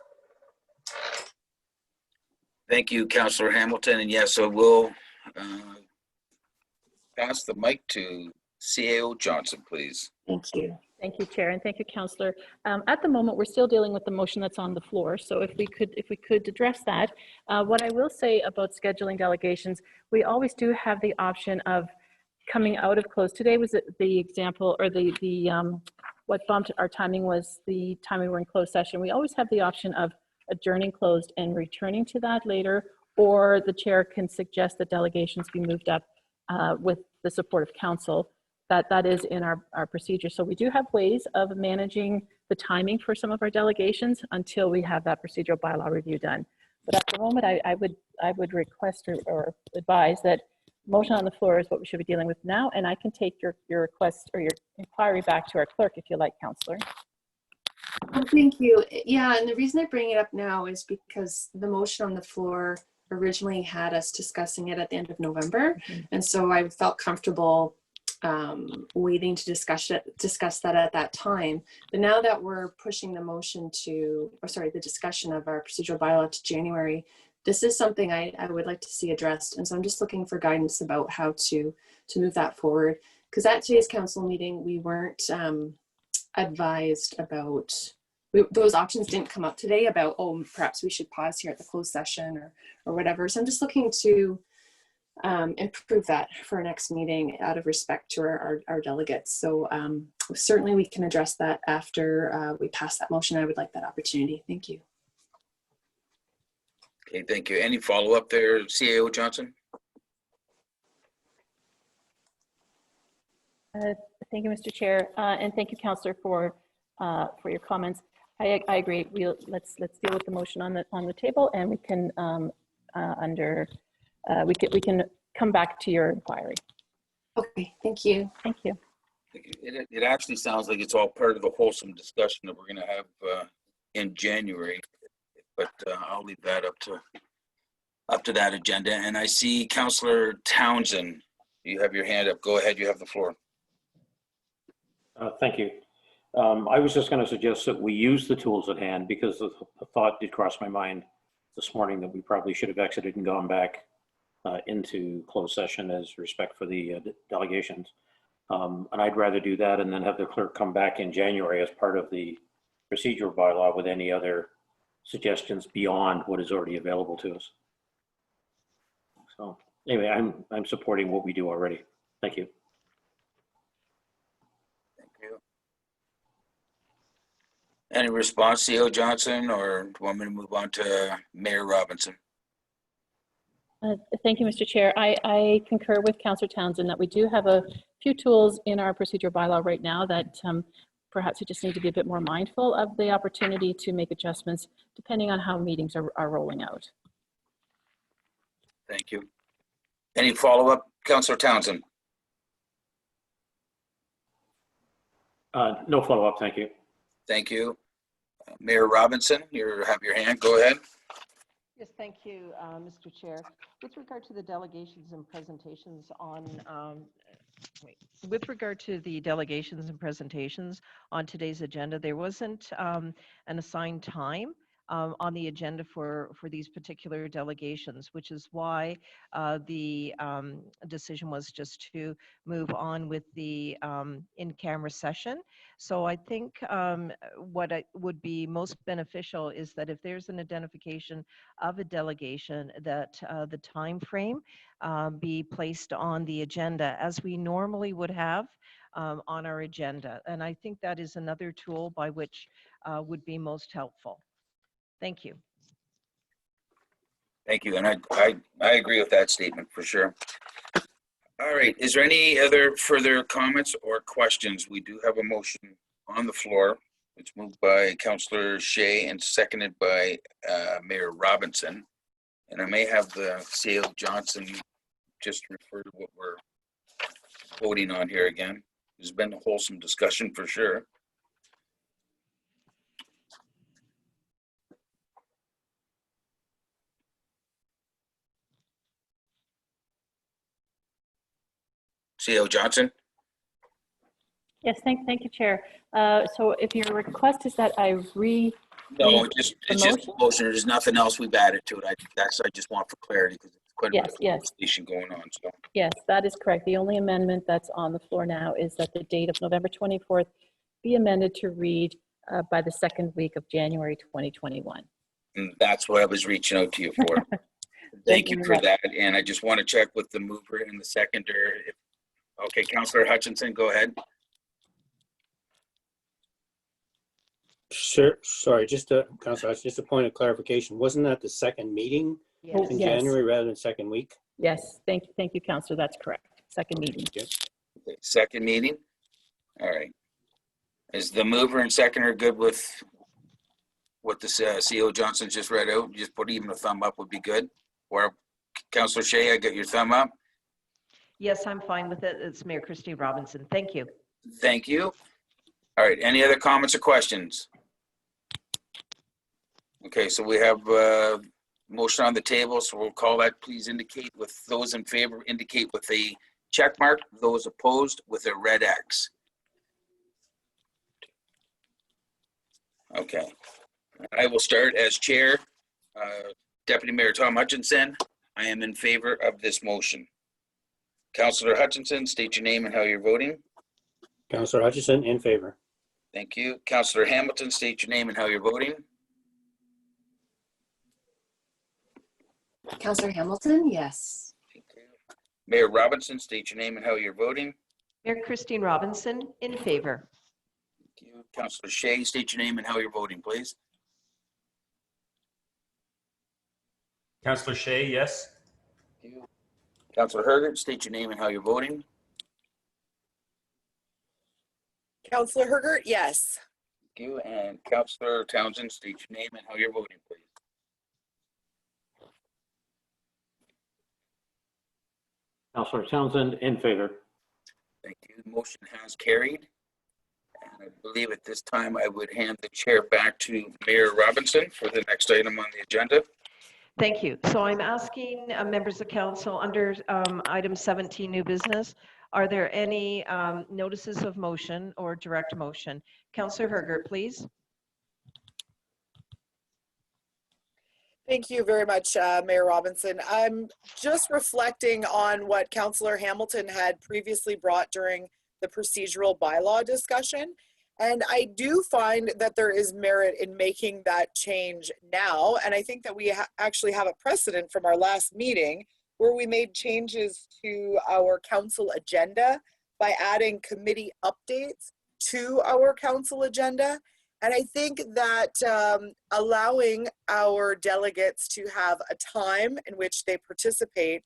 Speaker 5: Thank you, Councillor Hamilton. And yes, so we'll pass the mic to CAO Johnson, please.
Speaker 10: Thank you.
Speaker 11: Thank you, Chair, and thank you, Councillor. At the moment, we're still dealing with the motion that's on the floor. So if we could address that. What I will say about scheduling delegations, we always do have the option of coming out of close. Today was the example, or what bumped our timing was the time we were in closed session. We always have the option of adjourning closed and returning to that later, or the chair can suggest that delegations be moved up with the support of council. That is in our procedure. So we do have ways of managing the timing for some of our delegations until we have that procedural bylaw review done. But at the moment, I would request or advise that motion on the floor is what we should be dealing with now, and I can take your request or your inquiry back to our clerk if you like, Councillor.
Speaker 10: Thank you. Yeah, and the reason I bring it up now is because the motion on the floor originally had us discussing it at the end of November, and so I felt comfortable waiting to discuss that at that time. But now that we're pushing the motion to, or sorry, the discussion of our procedural bylaw to January, this is something I would like to see addressed. And so I'm just looking for guidance about how to move that forward. Because at today's council meeting, we weren't advised about, those options didn't come up today about, oh, perhaps we should pause here at the closed session or whatever. So I'm just looking to improve that for our next meeting out of respect to our delegates. So certainly we can address that after we pass that motion. I would like that opportunity. Thank you.
Speaker 5: Okay, thank you. Any follow-up there, CAO Johnson?
Speaker 11: Thank you, Mr. Chair, and thank you, Councillor, for your comments. I agree. Let's deal with the motion on the table, and we can we can come back to your inquiry.
Speaker 10: Okay, thank you.
Speaker 11: Thank you.
Speaker 5: It actually sounds like it's all part of the wholesome discussion that we're going to have in January, but I'll leave that up to that agenda. And I see Councillor Townsend, you have your hand up. Go ahead, you have the floor.
Speaker 7: Thank you. I was just going to suggest that we use the tools at hand, because the thought did cross my mind this morning that we probably should have exited and gone back into closed session as respect for the delegations. And I'd rather do that and then have the clerk come back in January as part of the procedural bylaw with any other suggestions beyond what is already available to us. So anyway, I'm supporting what we do already. Thank you.
Speaker 5: Thank you. Any response, CEO Johnson, or do you want me to move on to Mayor Robinson?
Speaker 11: Thank you, Mr. Chair. I concur with Councillor Townsend that we do have a few tools in our procedural bylaw right now that perhaps we just need to be a bit more mindful of the opportunity to make adjustments depending on how meetings are rolling out.
Speaker 5: Thank you. Any follow-up, Councillor Townsend?
Speaker 7: No follow-up, thank you.
Speaker 5: Thank you. Mayor Robinson, you have your hand. Go ahead.
Speaker 1: Yes, thank you, Mr. Chair. With regard to the delegations and presentations on, with regard to the delegations and presentations on today's agenda, there wasn't an assigned time on the agenda for these particular delegations, which is why the decision was just to move on with the in-camera session. So I think what would be most beneficial is that if there's an identification of a delegation, that the time frame be placed on the agenda as we normally would have on our agenda. And I think that is another tool by which would be most helpful. Thank you.
Speaker 5: Thank you. And I agree with that statement for sure. All right. Is there any other further comments or questions? We do have a motion on the floor. It's moved by Councillor Shea and seconded by Mayor Robinson. And I may have the CAO Johnson just refer to what we're voting on here again. There's been a wholesome discussion for sure. CAO Johnson?
Speaker 11: Yes, thank you, Chair. So if your request is that I
Speaker 5: No, it's just a motion. There's nothing else we've added to it. I just want for clarity because it's quite a bit of conversation going on. So.
Speaker 11: Yes, that is correct. The only amendment that's on the floor now is that the date of November 24th be amended to read by the second week of January 2021.
Speaker 5: And that's what I was reaching out to you for. Thank you for that. And I just want to check with the mover and the seconder. Okay, Councillor Hutchinson, go ahead.
Speaker 6: Sure. Sorry, Councillor, just a point of clarification. Wasn't that the second meeting
Speaker 11: Oh,
Speaker 6: In
Speaker 11: yes.
Speaker 6: January rather than second week?
Speaker 11: Yes, thank you, Counselor, that's correct. Second meeting.
Speaker 5: Okay, second meeting? All right. Is the mover and seconder good with what the CEO Johnson just read out? Just put even a thumb up would be good. Or Councillor Shea, I got your thumb up.
Speaker 12: Yes, I'm fine with it. It's Mayor Christine Robinson. Thank you.
Speaker 5: Thank you. All right, any other comments or questions? Okay, so we have motion on the table, so we'll call that. Please indicate with those in favor, indicate with a check mark. Those opposed with a red X. Okay, I will start as chair. Deputy Mayor Tom Hutchinson, I am in favor of this motion. Councillor Hutchinson, state your name and how you're voting.
Speaker 6: Councillor Hutchison, in favor.
Speaker 5: Thank you. Councillor Hamilton, state your name and how you're voting.
Speaker 10: Councillor Hamilton, yes.
Speaker 5: Mayor Robinson, state your name and how you're voting.
Speaker 12: Mayor Christine Robinson, in favor.
Speaker 5: Thank you. Councillor Shea, state your name and how you're voting, please.
Speaker 13: Councillor Shea, yes.
Speaker 5: Thank you. Councillor Hergert, state your name and how you're voting.
Speaker 8: Councillor Hergert, yes.
Speaker 5: Thank you. And Councillor Townsend, state your name and how you're voting, please.
Speaker 7: Councillor Townsend, in favor.
Speaker 5: Thank you. The motion has carried. And I believe at this time I would hand the chair back to Mayor Robinson for the next item on the agenda.
Speaker 12: Thank you. So I'm asking members of council under item 17, new business, are there any notices of motion or direct motion? Councillor Hergert, please.
Speaker 8: Thank you very much, Mayor Robinson. I'm just reflecting on what Councillor Hamilton had previously brought during the procedural bylaw discussion. And I do find that there is merit in making that change now. And I think that we actually have a precedent from our last meeting where we made changes to our council agenda by adding committee updates to our council agenda. And I think that allowing our delegates to have a time in which they participate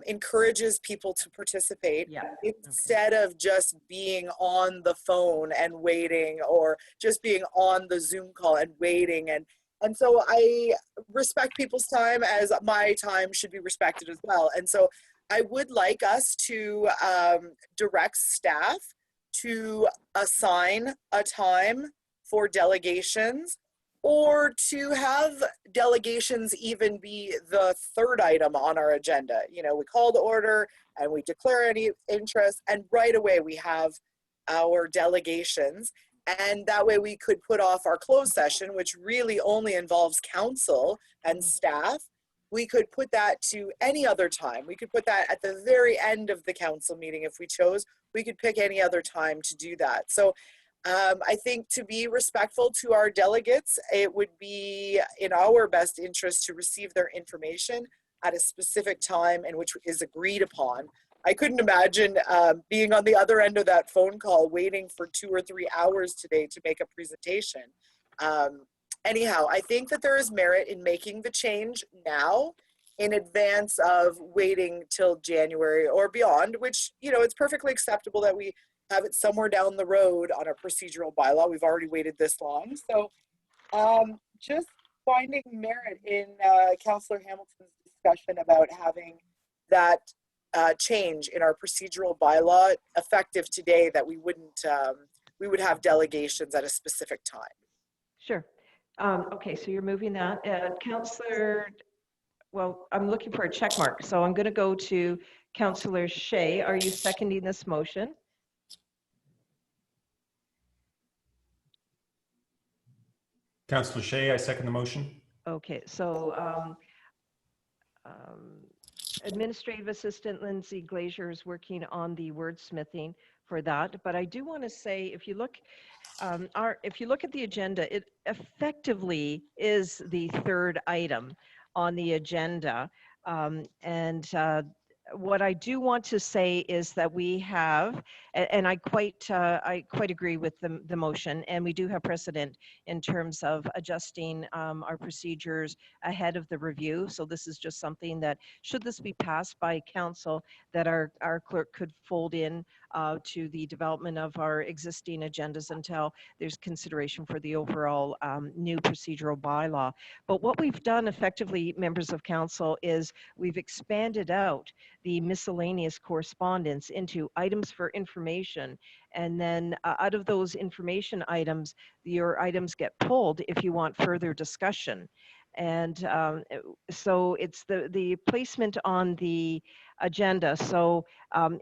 Speaker 8: encourages people to participate instead of just being on the phone and waiting, or just being on the Zoom call and waiting. And so I respect people's time as my time should be respected as well. And so I would like us to direct staff to assign a time for delegations, or to have delegations even be the third item on our agenda. You know, we call to order and we declare any interest, and right away we have our delegations. And that way we could put off our closed session, which really only involves council and staff. We could put that to any other time. We could put that at the very end of the council meeting if we chose. We could pick any other time to do that. So I think to be respectful to our delegates, it would be in our best interest to receive their information at a specific time and which is agreed upon. I couldn't imagine being on the other end of that phone call waiting for 2 or 3 hours today to make a presentation. Anyhow, I think that there is merit in making the change now in advance of waiting till January or beyond, which, you know, it's perfectly acceptable that we have it somewhere down the road on our procedural bylaw. We've already waited this long. So just finding merit in Councillor Hamilton's discussion about having that change in our procedural bylaw effective today, that we wouldn't, we would have delegations at a specific time.
Speaker 12: Sure. Okay, so you're moving that. Councillor, well, I'm looking for a check mark. So I'm going to go to Councillor Shea. Are you seconding this motion?
Speaker 13: Councillor Shea, I second the motion.
Speaker 12: Okay, so Administrative Assistant Lindsay Glazier is working on the wordsmithing for that. But I do want to say, if you look, if you look at the agenda, it effectively is the third item on the agenda, and what I do want to say is that we have, and I quite agree with the motion, and we do have precedent in terms of adjusting our procedures ahead of the review. So this is just something that, should this be passed by council, that our clerk could fold in to the development of our existing agendas until there's consideration for the overall new procedural bylaw. But what we've done effectively, members of council, is we've expanded out the miscellaneous correspondence into items for information. And then out of those information items, your items get pulled if you want further discussion. And so it's the placement on the agenda. So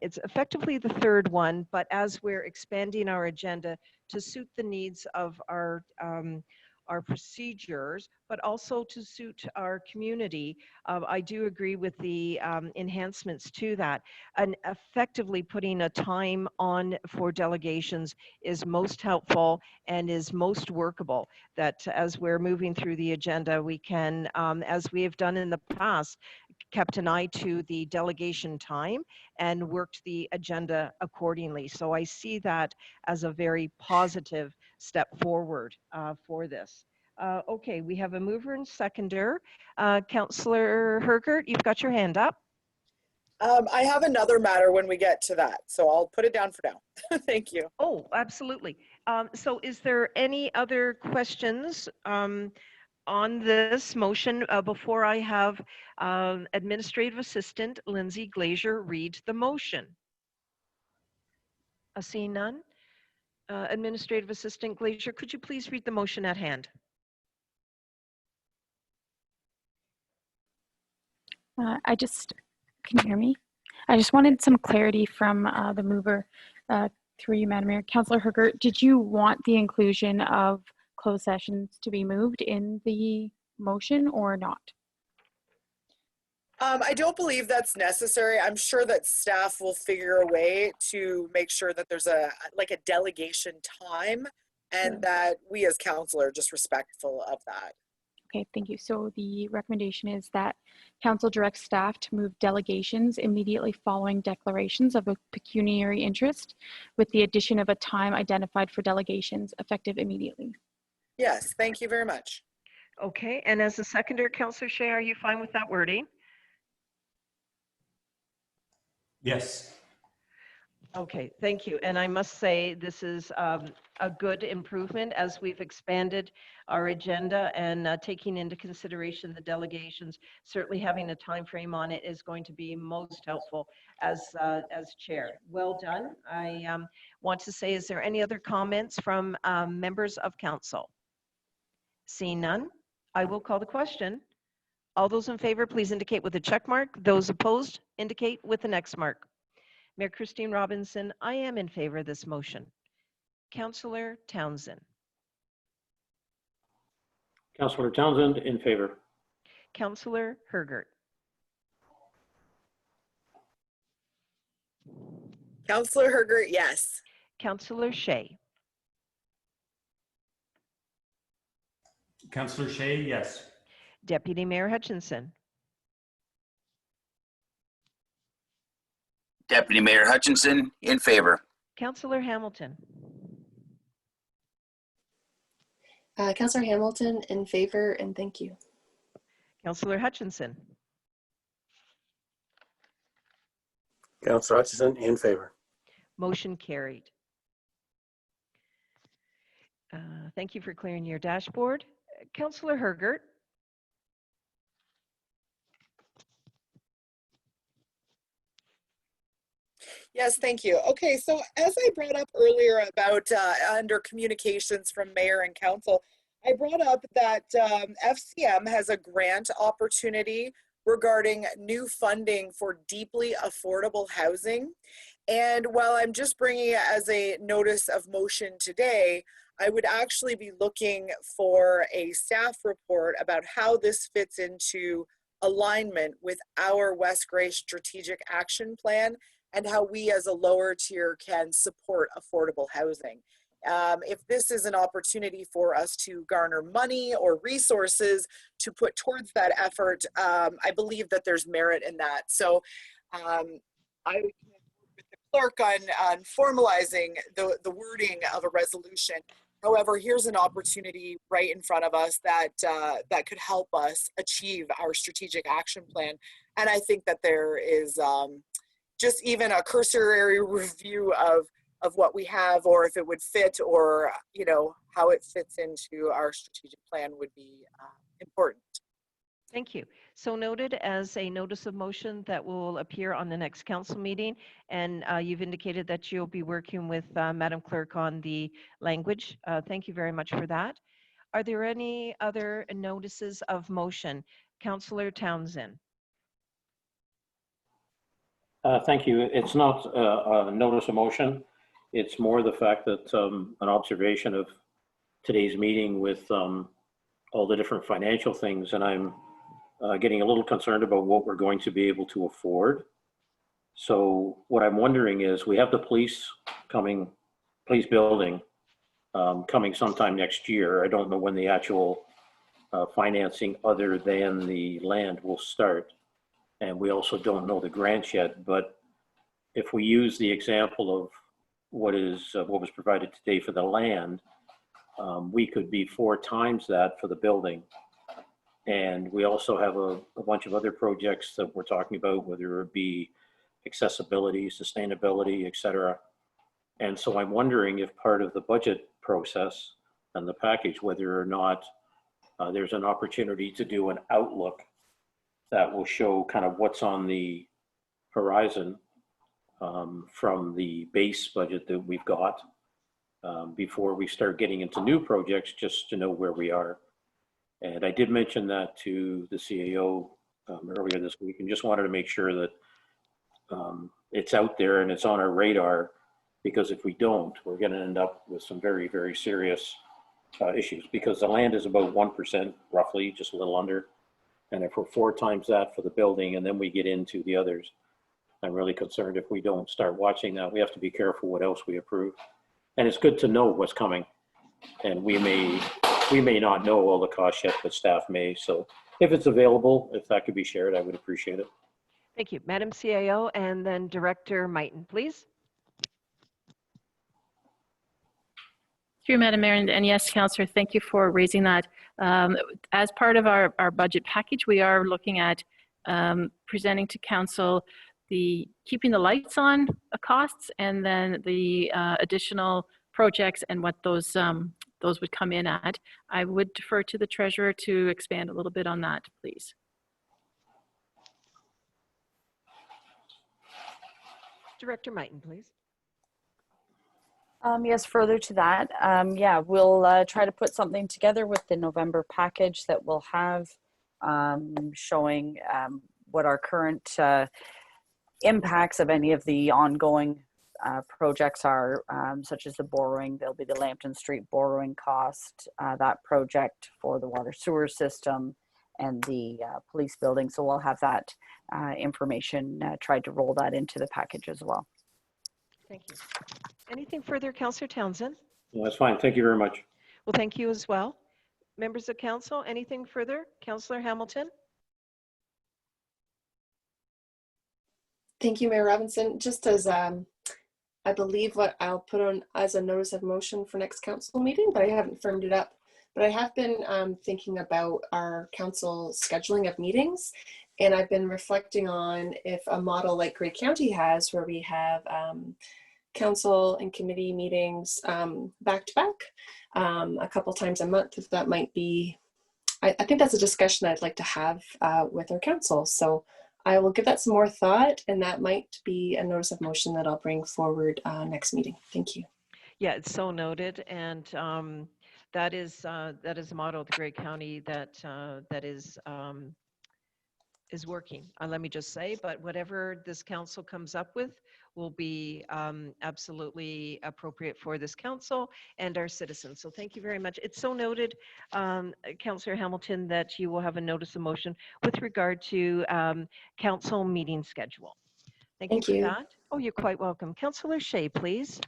Speaker 12: it's effectively the third one, but as we're expanding our agenda to suit the needs of our procedures, but also to suit our community, I do agree with the enhancements to that. And effectively putting a time on for delegations is most helpful and is most workable, that as we're moving through the agenda, we can, as we have done in the past, kept an eye to the delegation time and worked the agenda accordingly. So I see that as a very positive step forward for this. Okay, we have a mover and seconder. Councillor Hergert, you've got your hand up.
Speaker 8: I have another matter when we get to that, so I'll put it down for now. Thank you.
Speaker 12: Oh, absolutely. So is there any other questions on this motion before I have Administrative Assistant Lindsay Glazier read the motion? Seeing none. Administrative Assistant Glazier, could you please read the motion at hand?
Speaker 18: Can you hear me? I just wanted some clarity from the mover through you, Madam Mayor. Councillor Hergert, did you want the inclusion of closed sessions to be moved in the motion or not?
Speaker 8: I don't believe that's necessary. I'm sure that staff will figure a way to make sure that there's a delegation time, and that we as council are just respectful of that.
Speaker 18: Okay, thank you. So the recommendation is that council directs staff to move delegations immediately following declarations of a pecuniary interest, with the addition of a time identified for delegations effective immediately.
Speaker 8: Yes, thank you very much.
Speaker 12: Okay, and as a seconder, Councillor Shea, are you fine with that wording?
Speaker 13: Yes.
Speaker 12: Okay, thank you. And I must say this is a good improvement as we've expanded our agenda and taking into consideration the delegations. Certainly having a time frame on it is going to be most helpful as chair. Well done. I want to say, is there any other comments from members of council? Seeing none, I will call the question. All those in favor, please indicate with a check mark. Those opposed, indicate with the next mark. Mayor Christine Robinson, I am in favor of this motion. Councillor Townsend.
Speaker 7: Councillor Townsend, in favor.
Speaker 12: Councillor Hergert.
Speaker 8: Councillor Hergert, yes.
Speaker 12: Councillor Shea.
Speaker 13: Councillor Shea, yes.
Speaker 12: Deputy Mayor Hutchinson.
Speaker 5: Deputy Mayor Hutchinson, in favor.
Speaker 12: Councillor Hamilton.
Speaker 10: Councillor Hamilton, in favor, and thank you.
Speaker 12: Councillor Hutchinson.
Speaker 6: Councillor Hutchinson, in favor.
Speaker 12: Motion carried. Thank you for clearing your dashboard. Councillor Hergert.
Speaker 8: Yes, thank you. Okay, so as I brought up earlier about under communications from mayor and council, I brought up that FCM has a grant opportunity regarding new funding for deeply affordable housing. And while I'm just bringing it as a notice of motion today, I would actually be looking for a staff report about how this fits into alignment with our West Grey Strategic Action Plan and how we as a lower tier can support affordable housing. If this is an opportunity for us to garner money or resources to put towards that effort, I believe that there's merit in that. So I would work with the clerk on formalizing the wording of a resolution. However, here's an opportunity right in front of us that that could help us achieve our strategic action plan. And I think that there is just even a cursory review of what we have, or if it would fit, or how it fits into our strategic plan would be important.
Speaker 12: Thank you. So noted as a notice of motion that will appear on the next council meeting. And you've indicated that you'll be working with Madam Clerk on the language. Thank you very much for that. Are there any other notices of motion? Councillor Townsend.
Speaker 7: Thank you. It's not a notice of motion. It's more the fact that an observation of today's meeting with all the different financial things, and I'm getting a little concerned about what we're going to be able to afford. So what I'm wondering is, we have the police building coming sometime next year. I don't know when the actual financing other than the land will start. And we also don't know the grants yet, but if we use the example of what was provided today for the land, we could be 4 times that for the building. And we also have a bunch of other projects that we're talking about, whether it be accessibility, sustainability, et cetera. And so I'm wondering if part of the budget process and the package, whether or not there's an opportunity to do an outlook that will show kind of what's on the horizon from the base budget that we've got before we start getting into new projects, just to know where we are. And I did mention that to the CAO earlier this week, and just wanted to make sure that it's out there and it's on our radar, because if we don't, we're going to end up with some very, very serious issues, because the land is about 1% roughly, just a little under. And if we're 4 times that for the building, and then we get into the others, I'm really concerned if we don't start watching that. We have to be careful what else we approve. And it's good to know what's coming. And we may not know all the costs yet, but staff may. So if it's available, if that could be shared, I would appreciate it.
Speaker 12: Thank you. Madam CAO, and then Director Mighton, please.
Speaker 11: Through Madam Mayor, and yes, Councillor, thank you for raising that. As part of our budget package, we are looking at presenting to Council the keeping the lights on costs, and then the additional projects and what those would come in at. I would defer to the Treasurer to expand a little bit on that, please.
Speaker 12: Director Mighton, please.
Speaker 15: Yes, further to that, yeah, we'll try to put something together with the November package that we'll have showing what our current impacts of any of the ongoing projects are, such as the borrowing. There'll be the Lambton Street borrowing cost, that project for the water sewer system, and the police building. So we'll have that information, tried to roll that into the package as well.
Speaker 12: Thank you. Anything further, Councillor Townsend?
Speaker 7: Well, that's fine. Thank you very much.
Speaker 12: Well, thank you as well. Members of Council, anything further? Councillor Hamilton?
Speaker 10: Thank you, Mayor Robinson. Just as I believe what I'll put on as a notice of motion for next council meeting, but I haven't firmed it up. But I have been thinking about our council scheduling of meetings, and I've been reflecting on if a model like Grey County has, where we have council and committee meetings back to back a couple times a month, if that might be, I think that's a discussion I'd like to have with our council. So I will give that some more thought, and that might be a notice of motion that I'll bring forward next meeting. Thank you.
Speaker 12: Yeah, it's so noted, and that is a model of the Grey County that is working. Let me just say, but whatever this council comes up with will be absolutely appropriate for this council and our citizens. So thank you very much. It's so noted, Councillor Hamilton, that you will have a notice of motion with regard to council meeting schedule. Thank you for that. Oh, you're quite welcome. Councillor Shea, please.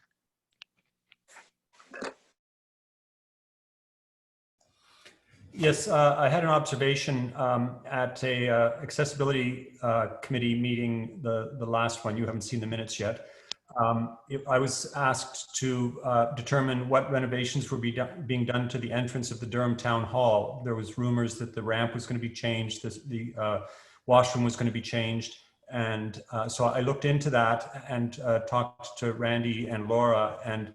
Speaker 13: Yes, I had an observation at a accessibility committee meeting, the last one. You haven't seen the minutes yet. I was asked to determine what renovations were being done to the entrance of the Durham Town Hall. There was rumors that the ramp was going to be changed, the washroom was going to be changed. And so I looked into that and talked to Randy and Laura and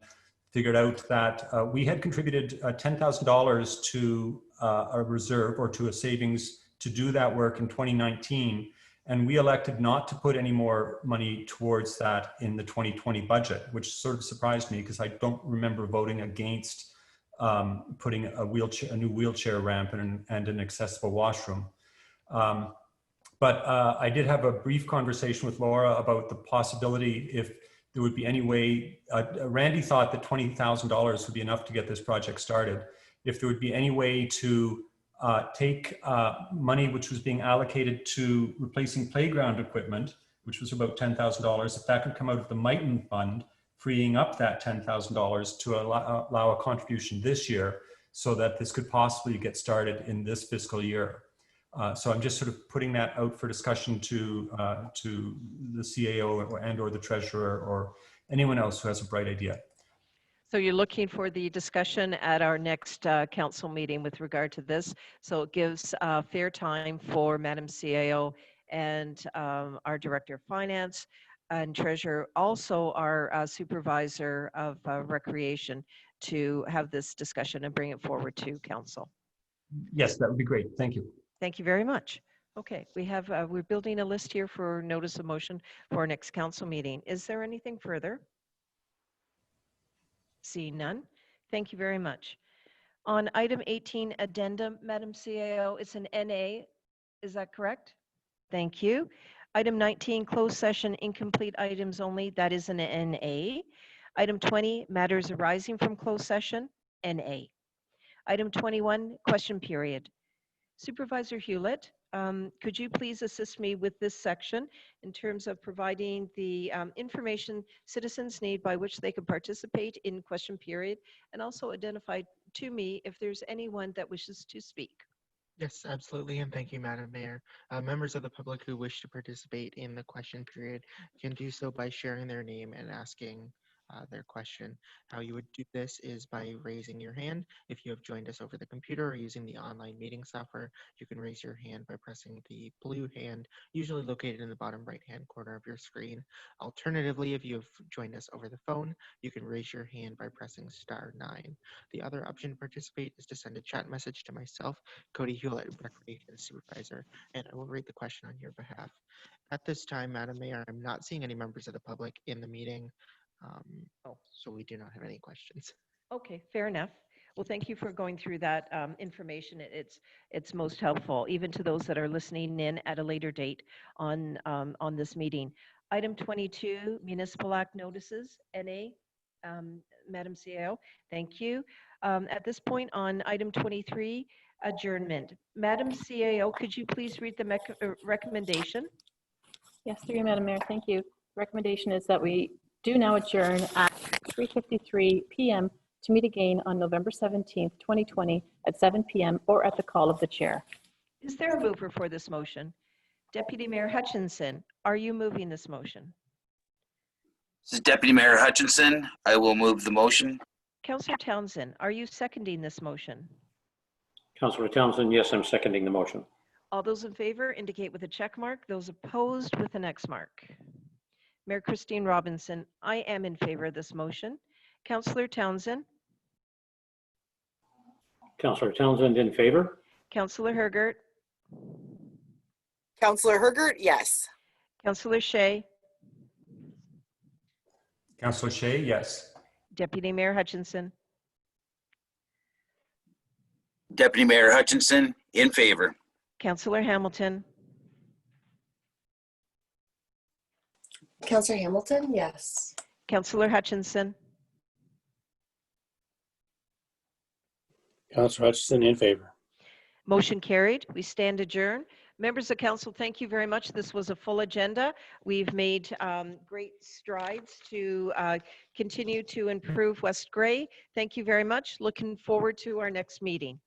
Speaker 13: figured out that we had contributed $10,000 to a reserve or to a savings to do that work in 2019. And we elected not to put any more money towards that in the 2020 budget, which sort of surprised me because I don't remember voting against putting a new wheelchair ramp and an accessible washroom. But I did have a brief conversation with Laura about the possibility if there would be any way, Randy thought that $20,000 would be enough to get this project started. If there would be any way to take money which was being allocated to replacing playground equipment, which was about $10,000, if that could come out of the Mighton Fund, freeing up that $10,000 to allow a contribution this year so that this could possibly get started in this fiscal year. So I'm just sort of putting that out for discussion to the CAO and or the treasurer or anyone else who has a bright idea.
Speaker 12: So you're looking for the discussion at our next council meeting with regard to this. So it gives fair time for Madam CAO and our Director of Finance and Treasurer, also our Supervisor of Recreation, to have this discussion and bring it forward to council.
Speaker 13: Yes, that would be great. Thank you.
Speaker 12: Thank you very much. Okay, we're building a list here for notice of motion for our next council meeting. Is there anything further? Seeing none. Thank you very much. On item 18, addendum, Madam CAO, it's an NA. Is that correct? Thank you. Item 19, closed session, incomplete items only. That is an NA. Item 20, matters arising from closed session, NA. Item 21, question period. Supervisor Hewlett, could you please assist me with this section in terms of providing the information citizens need by which they can participate in question period, and also identify to me if there's anyone that wishes to speak?
Speaker 2: Yes, absolutely, and thank you, Madam Mayor. Members of the public who wish to participate in the question period can do so by sharing their name and asking their question. How you would do this is by raising your hand. If you have joined us over the computer or using the online meeting software, you can raise your hand by pressing the blue hand, usually located in the bottom right-hand corner of your screen. Alternatively, if you have joined us over the phone, you can raise your hand by pressing *9. The other option to participate is to send a chat message to myself, Cody Hewlett, Recreation Supervisor, and I will read the question on your behalf. At this time, Madam Mayor, I'm not seeing any members of the public in the meeting. So we do not have any questions.
Speaker 12: Okay, fair enough. Well, thank you for going through that information. It's most helpful, even to those that are listening in at a later date on this meeting. Item 22, Municipal Act notices, NA, Madam CAO, thank you. At this point on item 23, adjournment. Madam CAO, could you please read the recommendation?
Speaker 11: Yes, through you, Madam Mayor, thank you. Recommendation is that we do now adjourn at 3:53 p.m. to meet again on November 17th, 2020 at 7 p.m. or at the call of the chair.
Speaker 12: Is there a mover for this motion? Deputy Mayor Hutchinson, are you moving this motion?
Speaker 5: This is Deputy Mayor Hutchinson. I will move the motion.
Speaker 12: Councillor Townsend, are you seconding this motion?
Speaker 7: Councillor Townsend, yes, I'm seconding the motion.
Speaker 12: All those in favor indicate with a check mark. Those opposed with an X mark. Mayor Christine Robinson, I am in favor of this motion. Councillor Townsend.
Speaker 7: Councillor Townsend in favor.
Speaker 12: Councillor Hergert.
Speaker 8: Councillor Hergert, yes.
Speaker 12: Councillor Shea.
Speaker 13: Councillor Shea, yes.
Speaker 12: Deputy Mayor Hutchinson.
Speaker 5: Deputy Mayor Hutchinson in favor.
Speaker 12: Councillor Hamilton.
Speaker 10: Councillor Hamilton, yes.
Speaker 12: Councillor Hutchinson.
Speaker 6: Councillor Hutchinson in favor.
Speaker 12: Motion carried. We stand adjourned. Members of council, thank you very much. This was a full agenda. We've made great strides to continue to improve West Grey. Thank you very much. Looking forward to our next meeting.